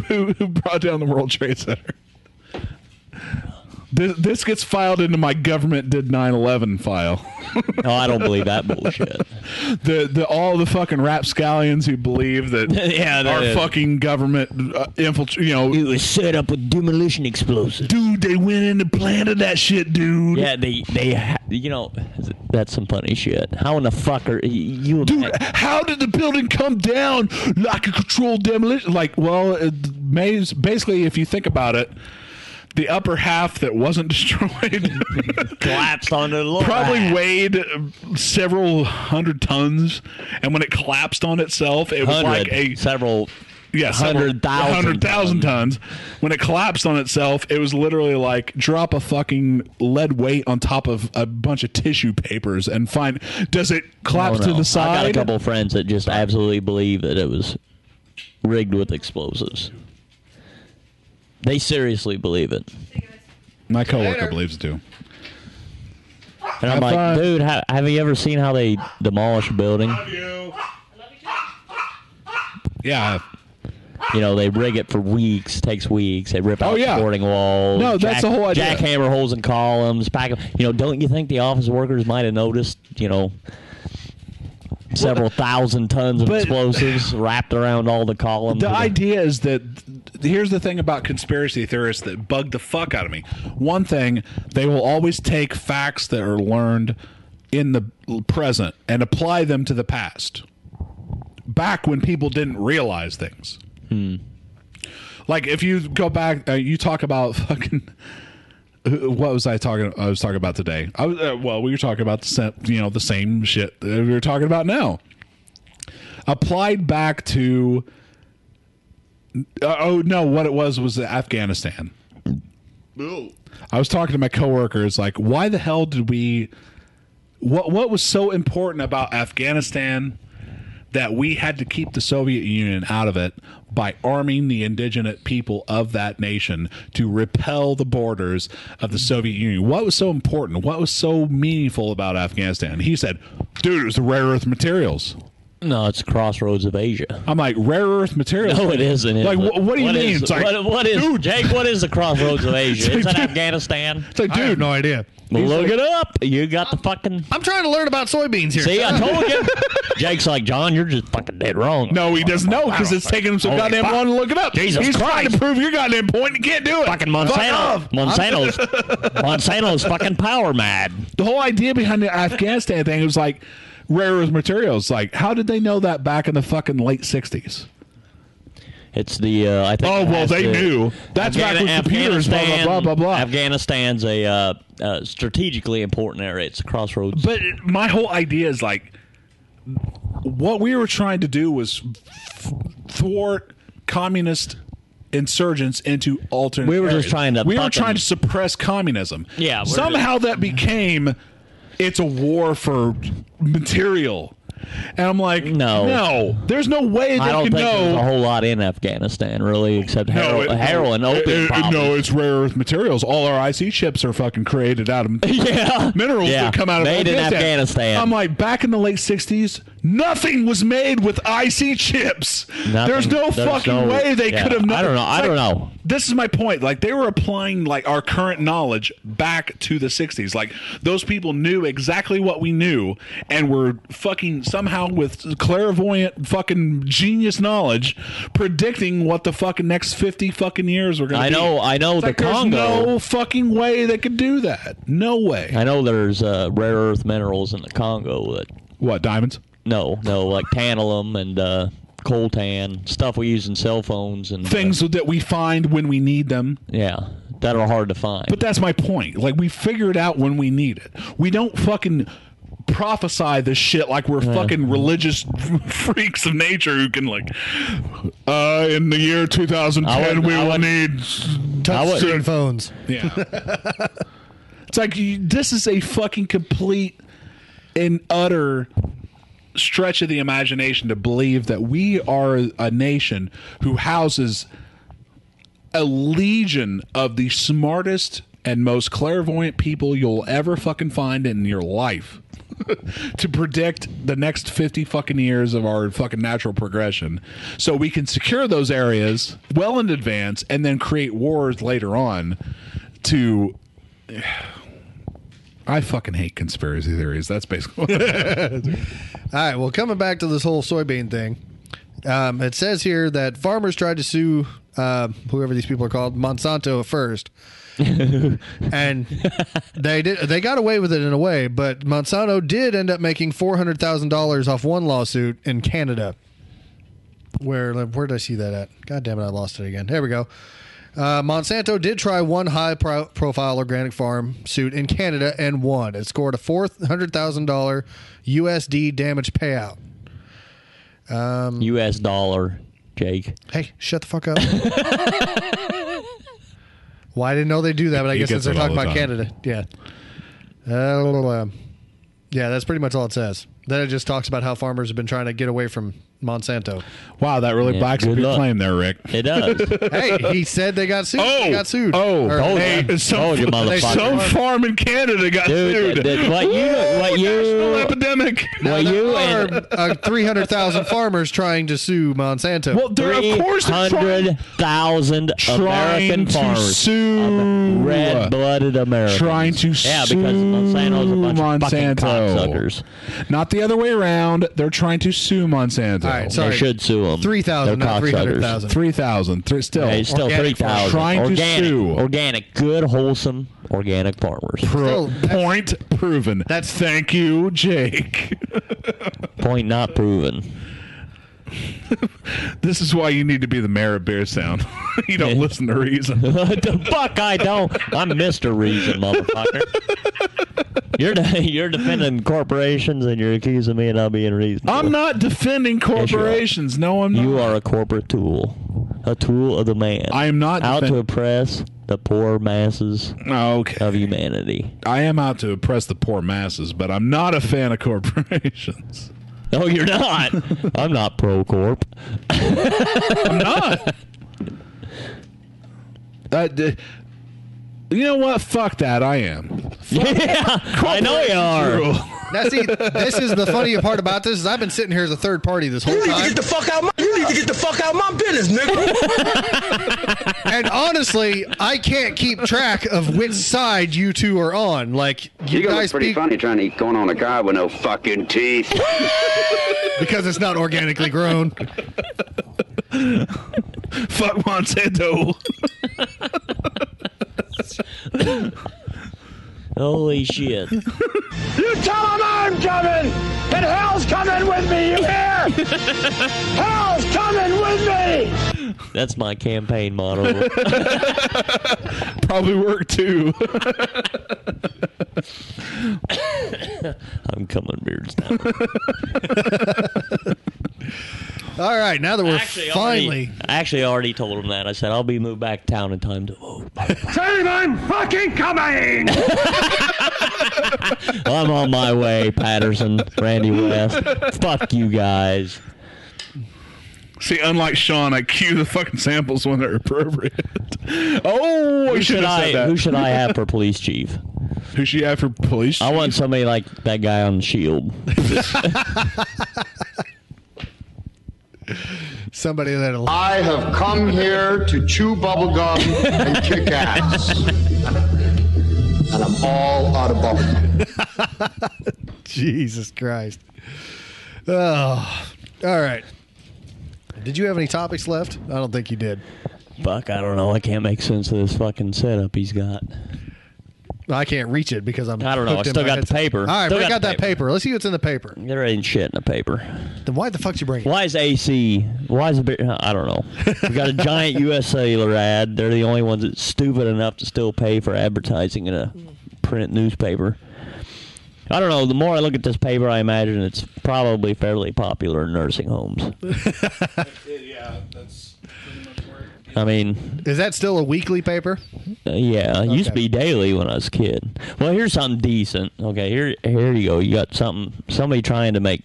[SPEAKER 1] who brought down the World Trade Center? This gets filed into my government did 9/11 file.
[SPEAKER 3] No, I don't believe that bullshit.
[SPEAKER 1] All the fucking rapscallions who believe that our fucking government infiltrated.
[SPEAKER 3] It was set up with demolition explosives.
[SPEAKER 1] Dude, they went in and planted that shit, dude.
[SPEAKER 3] Yeah, they that's some funny shit. How in the fuck are you?
[SPEAKER 1] Dude, how did the building come down like a controlled demolition? Like, well, basically, if you think about it, the upper half that wasn't destroyed
[SPEAKER 3] Collapsed onto the lower
[SPEAKER 1] probably
[SPEAKER 3] half.
[SPEAKER 1] weighed several hundred tons, and when it collapsed on itself, it was like a
[SPEAKER 3] several.
[SPEAKER 1] Yeah, 100,000 tons. When it collapsed on itself, it was literally like drop a fucking lead weight on top of a bunch of tissue papers and find, does it collapse to the side?
[SPEAKER 3] I got a couple of friends that just absolutely believe that it was rigged with explosives. They seriously believe it.
[SPEAKER 1] My coworker believes it too.
[SPEAKER 3] And I'm like, dude, have you ever seen how they demolish a building?
[SPEAKER 1] Yeah.
[SPEAKER 3] You know, they rig it for weeks, takes weeks. They rip out supporting walls.
[SPEAKER 1] No, that's the whole idea.
[SPEAKER 3] Jackhammer holes in columns. Pack them. You know, don't you think the office workers might have noticed, several thousand tons of explosives wrapped around all the columns?
[SPEAKER 1] The idea is that, here's the thing about conspiracy theorists that bug the fuck out of me. One thing, they will always take facts that are learned in the present and apply them to the past. Back when people didn't realize things. Like if you go back, you talk about fucking. What was I talking? I was talking about today. We were talking about the same shit that we were talking about now. Applied back to. What it was Afghanistan. I was talking to my coworkers like, why the hell did we? What was so important about Afghanistan that we had to keep the Soviet Union out of it by arming the indigenous people of that nation to repel the borders of the Soviet Union? What was so important? What was so meaningful about Afghanistan? He said, dude, it was the rare earth materials.
[SPEAKER 3] No, it's crossroads of Asia.
[SPEAKER 1] I'm like, rare earth materials?
[SPEAKER 3] No, it isn't.
[SPEAKER 1] Like, what do you mean? It's like,
[SPEAKER 3] what is,
[SPEAKER 1] dude.
[SPEAKER 3] Jake, what is the crossroads of Asia? Is
[SPEAKER 1] like,
[SPEAKER 3] it
[SPEAKER 1] dude.
[SPEAKER 3] Afghanistan?
[SPEAKER 1] It's like, dude,
[SPEAKER 2] I have no idea.
[SPEAKER 3] Well, look it up. You got the fucking...
[SPEAKER 2] I'm trying to learn about soybeans here.
[SPEAKER 3] See, I told you. Jake's like, John, you're just fucking dead wrong.
[SPEAKER 1] No, he doesn't know because it's taking him so
[SPEAKER 3] Holy
[SPEAKER 1] goddamn
[SPEAKER 3] fuck.
[SPEAKER 1] long to look it up.
[SPEAKER 3] Jesus
[SPEAKER 1] He's trying
[SPEAKER 3] Christ.
[SPEAKER 1] to prove your goddamn point and can't do it.
[SPEAKER 3] Fucking
[SPEAKER 1] Fuck
[SPEAKER 3] Monsanto.
[SPEAKER 1] off.
[SPEAKER 3] Monsanto's fucking power mad.
[SPEAKER 1] The whole idea behind the Afghanistan thing was like rare earth materials. Like, how did they know that back in the fucking late 60s?
[SPEAKER 3] It's the, I think...
[SPEAKER 1] Oh, well, they knew. That's back with computers, blah, blah, blah, blah, blah.
[SPEAKER 3] Afghanistan's a strategically important area. It's a crossroads.
[SPEAKER 1] But my whole idea is like, what we were trying to do was thwart communist insurgents into alternate
[SPEAKER 3] We were just
[SPEAKER 1] areas.
[SPEAKER 3] trying to
[SPEAKER 1] We were
[SPEAKER 3] fucking-
[SPEAKER 1] trying to suppress communism.
[SPEAKER 3] Yeah, we're
[SPEAKER 1] Somehow that became, it's a war for material. And I'm like, no, there's no way they
[SPEAKER 3] I don't
[SPEAKER 1] can
[SPEAKER 3] think there's a
[SPEAKER 1] know.
[SPEAKER 3] whole lot in Afghanistan, really, except heroin, opium poppy.
[SPEAKER 1] No, it's rare earth materials. All our IC chips are fucking created out of minerals that come out of
[SPEAKER 3] made in Afghanistan.
[SPEAKER 1] I'm like, back in the late 60s, nothing was made with IC chips. There's no fucking way they could have.
[SPEAKER 3] I don't know. I don't know.
[SPEAKER 1] This is my point. Like, they were applying like our current knowledge back to the 60s. Like, those people knew exactly what we knew and were fucking somehow with clairvoyant fucking genius knowledge predicting what the fucking next 50 fucking years were going to be.
[SPEAKER 3] I know.
[SPEAKER 1] It's
[SPEAKER 3] The
[SPEAKER 1] like, there's
[SPEAKER 3] Congo.
[SPEAKER 1] no fucking way they could do that. No way.
[SPEAKER 3] I know there's rare earth minerals in the Congo that.
[SPEAKER 1] What, diamonds?
[SPEAKER 3] No, like tantalum and coltan, stuff we use in cell phones and
[SPEAKER 1] Things that we find when we need them.
[SPEAKER 3] Yeah, that are hard to find.
[SPEAKER 1] But that's my point. Like, we figure it out when we need it. We don't fucking prophesy this shit like we're fucking religious freaks of nature who can like in the year 2010 we will need
[SPEAKER 2] Touchscreen phones.
[SPEAKER 1] Yeah. It's like this is a fucking complete and utter stretch of the imagination to believe that we are a nation who houses a legion of the smartest and most clairvoyant people you'll ever fucking find in your life to predict the next 50 fucking years of our fucking natural progression so we can secure those areas well in advance and then create wars later on to... I fucking hate conspiracy theories. That's basically what
[SPEAKER 2] All right, well, coming back to this whole soybean thing, it says here that farmers tried to sue whoever these people are called, Monsanto at first. And they got away with it in a way, but Monsanto did end up making $400,000 off one lawsuit in Canada. Where did I see that at? God damn it, I lost it again. There we go. Monsanto did try one high-profile organic farm suit in Canada and won. It scored a $400,000 USD damage payout.
[SPEAKER 3] U.S. dollar, Jake.
[SPEAKER 2] Hey, shut the fuck up. Well, I didn't know they do that, but I
[SPEAKER 1] He
[SPEAKER 2] guess since
[SPEAKER 1] gets
[SPEAKER 2] they're
[SPEAKER 1] it all
[SPEAKER 2] talking
[SPEAKER 1] the
[SPEAKER 2] about
[SPEAKER 1] time.
[SPEAKER 2] Canada. Yeah. Yeah, that's pretty much all it says. Then it just talks about how farmers have been trying to get away from Monsanto.
[SPEAKER 1] Wow, that really backs up
[SPEAKER 3] good
[SPEAKER 1] your
[SPEAKER 3] luck.
[SPEAKER 1] claim there, Rick.
[SPEAKER 3] It does.
[SPEAKER 2] Hey, he said they got sued. They got sued. Or-
[SPEAKER 3] Told
[SPEAKER 1] hey,
[SPEAKER 3] you. Told you, motherfucker.
[SPEAKER 1] some farm in Canada got
[SPEAKER 3] Dude,
[SPEAKER 1] sued.
[SPEAKER 3] what
[SPEAKER 1] National
[SPEAKER 3] you,
[SPEAKER 1] epidemic.
[SPEAKER 3] what you,
[SPEAKER 2] There
[SPEAKER 3] and
[SPEAKER 2] are 300,000 farmers trying to sue Monsanto.
[SPEAKER 1] Well, they're of course they're trying
[SPEAKER 3] 300,000 American
[SPEAKER 1] to
[SPEAKER 3] farmers,
[SPEAKER 1] sue.
[SPEAKER 3] red-blooded Americans,
[SPEAKER 1] Trying to
[SPEAKER 3] yeah,
[SPEAKER 1] sue
[SPEAKER 3] because Monsanto's a bunch of fucking
[SPEAKER 1] Monsanto.
[SPEAKER 3] cocksuckers.
[SPEAKER 1] Not the other way around. They're trying to sue Monsanto.
[SPEAKER 2] All right, sorry.
[SPEAKER 3] They should sue them.
[SPEAKER 2] 3,000,
[SPEAKER 3] They're
[SPEAKER 2] not
[SPEAKER 3] cocksuckers.
[SPEAKER 2] 300,000.
[SPEAKER 1] 3,000. Still.
[SPEAKER 3] Hey, still
[SPEAKER 2] Organic
[SPEAKER 3] 3,000.
[SPEAKER 1] Trying to
[SPEAKER 3] Organic,
[SPEAKER 1] sue.
[SPEAKER 3] organic, good, wholesome, organic farmers.
[SPEAKER 2] Still,
[SPEAKER 1] Point proven.
[SPEAKER 2] that's-
[SPEAKER 1] Thank you, Jake.
[SPEAKER 3] Point not proven.
[SPEAKER 1] This is why you need to be the mayor of Bearstown. You don't listen to reason.
[SPEAKER 3] The fuck I don't. I'm Mr. Reason, motherfucker. You're defending corporations and you're accusing me of not being reasonable.
[SPEAKER 1] I'm not defending corporations. No, I'm not.
[SPEAKER 3] You are a corporate tool. A tool of the man.
[SPEAKER 1] I am not
[SPEAKER 3] out to
[SPEAKER 1] defend-
[SPEAKER 3] oppress the poor masses
[SPEAKER 1] Okay.
[SPEAKER 3] of humanity.
[SPEAKER 1] I am out to oppress the poor masses, but I'm not a fan of corporations.
[SPEAKER 3] No, you're not. I'm not pro-corp.
[SPEAKER 1] I'm not. You know what? Fuck that. I am.
[SPEAKER 3] Yeah, I know you are.
[SPEAKER 2] now, see, this is the funny part about this is I've been sitting here as a third party this whole
[SPEAKER 5] You need to
[SPEAKER 2] time.
[SPEAKER 5] get the fuck out. You need to get the fuck out of my business, nigga.
[SPEAKER 2] And honestly, I can't keep track of which side you two are on. Like, you
[SPEAKER 9] You
[SPEAKER 2] guys
[SPEAKER 9] guys pretty
[SPEAKER 2] speak
[SPEAKER 9] funny trying to eat corn on a cob with no fucking teeth.
[SPEAKER 2] because it's not organically grown.
[SPEAKER 1] Fuck Monsanto.
[SPEAKER 3] Holy shit.
[SPEAKER 5] You tell him I'm coming, and hell's coming with me. You hear? Hell's coming with me.
[SPEAKER 3] That's my campaign motto.
[SPEAKER 1] Probably work too.
[SPEAKER 3] I'm coming, beards now.
[SPEAKER 2] All right, now that we're
[SPEAKER 3] I actually already told him that. I said, I'll be moved back to town in time to vote.
[SPEAKER 5] Tell him I'm fucking coming.
[SPEAKER 3] I'm on my way, Patterson, Randy West. Fuck you guys.
[SPEAKER 1] See, unlike Sean, I cue the fucking samples when they're appropriate. Oh, I should have said that.
[SPEAKER 3] Who should I have for police chief?
[SPEAKER 1] Who should you have for police?
[SPEAKER 3] I want somebody like that guy on the Shield.
[SPEAKER 2] somebody that'll.
[SPEAKER 10] I have come here to chew bubblegum and kick ass. And I'm all out of bubblegum.
[SPEAKER 2] Jesus Christ. Oh, all right. Did you have any topics left? I don't think you did.
[SPEAKER 3] Fuck, I don't know. I can't make sense of this fucking setup he's got.
[SPEAKER 2] I can't reach it because I'm.
[SPEAKER 3] I don't know. I
[SPEAKER 2] hooked in
[SPEAKER 3] still
[SPEAKER 2] my
[SPEAKER 3] got the
[SPEAKER 2] headset.
[SPEAKER 3] paper.
[SPEAKER 2] All right,
[SPEAKER 3] Still
[SPEAKER 2] break
[SPEAKER 3] got
[SPEAKER 2] out
[SPEAKER 3] the
[SPEAKER 2] that paper. Let's see what's in the paper.
[SPEAKER 3] There ain't shit in the paper.
[SPEAKER 2] Then why the fuck did you bring it?
[SPEAKER 3] Why is AC? Why is it? I don't know. We got a giant U.S. Cellular ad. They're the only ones that's stupid enough to still pay for advertising in a print newspaper. I don't know. The more I look at this paper, I imagine it's probably fairly popular in nursing homes.
[SPEAKER 1] Yeah, that's pretty much where.
[SPEAKER 3] I mean,
[SPEAKER 2] Is that still a weekly paper?
[SPEAKER 3] yeah, it used to
[SPEAKER 2] Okay.
[SPEAKER 3] be daily when I was a kid. Well, here's something decent. Okay, here you go. You got somebody trying to make.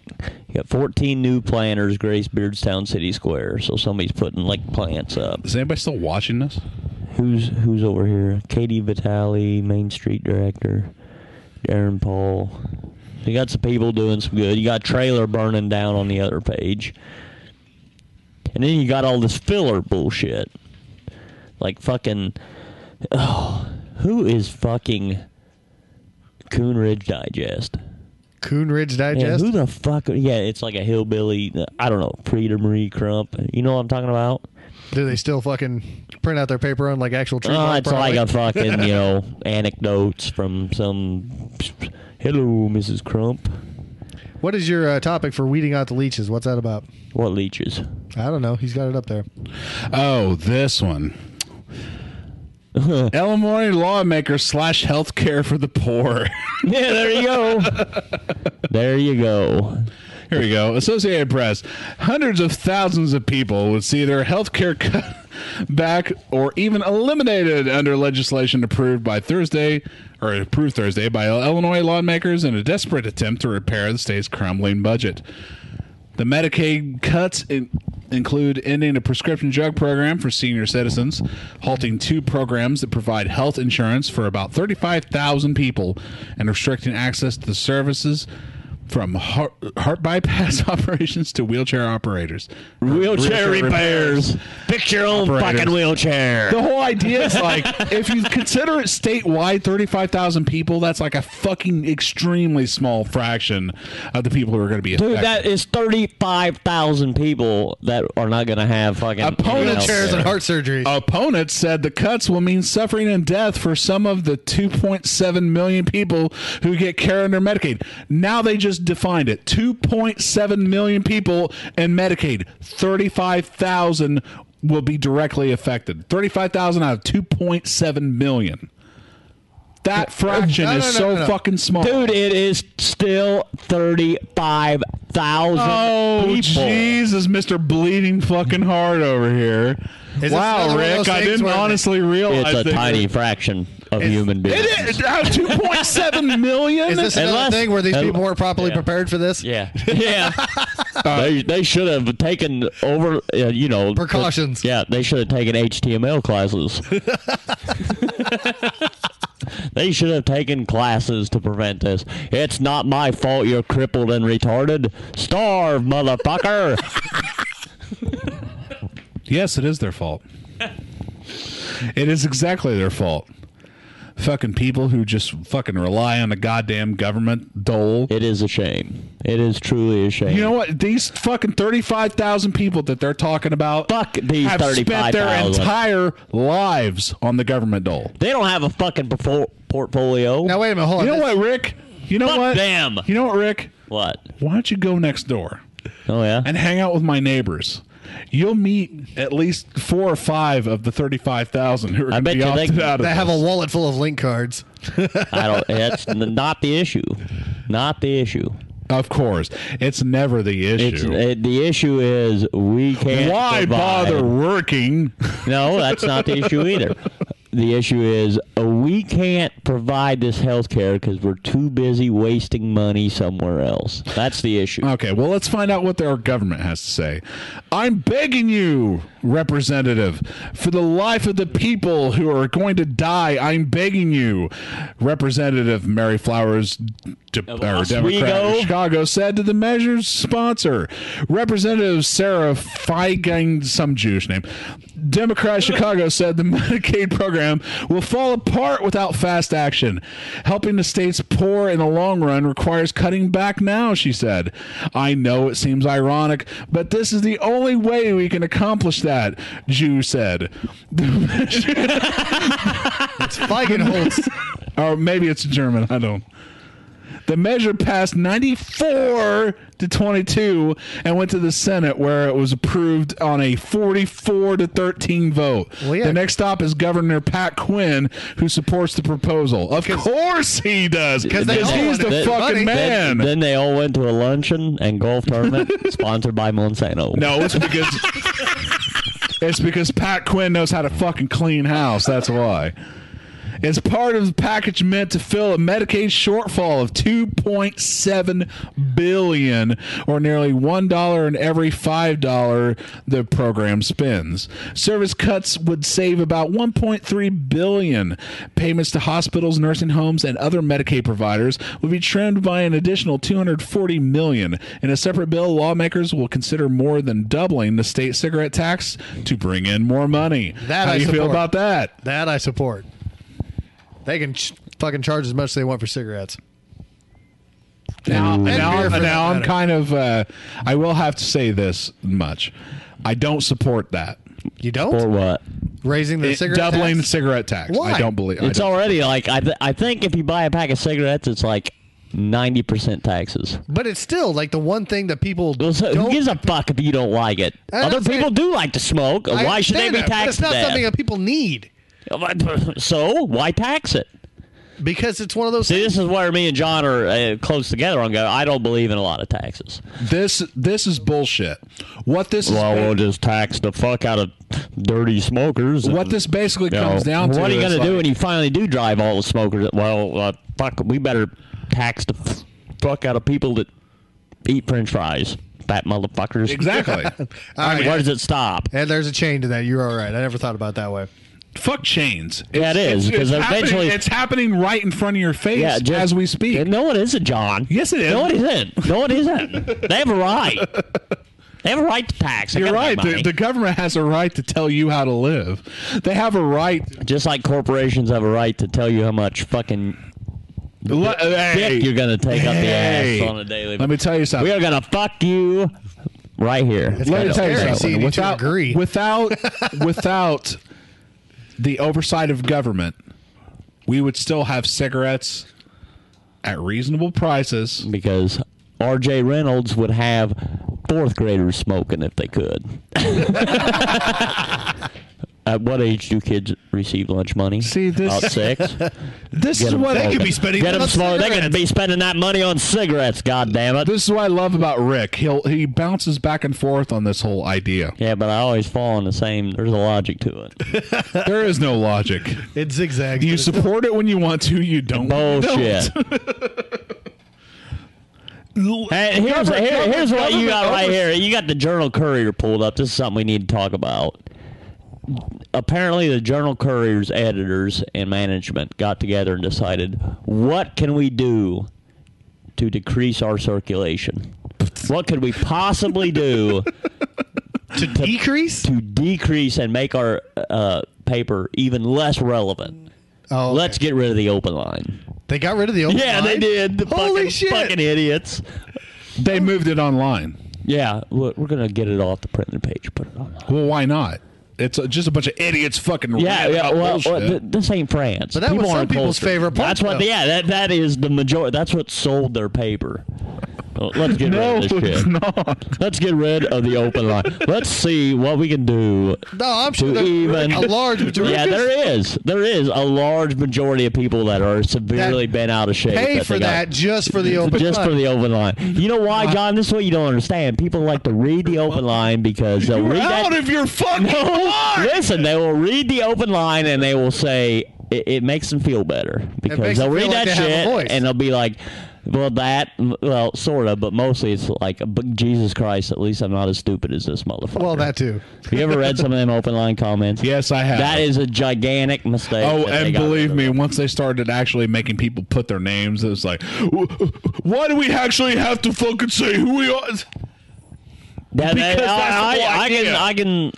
[SPEAKER 3] You got 14 new planters grace Beardstown City Square. So somebody's putting like plants up.
[SPEAKER 1] Is anybody still watching this?
[SPEAKER 3] Who's over here? Katie Vitale, Main Street Director. Darren Paul. You got some people doing some good. You got trailer burning down on the other page. And then you got all this filler bullshit. Like fucking... Oh, who is fucking Coon Ridge Digest?
[SPEAKER 2] Coon Ridge
[SPEAKER 3] Yeah,
[SPEAKER 2] Digest?
[SPEAKER 3] who the fuck... Yeah, it's like a hillbilly... I don't know. Frida Marie Crump. You know what I'm talking about?
[SPEAKER 2] Do they still fucking print out their paper on like actual tree
[SPEAKER 3] Oh,
[SPEAKER 2] bark
[SPEAKER 3] it's
[SPEAKER 2] probably?
[SPEAKER 3] like a fucking, anecdotes from some... Hello, Mrs. Crump.
[SPEAKER 2] What is your topic for weeding out the leeches? What's that about?
[SPEAKER 3] What leeches?
[SPEAKER 2] I don't know. He's got it up there.
[SPEAKER 1] Oh, this one. Illinois lawmakers slash health care for the poor.
[SPEAKER 3] Yeah, there you go. There you go.
[SPEAKER 1] Here we go. Associated Press. Hundreds of thousands of people would see their health care cut back or even eliminated under legislation approved Thursday by Illinois lawmakers in a desperate attempt to repair the state's crumbling budget. The Medicaid cuts include ending a prescription drug program for senior citizens, halting 2 programs that provide health insurance for about 35,000 people, and restricting access to the services from heart bypass operations to wheelchair operators.
[SPEAKER 3] Wheelchair repairs. Pick your own fucking wheelchair.
[SPEAKER 1] The whole idea is like, if you consider it statewide, 35,000 people, that's like a fucking extremely small fraction of the people who are going to be affected.
[SPEAKER 3] Dude, that is 35,000 people that are not going to have fucking
[SPEAKER 2] wheelchairs and heart surgery.
[SPEAKER 1] Opponents said the cuts will mean suffering and death for some of the 2.7 million people who get care under Medicaid. Now they just defined it. 2.7 million people in Medicaid. 35,000 will be directly affected. 35,000 out of 2.7 million. That fraction is so fucking small.
[SPEAKER 3] Dude, it is still 35,000 people.
[SPEAKER 1] Jesus, Mr. Bleeding fucking Heart over here. Wow, Rick, I didn't honestly realize
[SPEAKER 3] it's a tiny fraction of human beings.
[SPEAKER 1] It is 2.7 million.
[SPEAKER 2] Is this another thing where these people weren't properly prepared for this?
[SPEAKER 3] Yeah, yeah. They should have taken
[SPEAKER 2] precautions.
[SPEAKER 3] They should have taken HTML classes. They should have taken classes to prevent this. It's not my fault you're crippled and retarded. Starve, motherfucker.
[SPEAKER 1] Yes, it is their fault. It is exactly their fault. Fucking people who just fucking rely on the goddamn government dole.
[SPEAKER 3] It is a shame. It is truly a shame.
[SPEAKER 1] You know what? These fucking 35,000 people that they're talking about
[SPEAKER 3] have
[SPEAKER 1] spent their entire lives on the government dole.
[SPEAKER 3] They don't have a fucking portfolio.
[SPEAKER 2] Now, wait a minute. Hold on.
[SPEAKER 1] You know what, Rick? You know what?
[SPEAKER 3] Damn.
[SPEAKER 1] You know what, Rick?
[SPEAKER 3] What?
[SPEAKER 1] Why don't you go next door?
[SPEAKER 3] Oh, yeah?
[SPEAKER 1] And hang out with my neighbors. You'll meet at least 4 or 5 of the 35,000 who are going to be opted out of
[SPEAKER 2] They
[SPEAKER 1] this.
[SPEAKER 2] have a wallet full of link cards.
[SPEAKER 3] That's not the issue. Not the issue.
[SPEAKER 1] Of course. It's never the issue.
[SPEAKER 3] The issue is we can't
[SPEAKER 1] Why bother working?
[SPEAKER 3] No, that's not the issue either. The issue is we can't provide this health care because we're too busy wasting money somewhere else. That's the issue.
[SPEAKER 1] Okay, well, let's find out what our government has to say. I'm begging you, Representative, for the life of the people who are going to die, I'm begging you. Representative Mary Flowers, Democrat of Chicago, said to the measure's sponsor. Representative Sarah Feigang, some Jewish name, Democrat of Chicago, said the Medicaid program will fall apart without fast action. Helping the state's poor in the long run requires cutting back now, she said. I know it seems ironic, but this is the only way we can accomplish that, Jew said.
[SPEAKER 2] It's Feigenholz.
[SPEAKER 1] Or maybe it's German, I don't. The measure passed 94 to 22 and went to the Senate, where it was approved on a 44 to 13 vote. Well, yeah. The next stop is Governor Pat Quinn, who supports the proposal. Of course he does, because he's the fucking man.
[SPEAKER 3] Then they all went to a luncheon and golf tournament sponsored by Monsanto.
[SPEAKER 1] No, it's because Pat Quinn knows how to fucking clean house. That's why. It's part of the package meant to fill a Medicaid shortfall of $2.7 billion, or nearly $1 in every $5 the program spends. Service cuts would save about $1.3 billion. Payments to hospitals, nursing homes, and other Medicaid providers would be trimmed by an additional $240 million. In a separate bill, lawmakers will consider more than doubling the state cigarette tax to bring in more money. How do you feel about that?
[SPEAKER 2] That I support. They can fucking charge as much as they want for cigarettes.
[SPEAKER 1] Now I'm kind of, I will have to say this much. I don't support that.
[SPEAKER 2] You don't?
[SPEAKER 3] For what?
[SPEAKER 2] Raising the cigarette tax?
[SPEAKER 1] Doubling the cigarette tax.
[SPEAKER 2] Why?
[SPEAKER 1] I don't believe
[SPEAKER 3] it's already like, I think if you buy a pack of cigarettes, it's like 90% taxes.
[SPEAKER 2] But it's still like the one thing that people
[SPEAKER 3] who gives a fuck if you don't like it? Other people do like to smoke. Why should they be taxed?
[SPEAKER 2] But it's not something that people need.
[SPEAKER 3] So why tax it?
[SPEAKER 2] Because it's one of those.
[SPEAKER 3] See, this is where me and John are close together on go. I don't believe in a lot of taxes.
[SPEAKER 1] This is bullshit. What this is
[SPEAKER 3] we'll just tax the fuck out of dirty smokers.
[SPEAKER 1] What this basically comes down to.
[SPEAKER 3] What are you
[SPEAKER 1] going
[SPEAKER 3] to do when you finally do drive all the smokers? Well, fuck, we better tax the fuck out of people that eat French fries. Fat motherfuckers.
[SPEAKER 1] Exactly.
[SPEAKER 3] Where does it stop?
[SPEAKER 2] And there's a chain to that. You're all right. I never thought about it that way.
[SPEAKER 1] Fuck chains.
[SPEAKER 3] Yeah, it is, because eventually
[SPEAKER 1] it's happening right in front of your face as we speak.
[SPEAKER 3] No, it isn't, John.
[SPEAKER 1] Yes, it is.
[SPEAKER 3] No, it isn't. No, it isn't. They have a right. They have a right to tax.
[SPEAKER 1] You're right. The government has a right to tell you how to live. They have a right.
[SPEAKER 3] Just like corporations have a right to tell you how much fucking dick you're going to take up the ass on a daily basis.
[SPEAKER 1] Let me tell you something.
[SPEAKER 3] We are going to fuck you right here.
[SPEAKER 2] Let me tell you something.
[SPEAKER 1] Without the oversight of government, we would still have cigarettes at reasonable prices.
[SPEAKER 3] Because R.J. Reynolds would have fourth graders smoking if they could. At what age do kids receive lunch money?
[SPEAKER 1] See, this
[SPEAKER 3] about 6.
[SPEAKER 1] This is what
[SPEAKER 2] they could be spending.
[SPEAKER 3] Get them smoking. They could be spending that money on cigarettes. God damn it!
[SPEAKER 1] This is what I love about Rick. He bounces back and forth on this whole idea.
[SPEAKER 3] Yeah, but I always fall on the same. There's a logic to it.
[SPEAKER 1] There is no logic.
[SPEAKER 2] It zigzags.
[SPEAKER 1] You support it when you want to. You don't.
[SPEAKER 3] Bullshit. Hey, here's what you got right here. You got the Journal Courier pulled up. This is something we need to talk about. Apparently, the Journal Courier's editors and management got together and decided, what can we do to decrease our circulation? What could we possibly do
[SPEAKER 2] to decrease?
[SPEAKER 3] To decrease and make our paper even less relevant.
[SPEAKER 2] Oh, okay.
[SPEAKER 3] Let's get rid of the open line.
[SPEAKER 2] They got rid of the open line?
[SPEAKER 3] Yeah, they did.
[SPEAKER 2] Holy shit.
[SPEAKER 3] Fucking idiots.
[SPEAKER 1] They moved it online.
[SPEAKER 3] Yeah, we're going to get it off the printing page. Put it online.
[SPEAKER 1] Well, why not? It's just a bunch of idiots fucking.
[SPEAKER 3] Well, this ain't France.
[SPEAKER 2] But that was some people's favorite part.
[SPEAKER 3] That's what. Yeah, that is the majority. That's what sold their paper. Well, let's get rid of this shit.
[SPEAKER 1] It's not.
[SPEAKER 3] Let's get rid of the open line. Let's see what we can do.
[SPEAKER 2] No, I'm sure there's a large majority.
[SPEAKER 3] Yeah, there is a large majority of people that are severely bent out of shape.
[SPEAKER 2] Pay for that just for the open line.
[SPEAKER 3] Just for the open line. You know why, John? This is what you don't understand. People like to read the open line because they'll read that.
[SPEAKER 1] Out of your fucking mind.
[SPEAKER 3] Listen, they will read the open line and they will say it makes them feel better because they'll read that shit and they'll be like, well, sort of, but mostly it's like, Jesus Christ, at least I'm not as stupid as this motherfucker.
[SPEAKER 2] Well, that too.
[SPEAKER 3] Have you ever read some of them open line comments?
[SPEAKER 1] Yes, I have.
[SPEAKER 3] That is a gigantic mistake.
[SPEAKER 1] Oh, and believe me, once they started actually making people put their names, it was like, why do we actually have to fucking say who we are?
[SPEAKER 3] I can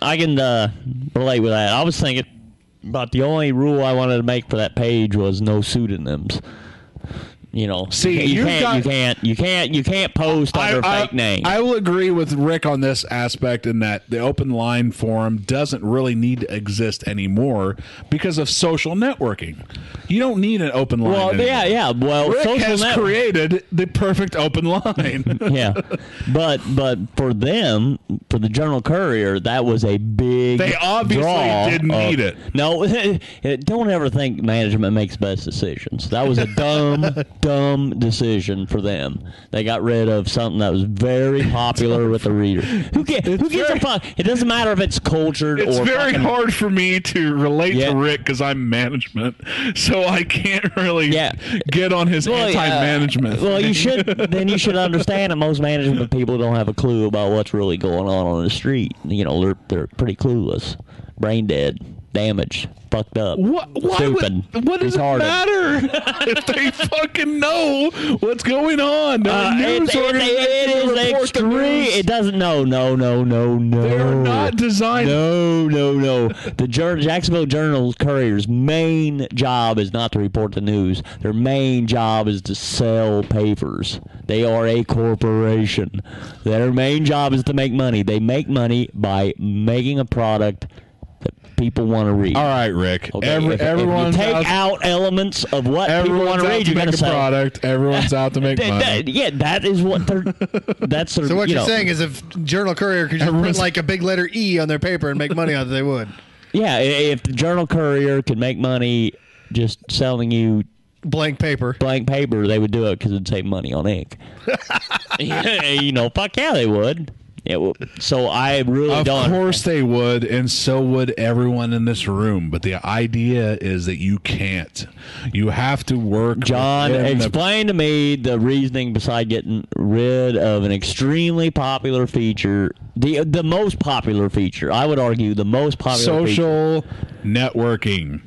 [SPEAKER 3] relate with that. I was thinking about the only rule I wanted to make for that page was no pseudonyms. You know,
[SPEAKER 1] see,
[SPEAKER 3] you can't post under fake names.
[SPEAKER 1] I will agree with Rick on this aspect in that the open line forum doesn't really need to exist anymore because of social networking. You don't need an open line.
[SPEAKER 3] Well,
[SPEAKER 1] anymore.
[SPEAKER 3] yeah. Well,
[SPEAKER 1] Rick has created the perfect open line.
[SPEAKER 3] Yeah, but for them, for the Journal Courier, that was a big.
[SPEAKER 1] They obviously didn't need it.
[SPEAKER 3] No, don't ever think management makes best decisions. That was a dumb decision for them. They got rid of something that was very popular with the reader. Who gives a fuck? It doesn't matter if it's cultured or.
[SPEAKER 1] It's very hard for me to relate to Rick because I'm management, so I can't really get on his anti-management.
[SPEAKER 3] Well, you should understand that most management people don't have a clue about what's really going on the street. You know, they're pretty clueless, brain dead, damaged, fucked up, stupid.
[SPEAKER 1] What does it matter if they fucking know what's going on? News organizations report the news.
[SPEAKER 3] It doesn't. No.
[SPEAKER 1] They're not designed.
[SPEAKER 3] No. The Jacksonville Journal Courier's main job is not to report the news. Their main job is to sell papers. They are a corporation. Their main job is to make money. They make money by making a product people want to read.
[SPEAKER 1] All right, Rick.
[SPEAKER 3] Okay, if you take out elements of what people want to read, you're going to
[SPEAKER 1] sell a product. Everyone's out to make money.
[SPEAKER 3] Yeah, that is what they're. That's
[SPEAKER 2] so what you're saying is, if Journal Courier could just print like a big letter E on their paper and make money on it, they would.
[SPEAKER 3] Yeah, if the Journal Courier could make money just selling you
[SPEAKER 2] blank paper,
[SPEAKER 3] they would do it because it'd save money on ink. Fuck yeah, they would. So I really don't.
[SPEAKER 1] Of course they would, and so would everyone in this room. But the idea is that you can't. You have to work.
[SPEAKER 3] John, explain to me the reasoning beside getting rid of an extremely popular feature, the most popular feature. I would argue the most popular
[SPEAKER 1] social networking.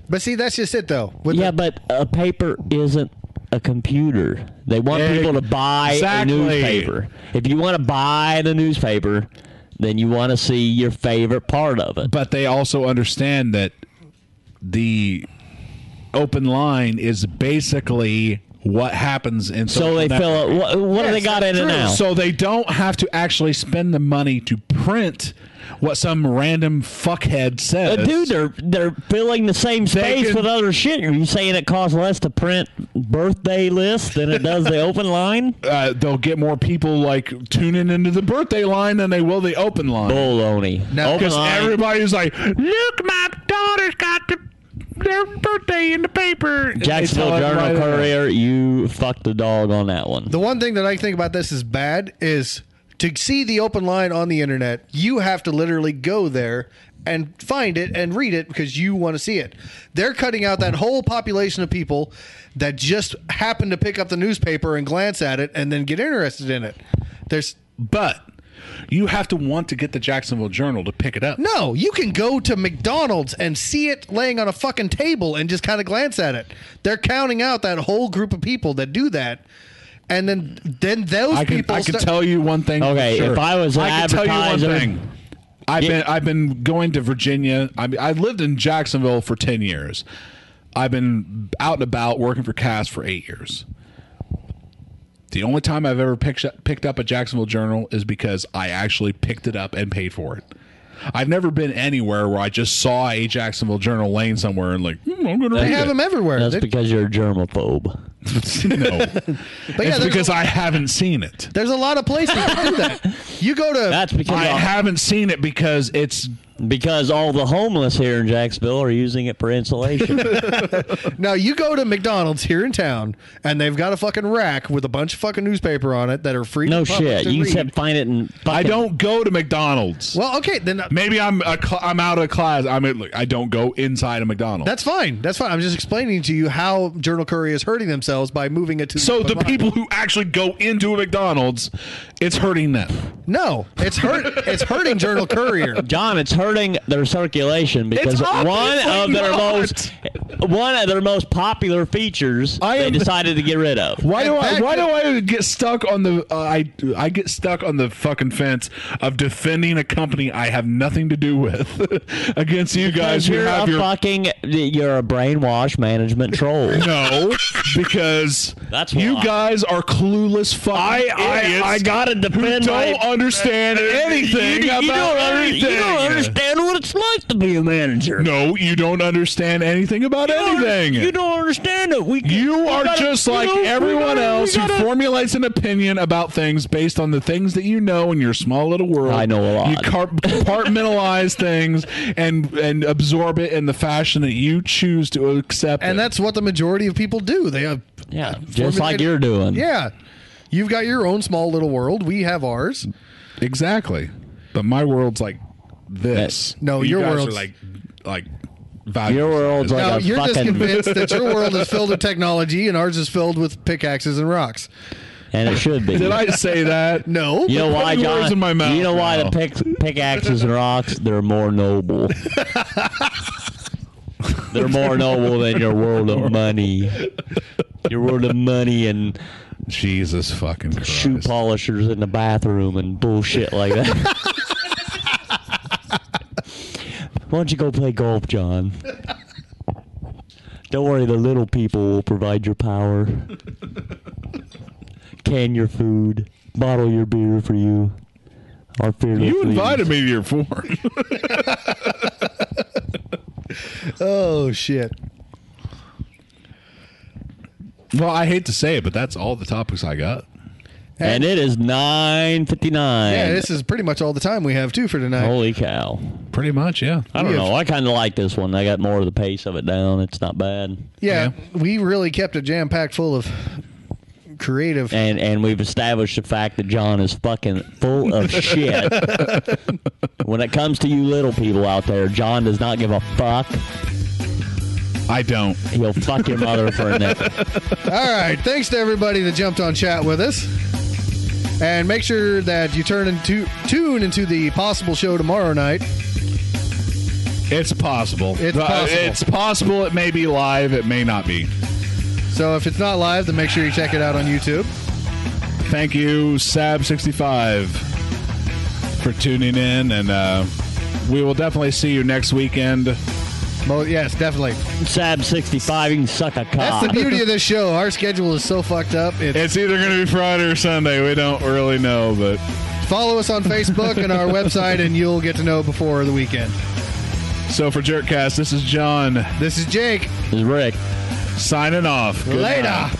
[SPEAKER 2] But see, that's just it, though.
[SPEAKER 3] But a paper isn't a computer. They want people to buy a newspaper. If you want to buy the newspaper, then you want to see your favorite part of it.
[SPEAKER 1] But they also understand that the open line is basically what happens in
[SPEAKER 3] so they fill it. What do they got in it now?
[SPEAKER 1] So they don't have to actually spend the money to print what some random fuckhead says.
[SPEAKER 3] Dude, they're filling the same space with other shit. Are you saying it costs less to print birthday lists than it does the open line?
[SPEAKER 1] They'll get more people like tuning into the birthday line than they will the open line.
[SPEAKER 3] Baloney.
[SPEAKER 1] No, because everybody's like, look, my daughter's got their birthday in the paper.
[SPEAKER 3] Jacksonville Journal Courier, you fucked the dog on that one.
[SPEAKER 2] The one thing that I think about this is bad is to see the open line on the internet, you have to literally go there and find it and read it because you want to see it. They're cutting out that whole population of people that just happen to pick up the newspaper and glance at it and then get interested in it.
[SPEAKER 1] But you have to want to get the Jacksonville Journal to pick it up.
[SPEAKER 2] No, you can go to McDonald's and see it laying on a fucking table and just kind of glance at it. They're counting out that whole group of people that do that. And then those people.
[SPEAKER 1] I can tell you one thing.
[SPEAKER 3] Okay,
[SPEAKER 1] sure.
[SPEAKER 3] if I was an advertiser,
[SPEAKER 1] I can tell you one thing. I've been going to Virginia. I lived in Jacksonville for 10 years. I've been out and about working for Cass for 8 years. The only time I've ever picked up a Jacksonville Journal is because I actually picked it up and paid for it. I've never been anywhere where I just saw a Jacksonville Journal laying somewhere and like, I'm going to read it.
[SPEAKER 2] They have them everywhere.
[SPEAKER 3] That's because you're a germaphobe.
[SPEAKER 1] No. It's because I haven't seen it.
[SPEAKER 2] There's a lot of places to do that. You go to...
[SPEAKER 3] That's because
[SPEAKER 1] I haven't seen it because it's...
[SPEAKER 3] Because all the homeless here in Jacksonville are using it for insulation.
[SPEAKER 2] Now, you go to McDonald's here in town, and they've got a fucking rack with a bunch of fucking newspaper on it that are free
[SPEAKER 3] no
[SPEAKER 2] to public
[SPEAKER 3] shit.
[SPEAKER 2] to
[SPEAKER 3] You
[SPEAKER 2] read.
[SPEAKER 3] said find it in fucking...
[SPEAKER 1] I don't go to McDonald's.
[SPEAKER 2] Well, okay, then...
[SPEAKER 1] Maybe I'm out of class. I don't go inside a McDonald's.
[SPEAKER 2] That's fine. That's fine. I'm just explaining to you how Journal Courier is hurting themselves by moving it to...
[SPEAKER 1] So the people who actually go into a McDonald's, it's hurting them.
[SPEAKER 2] No, it's hurting Journal Courier.
[SPEAKER 3] John, it's hurting their circulation because one of their most popular features they decided to get rid of.
[SPEAKER 1] Why do I get stuck on the I get stuck on the fucking fence of defending a company I have nothing to do with against you guys who
[SPEAKER 3] you're
[SPEAKER 1] have
[SPEAKER 3] you're a brainwash management troll.
[SPEAKER 1] No, because
[SPEAKER 3] that's
[SPEAKER 1] you guys are clueless fucking idiots.
[SPEAKER 3] I gotta defend.
[SPEAKER 1] Who don't understand anything about anything.
[SPEAKER 3] You don't understand what it's like to be a manager.
[SPEAKER 1] No, you don't understand anything about anything.
[SPEAKER 3] You don't understand it.
[SPEAKER 1] You are just like everyone else who formulates an opinion about things based on the things that you know in your small little world.
[SPEAKER 3] I know a lot.
[SPEAKER 1] You compartmentalize things and absorb it in the fashion that you choose to accept.
[SPEAKER 2] And that's what the majority of people do. They have
[SPEAKER 3] just like you're doing.
[SPEAKER 2] Yeah. You've got your own small little world. We have ours.
[SPEAKER 1] Exactly. But my world's like this.
[SPEAKER 2] No,
[SPEAKER 1] you
[SPEAKER 2] your
[SPEAKER 1] guys
[SPEAKER 2] world's
[SPEAKER 1] are like values.
[SPEAKER 3] Your world's like
[SPEAKER 2] no,
[SPEAKER 3] a
[SPEAKER 2] you're
[SPEAKER 3] fucking...
[SPEAKER 2] just convinced that your world is filled with technology and ours is filled with pickaxes and rocks.
[SPEAKER 3] And it should be.
[SPEAKER 1] Did I say that?
[SPEAKER 2] No.
[SPEAKER 3] You know why,
[SPEAKER 1] Putting
[SPEAKER 3] John?
[SPEAKER 1] words in my mouth
[SPEAKER 3] You know why
[SPEAKER 1] now.
[SPEAKER 3] the pickaxes and rocks, they're more noble. They're more noble than your world of money. Your world of money and
[SPEAKER 1] Jesus fucking Christ.
[SPEAKER 3] shoe polishers in the bathroom and bullshit like that. Why don't you go play golf, John? Don't worry, the little people will provide your power. Can your food, bottle your beer for you. Our fearless
[SPEAKER 1] You
[SPEAKER 3] leaders.
[SPEAKER 1] invited me to your forum.
[SPEAKER 2] Oh, shit.
[SPEAKER 1] Well, I hate to say it, but that's all the topics I got.
[SPEAKER 3] And it is 9:59.
[SPEAKER 2] Yeah, this is pretty much all the time we have, too, for tonight.
[SPEAKER 3] Holy cow.
[SPEAKER 1] Pretty much, yeah.
[SPEAKER 3] I don't know. I kind of like this one. I got more of the pace of it down. It's not bad.
[SPEAKER 2] Yeah, we really kept it jam-packed full of creative.
[SPEAKER 3] And we've established the fact that John is fucking full of shit. When it comes to you little people out there, John does not give a fuck.
[SPEAKER 1] I don't.
[SPEAKER 3] He'll fuck your mother for a nickel.
[SPEAKER 2] All right. Thanks to everybody that jumped on chat with us. And make sure that you tune into the Possible show tomorrow night.
[SPEAKER 1] It's possible.
[SPEAKER 2] It's possible.
[SPEAKER 1] It's possible. It may be live. It may not be.
[SPEAKER 2] So if it's not live, then make sure you check it out on YouTube.
[SPEAKER 1] Thank you, Sab65, for tuning in. And we will definitely see you next weekend.
[SPEAKER 2] Well, yes, definitely.
[SPEAKER 3] Sab65, you can suck a cock.
[SPEAKER 2] That's the beauty of this show. Our schedule is so fucked up.
[SPEAKER 1] It's either going to be Friday or Sunday. We don't really know, but
[SPEAKER 2] follow us on Facebook and our website, and you'll get to know before the weekend.
[SPEAKER 1] So for Jerkcast, this is John.
[SPEAKER 2] This is Jake.
[SPEAKER 3] This is Rick.
[SPEAKER 1] Signing off. Good
[SPEAKER 2] Later.
[SPEAKER 1] night.